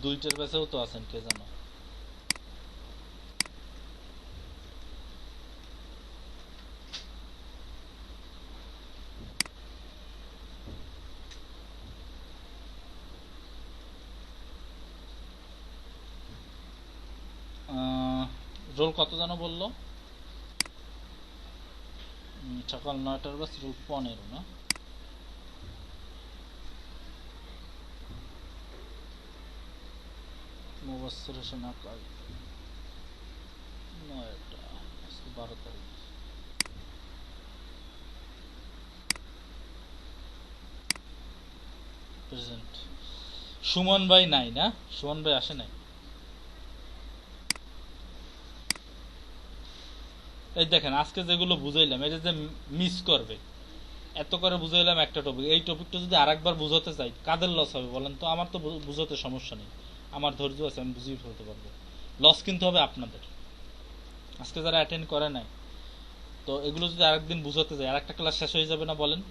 দুইটার বাসেও তো আছেন, কে জানো? রোল কত জানো বললো? সকাল 9টার বাস, রোল 15 না? মুবাসসির হোসেন আকাই, 9টা, 12 তারিখ। প্রেজেন্ট। সুমন ভাই নাই না? সুমন ভাই আসে নাই। এই দেখেন আজকে যেগুলো বুঝাইলাম এটা যে মিস করবে, এত করে বুঝাইলাম একটা টপিক, এই টপিকটা যদি আরেকবার বুঝাতে চাই কাদের লস হবে বলেন তো? আমার তো বুঝাতে সমস্যা নেই, আমার ধৈর্য আছে, আমি বুঝিয়ে ফেলতে পারবো। লস কিন্তু হবে আপনাদের, আজকে যারা অ্যাটেন্ড করে নাই। তো এগুলো যদি আরেকদিন বুঝাতে যাই আরেকটা ক্লাস শেষ হয়ে যাবে না বলেন?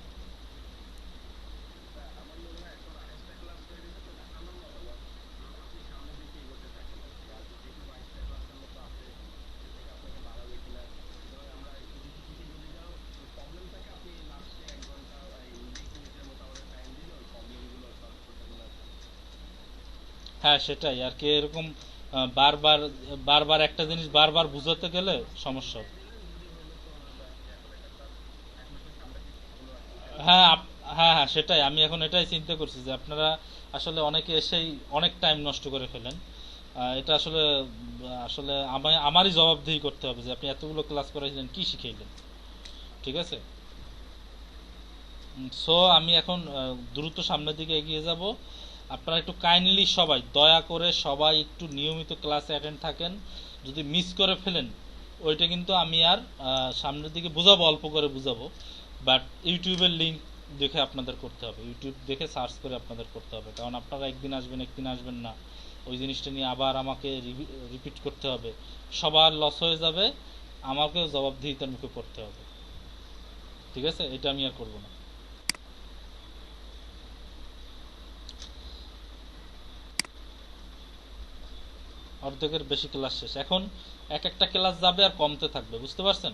আমার মনে হয় এখন আরেকটা ক্লাস হয়ে গেছে তো দেখানো হলো। আপনি সামনের দিকে এগোতে থাকেন আর কি। আর যেহেতু 22টা ক্লাসের মতো আছে, এর থেকে আপনাকে বাড়াবে কিনা, সুতরাং আমরা একটু বেশি শিখে যদি যাও প্রবলেম থাকে, আপনি লাস্টে 1 ঘন্টা এই 20 মিনিটের মতো আমাদের টাইম দিলে ওই প্রবলেমগুলো সলভ করতে মনে হয় থাকবে। হ্যাঁ সেটাই আর কি, এরকম বারবার বারবার একটা জিনিস বারবার বুঝাতে গেলে সমস্যা হবে। দিলেন যদি হলো তো আমরা কি এখন একটা ক্লাস 1 মাসের সামনে হলো আর কি, তাই না? হ্যাঁ হ্যাঁ হ্যাঁ সেটাই, আমি এখন এটাই চিন্তা করছি যে আপনারা আসলে অনেকে এসেই অনেক টাইম নষ্ট করে ফেলেন। এটা আসলে আসলে আমারই জবাবদিহি করতে হবে যে আপনি এতগুলো ক্লাস করাইলেন, কি শিখাইলেন। ঠিক আছে, সো আমি এখন দ্রুত সামনের দিকে এগিয়ে যাব। আপনারা একটু কাইন্ডলি সবাই দয়া করে সবাই একটু নিয়মিত ক্লাসে অ্যাটেন্ড থাকেন। যদি মিস করে ফেলেন ওইটা কিন্তু আমি আর সামনের দিকে বুঝাবো, অল্প করে বুঝাবো, বাট ইউটিউবের লিঙ্ক দেখে আপনাদের করতে হবে, ইউটিউব দেখে সার্চ করে আপনাদের করতে হবে, কারণ আপনারা একদিন আসবেন একদিন আসবেন না, ওই জিনিসটা নিয়ে আবার আমাকে রিপিট করতে হবে, সবার লস হয়ে যাবে, আমাকেও জবাবদিহিতার মুখে পড়তে হবে। ঠিক আছে, এটা আমি আর করবো না। অর্ধেকের বেশি ক্লাস শেষ এখন, এক একটা ক্লাস যাবে আর কমতে থাকবে, বুঝতে পারছেন?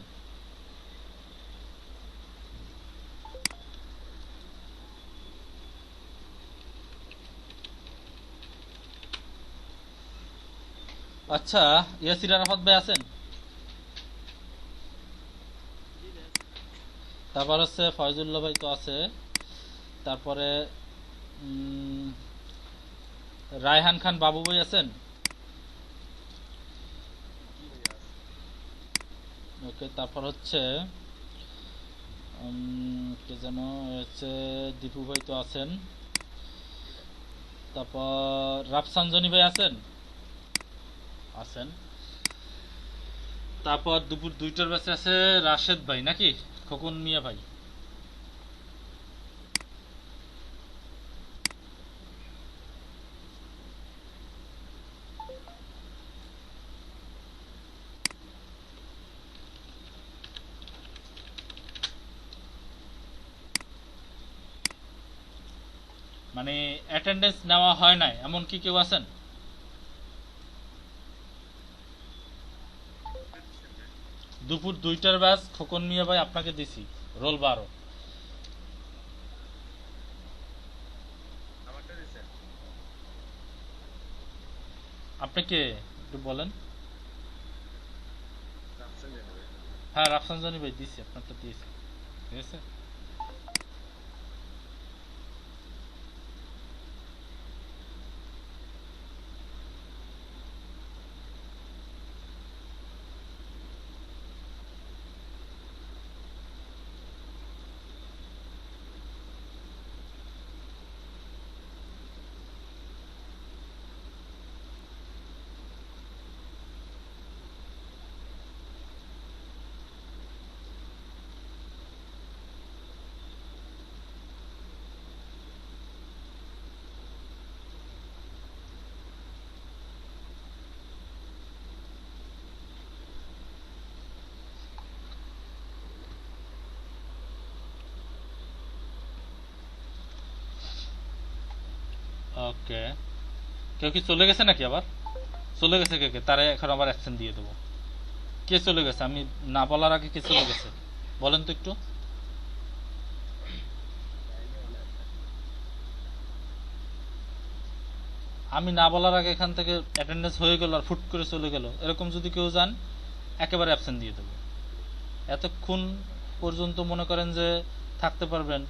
আচ্ছা, ইয়াসির আরাফাত ভাই আছেন? জি দেন। তারপর হচ্ছে ফয়জুল্লাহ ভাই তো আছে, তারপরে উম, রায়হান খান বাবু ভাই আছেন? জি ভাইয়া আছে। ওকে, তারপর হচ্ছে কে যেন হচ্ছে, দীপু ভাই তো আছেন, তারপর রাফসানজনি ভাই আছেন? আছেন। তারপর দুপুর 2টার ব্যাচে আছে রাশেদ ভাই নাকি খোকন মিয়া ভাই? মানে অ্যাটেন্ডেন্স নেওয়া হয় নাই এমন কি কেউ আছেন? দুপুর 2টার ব্যাচ খোকন মিয়া ভাই আপনাকে দিছি, রোল 12। আমারটা দিছেন? আপনি কে একটু বলেন? রাফসান জানি ভাই। হ্যাঁ রাফসানজনি ভাই দিছি, আপনারটা দিয়েছি। ঠিক আছে। ওকে, কেউ কি চলে গেছে নাকি আবার? চলে গেছে কে কে? তারে এখন আবার অ্যাবসেন্ট দিয়ে দেবো। কে চলে গেছে আমি না বলার আগে কে চলে গেছে বলেন তো একটু? কাহিনী অনেক। আমি না বলার আগে এখান থেকে অ্যাটেন্ডেন্স হয়ে গেল আর ফুট করে চলে গেল, এরকম যদি কেউ যান একেবারে অ্যাবসেন্ট দিয়ে দেবো। এতক্ষণ পর্যন্ত মনে করেন যে থাকতে পারবেন,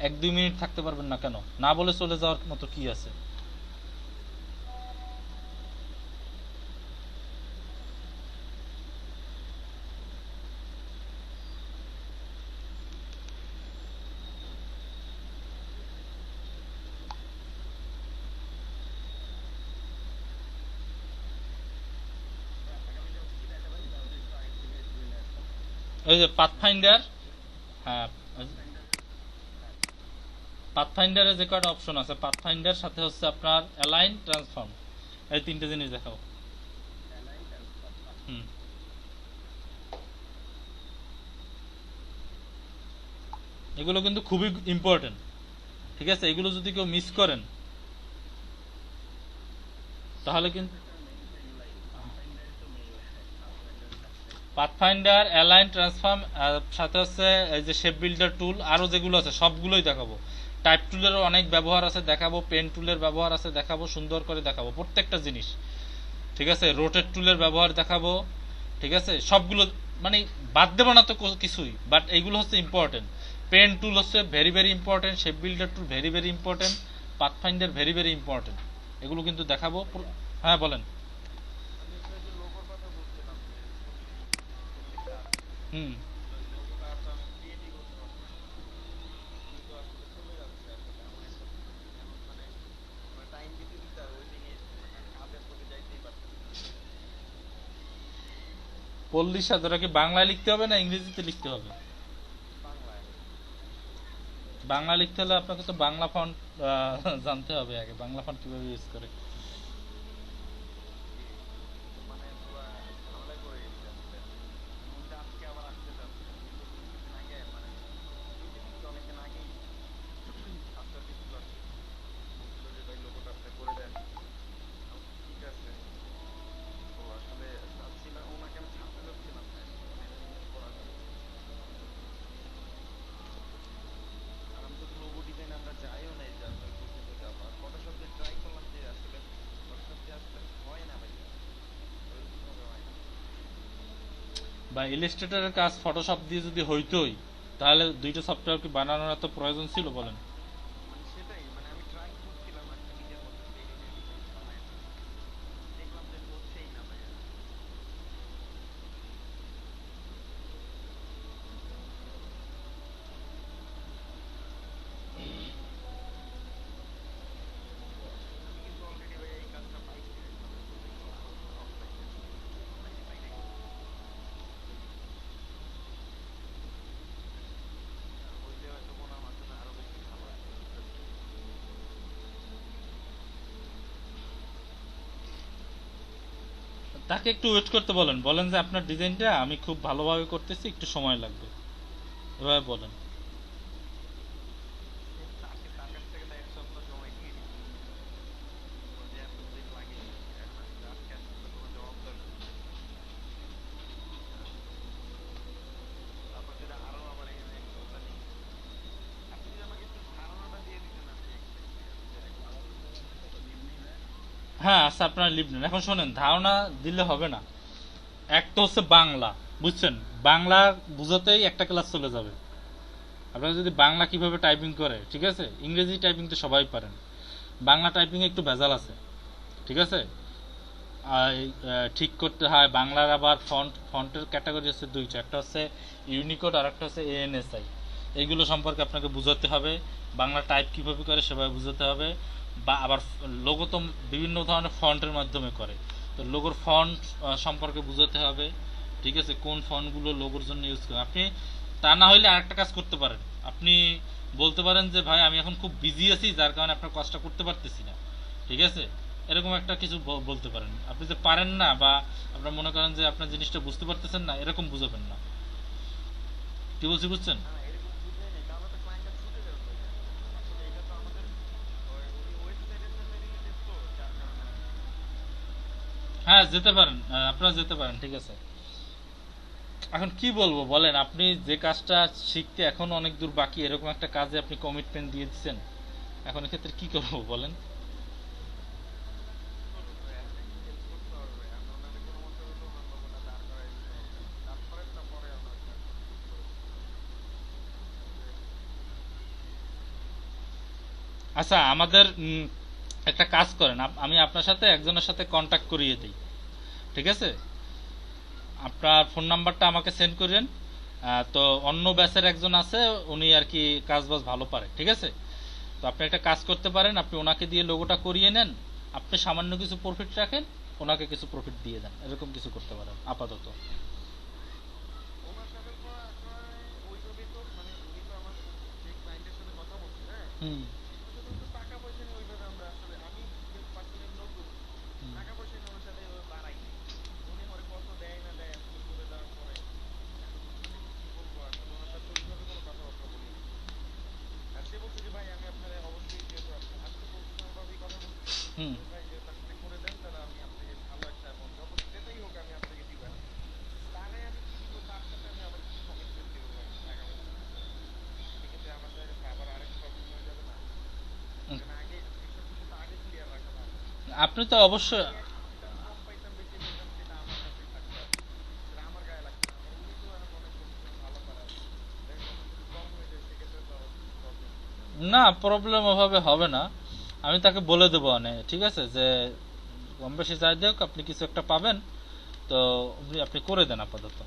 1-2 মিনিট থাকতে পারবেন না কেন? না বলে চলে যাওয়ার মতো কি আছে? ওই যে পাথফাইন্ডার, হ্যাঁ পাথফাইন্ডারে যে কয়টা অপশন আছে, পাথফাইন্ডার সাথে হচ্ছে আপনার অ্যালাইন ট্রান্সফর্ম, এই তিনটে জিনিস দেখাবো। হুম, এগুলো কিন্তু খুবই ইম্পর্টেন্ট, ঠিক আছে? এগুলো যদি কেউ মিস করেন তাহলে কিন্তু পাথফাইন্ডার, অ্যালাইন, ট্রান্সফর্ম, সাথে হচ্ছে এই যে শেপ বিল্ডার টুল, আরও যেগুলো আছে সবগুলোই দেখাবো। টাইপ টুলেরও অনেক ব্যবহার আছে দেখাবো, পেন টুলের ব্যবহার আছে দেখাবো, সুন্দর করে দেখাবো প্রত্যেকটা জিনিস, ঠিক আছে? রোটেট টুলের ব্যবহার দেখাবো, ঠিক আছে? সবগুলো মানে বাদ দেবো না তো কিছুই, বাট এইগুলো হচ্ছে ইম্পর্টেন্ট। পেন টুল হচ্ছে very very important, shape builder টুল very very important, pathfinder very very important, এগুলো কিন্তু দেখাবো। হ্যাঁ বলেন। আমি তো এই যে লোগোর কথা বলছিলাম যে 40টা আছে, হুম, ওই লোগোটা তো আমি ক্রিয়েটই করতে পারতেছি না, কিন্তু আসলে চলে যাচ্ছে আসলে এমন একটা সিচুয়েশন এখন, মানে টাইম দিতে দিতে আর ওই দিকে মানে আমি কাজের প্রতি যাইতেই পারতেছি না। 40,000 কি বাংলায় লিখতে হবে না ইংরেজিতে লিখতে হবে? বাংলায় বাংলা লিখতে হলে আপনাকে তো বাংলা ফন্ট জানতে হবে আগে, বাংলা ফন্ট কিভাবে ইউজ করে। জি, কিন্তু মানে পুরা ঝামেলায় পড়ে গেছি আসলে। এমন যে আজকে আবার আসতে চাচ্ছে, আমি তো কিছুদিন আগে মানে বেশি অনেকদিন আগেই আসতে দিচ্ছিল আর কি, বলছিল যে ভাই লোগোটা আপনি করে দেন। আমি বলছি, ঠিক আছে। তো আসলে চাচ্ছিলাম ওনাকে, আমি ছাড়তে চাচ্ছিলাম না আর কি, মানে করার জন্য। আর আমি তো লোগো ডিজাইন আমরা যাইও নাই যে আসলে পর্যন্ত যাবো, আর ফটোশপ দিয়ে ট্রাই করলাম যে আসলে ফটোশপ দিয়ে আসলে হয় না ভাইয়া, ওইরকম ভাবে হয় না। বা ইলাস্ট্রেটরের কাজ ফটোশপ দিয়ে যদি হইতোই, তাহলে দুইটা সফটওয়্যার কি বানানোর এত প্রয়োজন ছিল বলেন? মানে সেটাই, মানে আমি ট্রাই করছিলাম আর কি নিজের মতো করে এডিটে ডিজাইন বানায়, দেখলাম যে হচ্ছেই না ভাইয়া। আমি কিন্তু অলরেডি ভাইয়া এই কাজটা পাইছি, মানে বিভিন্ন অফলাইনে অনলাইনে পাই নাই, হইলে হয়তো মনে আমার জন্য আরো বেশি ভালো একটা বুঝতেছি। তাকে একটু ওয়েট করতে বলেন, বলেন যে আপনার ডিজাইনটা আমি খুব ভালোভাবে করতেছি, একটু সময় লাগবে, এভাবে বলেন। তাকে তার কাছ থেকে তো 1 সপ্তাহ সময় নিয়ে নিচ্ছি, ও যে এতদিন লাগিয়ে দিচ্ছে, এখন আসলে আজকে আসলে কোনো জবাব দরকার। তারপর যদি আরো আবার এখানে 1 সপ্তাহ নেই, আপনি যদি আমাকে একটু ধারণাটা দিয়ে দিতেন আর কি এক্স্যাক্টলি আমি যেরকম করবো। হ্যাঁ আচ্ছা, আপনার লিভ নেন। এখন শোনেন, ধারণা দিলে হবে না। এক তো হচ্ছে বাংলা, বুঝছেন? বাংলা বুঝাতেই একটা ক্লাস চলে যাবে। আপনারা যদি বাংলা কিভাবে টাইপিং করে, ঠিক আছে? ইংরেজি টাইপিং তো সবাই পারেন, বাংলা টাইপিং একটু ভেজাল আছে, ঠিক আছে? আর ঠিক করতে হয় বাংলার আবার ফন্টের ক্যাটাগরি হচ্ছে দুইটা, একটা হচ্ছে ইউনিকোড আর একটা হচ্ছে এএনএসআই। এইগুলো সম্পর্কে আপনাকে বুঝাতে হবে, বাংলা টাইপ কিভাবে করে সেভাবে বুঝাতে হবে। বা আবার লোগো তো বিভিন্ন ধরনের ফন্টের মাধ্যমে করে, তো লোগোর ফন্ট সম্পর্কে বুঝাতে হবে, ঠিক আছে? কোন ফন্টগুলো লোগোর জন্য ইউজ করে। আপনি তা না হইলে আরেকটা কাজ করতে পারেন, আপনি বলতে পারেন যে ভাই আমি এখন খুব বিজি আছি, যার কারণে আপনার কাজটা করতে পারতেছি না, ঠিক আছে? এরকম একটা কিছু বলতে পারেন। আপনি যে পারেন না, বা আপনার মনে করেন যে আপনার জিনিসটা বুঝতে পারতেছেন না, এরকম বুঝাবেন না। কি বলছি বুঝছেন? না না, এরকম বুঝাই নাই, তাহলে তো ক্লায়েন্টটা ছুটে যাবে ভাইয়া। আসলে এটা তো আমাদের উনি ওয়েবসাইটের সাথে রিলেটেড, তো যার কারণে আর কি। হ্যাঁ যেতে পারেন, আপনারা যেতে পারেন, ঠিক আছে? এখন কি বলবো বলেন, আপনি যে কাজটা শিখতে এখন অনেক দূর বাকি, এরকম একটা কাজে আপনি কমিটমেন্ট দিয়ে দিচ্ছেন, এখন এক্ষেত্রে কি করবো বলেন? কি করবো ভাইয়া, এখন একটু হেল্প করতে হবে ভাইয়া, আমি ওনারে কোনো মতে হলেও ওনার লোগোটা দাঁড় করাই দিতে হবে। তারপরেরটা পরে আমরা ঠিক করে ফেলবো। আচ্ছা আমাদের একটা কাজ করেন, আমি আপনার সাথে একজনের সাথে কন্ট্যাক্ট করিয়ে দিই, ঠিক আছে? আপনার ফোন নাম্বারটা আমাকে সেন্ড করেন। তো অন্য ব্যাচের একজন আছে, উনি আর কি কাজ বাজ ভালো পারে, ঠিক আছে? তো আপনি একটা কাজ করতে পারেন, আপনি ওনাকে দিয়ে লোগোটা করিয়ে নেন, আপনি সামান্য কিছু প্রফিট রাখেন, ওনাকে কিছু প্রফিট দিয়ে দেন, এরকম কিছু করতে পারেন আপাতত। ওনার সাথে তো হুম শুধুমাত্র টাকা পয়সা নিয়ে ওইভাবে আমরা আসলে আমি যেহেতু পার্সোনালি নতুন হুম। টাকা পয়সা নিয়ে ওর সাথে ওইভাবে বাড়াই নাই উনি আমার কত দেয় না দেয় আসলে করে দেওয়ার পরে এখন মানে কি বলবো আসলে ওনার সাথে ওইভাবে কোনো কথাবার্তা বলি নাই আর সে বলছে যে ভাই আমি আপনার অবশ্যই যেহেতু আমি তো প্রফেশনাল ভাবেই কথা বলছি হুম। যে ভাই যেহেতু আপনি করে দেন তাহলে আমি আপনাকে ভালো একটা অ্যামাউন্ট যখন যেটাই হোক আমি আপনাকে দিব এখন তারে আমি কি দিব তার সাথে আমি আবার কি কমিটমেন্ট দিব ভাই টাকা পয়সা সেক্ষেত্রে আমার কাছে আবার আরেক প্রবলেম হয়ে যাবে না কারণ আগে এইসব বিষয় তো আগে ক্লিয়ার রাখা ভালো আপনি তো অবশ্যই আমি এক পাইতাম কম পাইতাম বেশি পাইতাম সেটা আমার কাছেই থাকতো আর সেটা আমার গায়ে লাগতো না আমার উনি তো এখন অনেক প্রফেশনাল ভালো পারার দেখা গেছে যদি কম হয়ে যায় সেক্ষেত্রে তো আবার প্রবলেম না, প্রবলেম ওভাবে হবে না। আমি তাকে বলে দেবো ঠিক আছে, যে কম বেশি যাই দেখ আপনি কিছু একটা পাবেন, তো আপনি করে দেন আপাতত।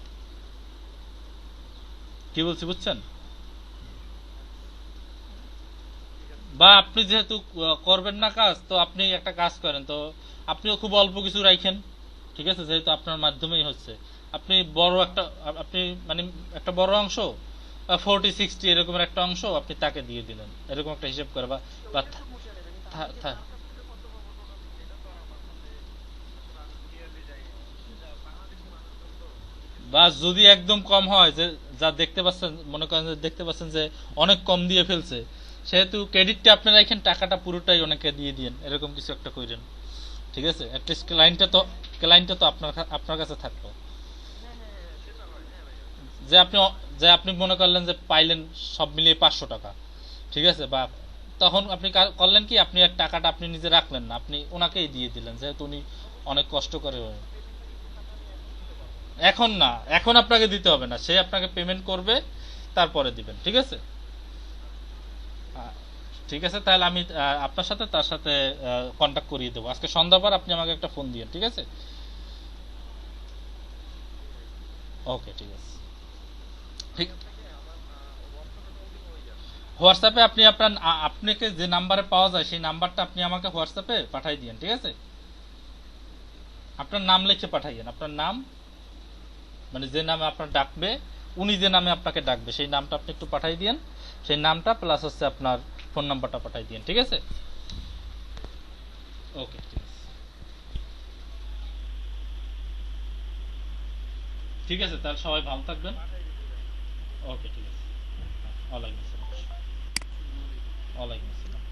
কি বলছি বুঝছেন? ঠিক আছে বা আপনি যেহেতু করবেন না কাজ, তো আপনি একটা কাজ করেন, তো আপনিও খুব অল্প কিছু রাখেন, ঠিক আছে, যেহেতু আপনার মাধ্যমেই হচ্ছে। আপনি বড় একটা আপনি মানে একটা বড় অংশ 40-60 এরকমের একটা অংশ আপনি তাকে দিয়ে দিলেন, এরকম একটা হিসেব করে, বা তো বা ওইটা সমস্যা নেই কিন্তু আমি থা- যে থা- তার কাছ থেকে কত পাবো টোটাল সেটা তো আমার কাছে আসলে আমি ক্লিয়ারলি জানি না যা বাংলাদেশি মানুষজন তো বিশেষ বা করে যদি একদম কম হয়, যে যা দেখতে পাচ্ছেন, মনে করেন যে দেখতে পাচ্ছেন যে অনেক কম দিয়ে ফেলছে, সেহেতু ক্রেডিটটা আপনি রাখেন, টাকাটা পুরোটাই অনেকে দিয়ে দিন, এরকম কিছু একটা করেন, ঠিক আছে, অ্যাটলিস্ট ক্লায়েন্টটা তো আপনার কাছে থাকলো। হ্যাঁ হ্যাঁ হ্যাঁ সেটা হয় হ্যাঁ ভাইয়া যে আপনি যে আপনি মনে করলেন যে পাইলেন সব মিলিয়ে 500 টাকা, ঠিক আছে, বা তখন আপনি করলেন কি, আপনি আর টাকাটা আপনি নিজে রাখলেন না, আপনি ওনাকেই দিয়ে দিলেন, যেহেতু উনি অনেক অবশ্যই কষ্ট করে। ক্রেডিটটা কিন্তু তাহলে আমি এখন দিতে পারবো না এখন না, এখন আপনাকে দিতে হবে না, সে আপনাকে পেমেন্ট করবে, তারপরে দিবেন, ঠিক আছে। আচ্ছা আহ, ঠিক আছে, তাহলে আমি আপনার সাথে তার সাথে কন্ট্যাক্ট করিয়ে দেবো আজকে সন্ধ্যার পর, আপনি আমাকে একটা ফোন দিন, ঠিক আছে। জি ভাই ওকে, ঠিক আছে। আমি ঠিক। আপনাকে আমার হোয়াটসঅ্যাপে কল দিব ওই জাস্ট হোয়াটসঅ্যাপে আপনি আপনাকে যে নাম্বারে পাওয়া যায় সেই নাম্বারটা আপনি আমাকে হোয়াটসঅ্যাপে পাঠিয়ে দিন, ঠিক আছে। আপনার নাম লিখে পাঠাইয়েন, আপনার নাম, মানে যে নামে আপনার ডাকবে, উনি যে নামে আপনাকে ডাকবে সেই নামটা আপনি একটু পাঠিয়ে দিন, সেই নামটা প্লাস হচ্ছে আপনার ফোন নাম্বারটা পাঠিয়ে দিন, ঠিক আছে। ঠিক আছে ওকে, ঠিক আছে। ঠিক আছে, তাহলে সবাই ভালো থাকবেন। পাঠাই দিছি ভাই ওকে, ঠিক আছে। ওয়ালাইকুম আসসালাম। আসসালামু আলাইকুম ওয়ালাইকুম আসসালাম।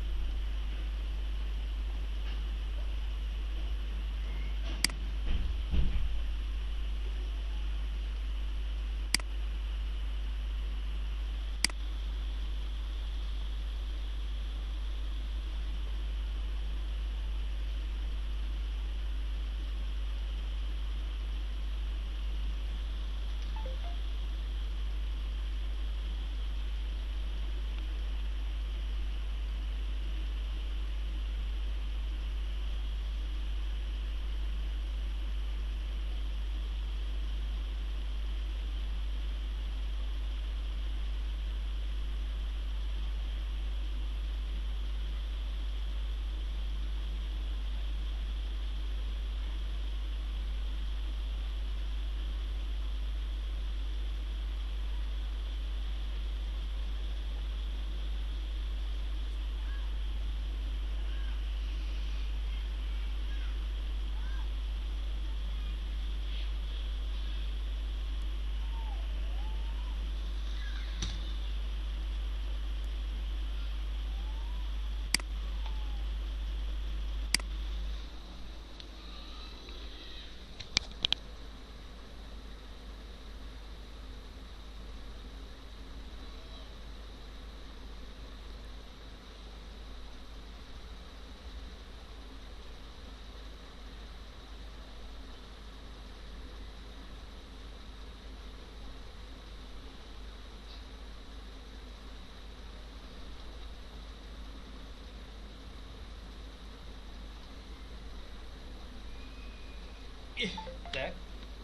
দেখ,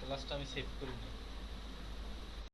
ক্লাসটা আমি সেভ করি না।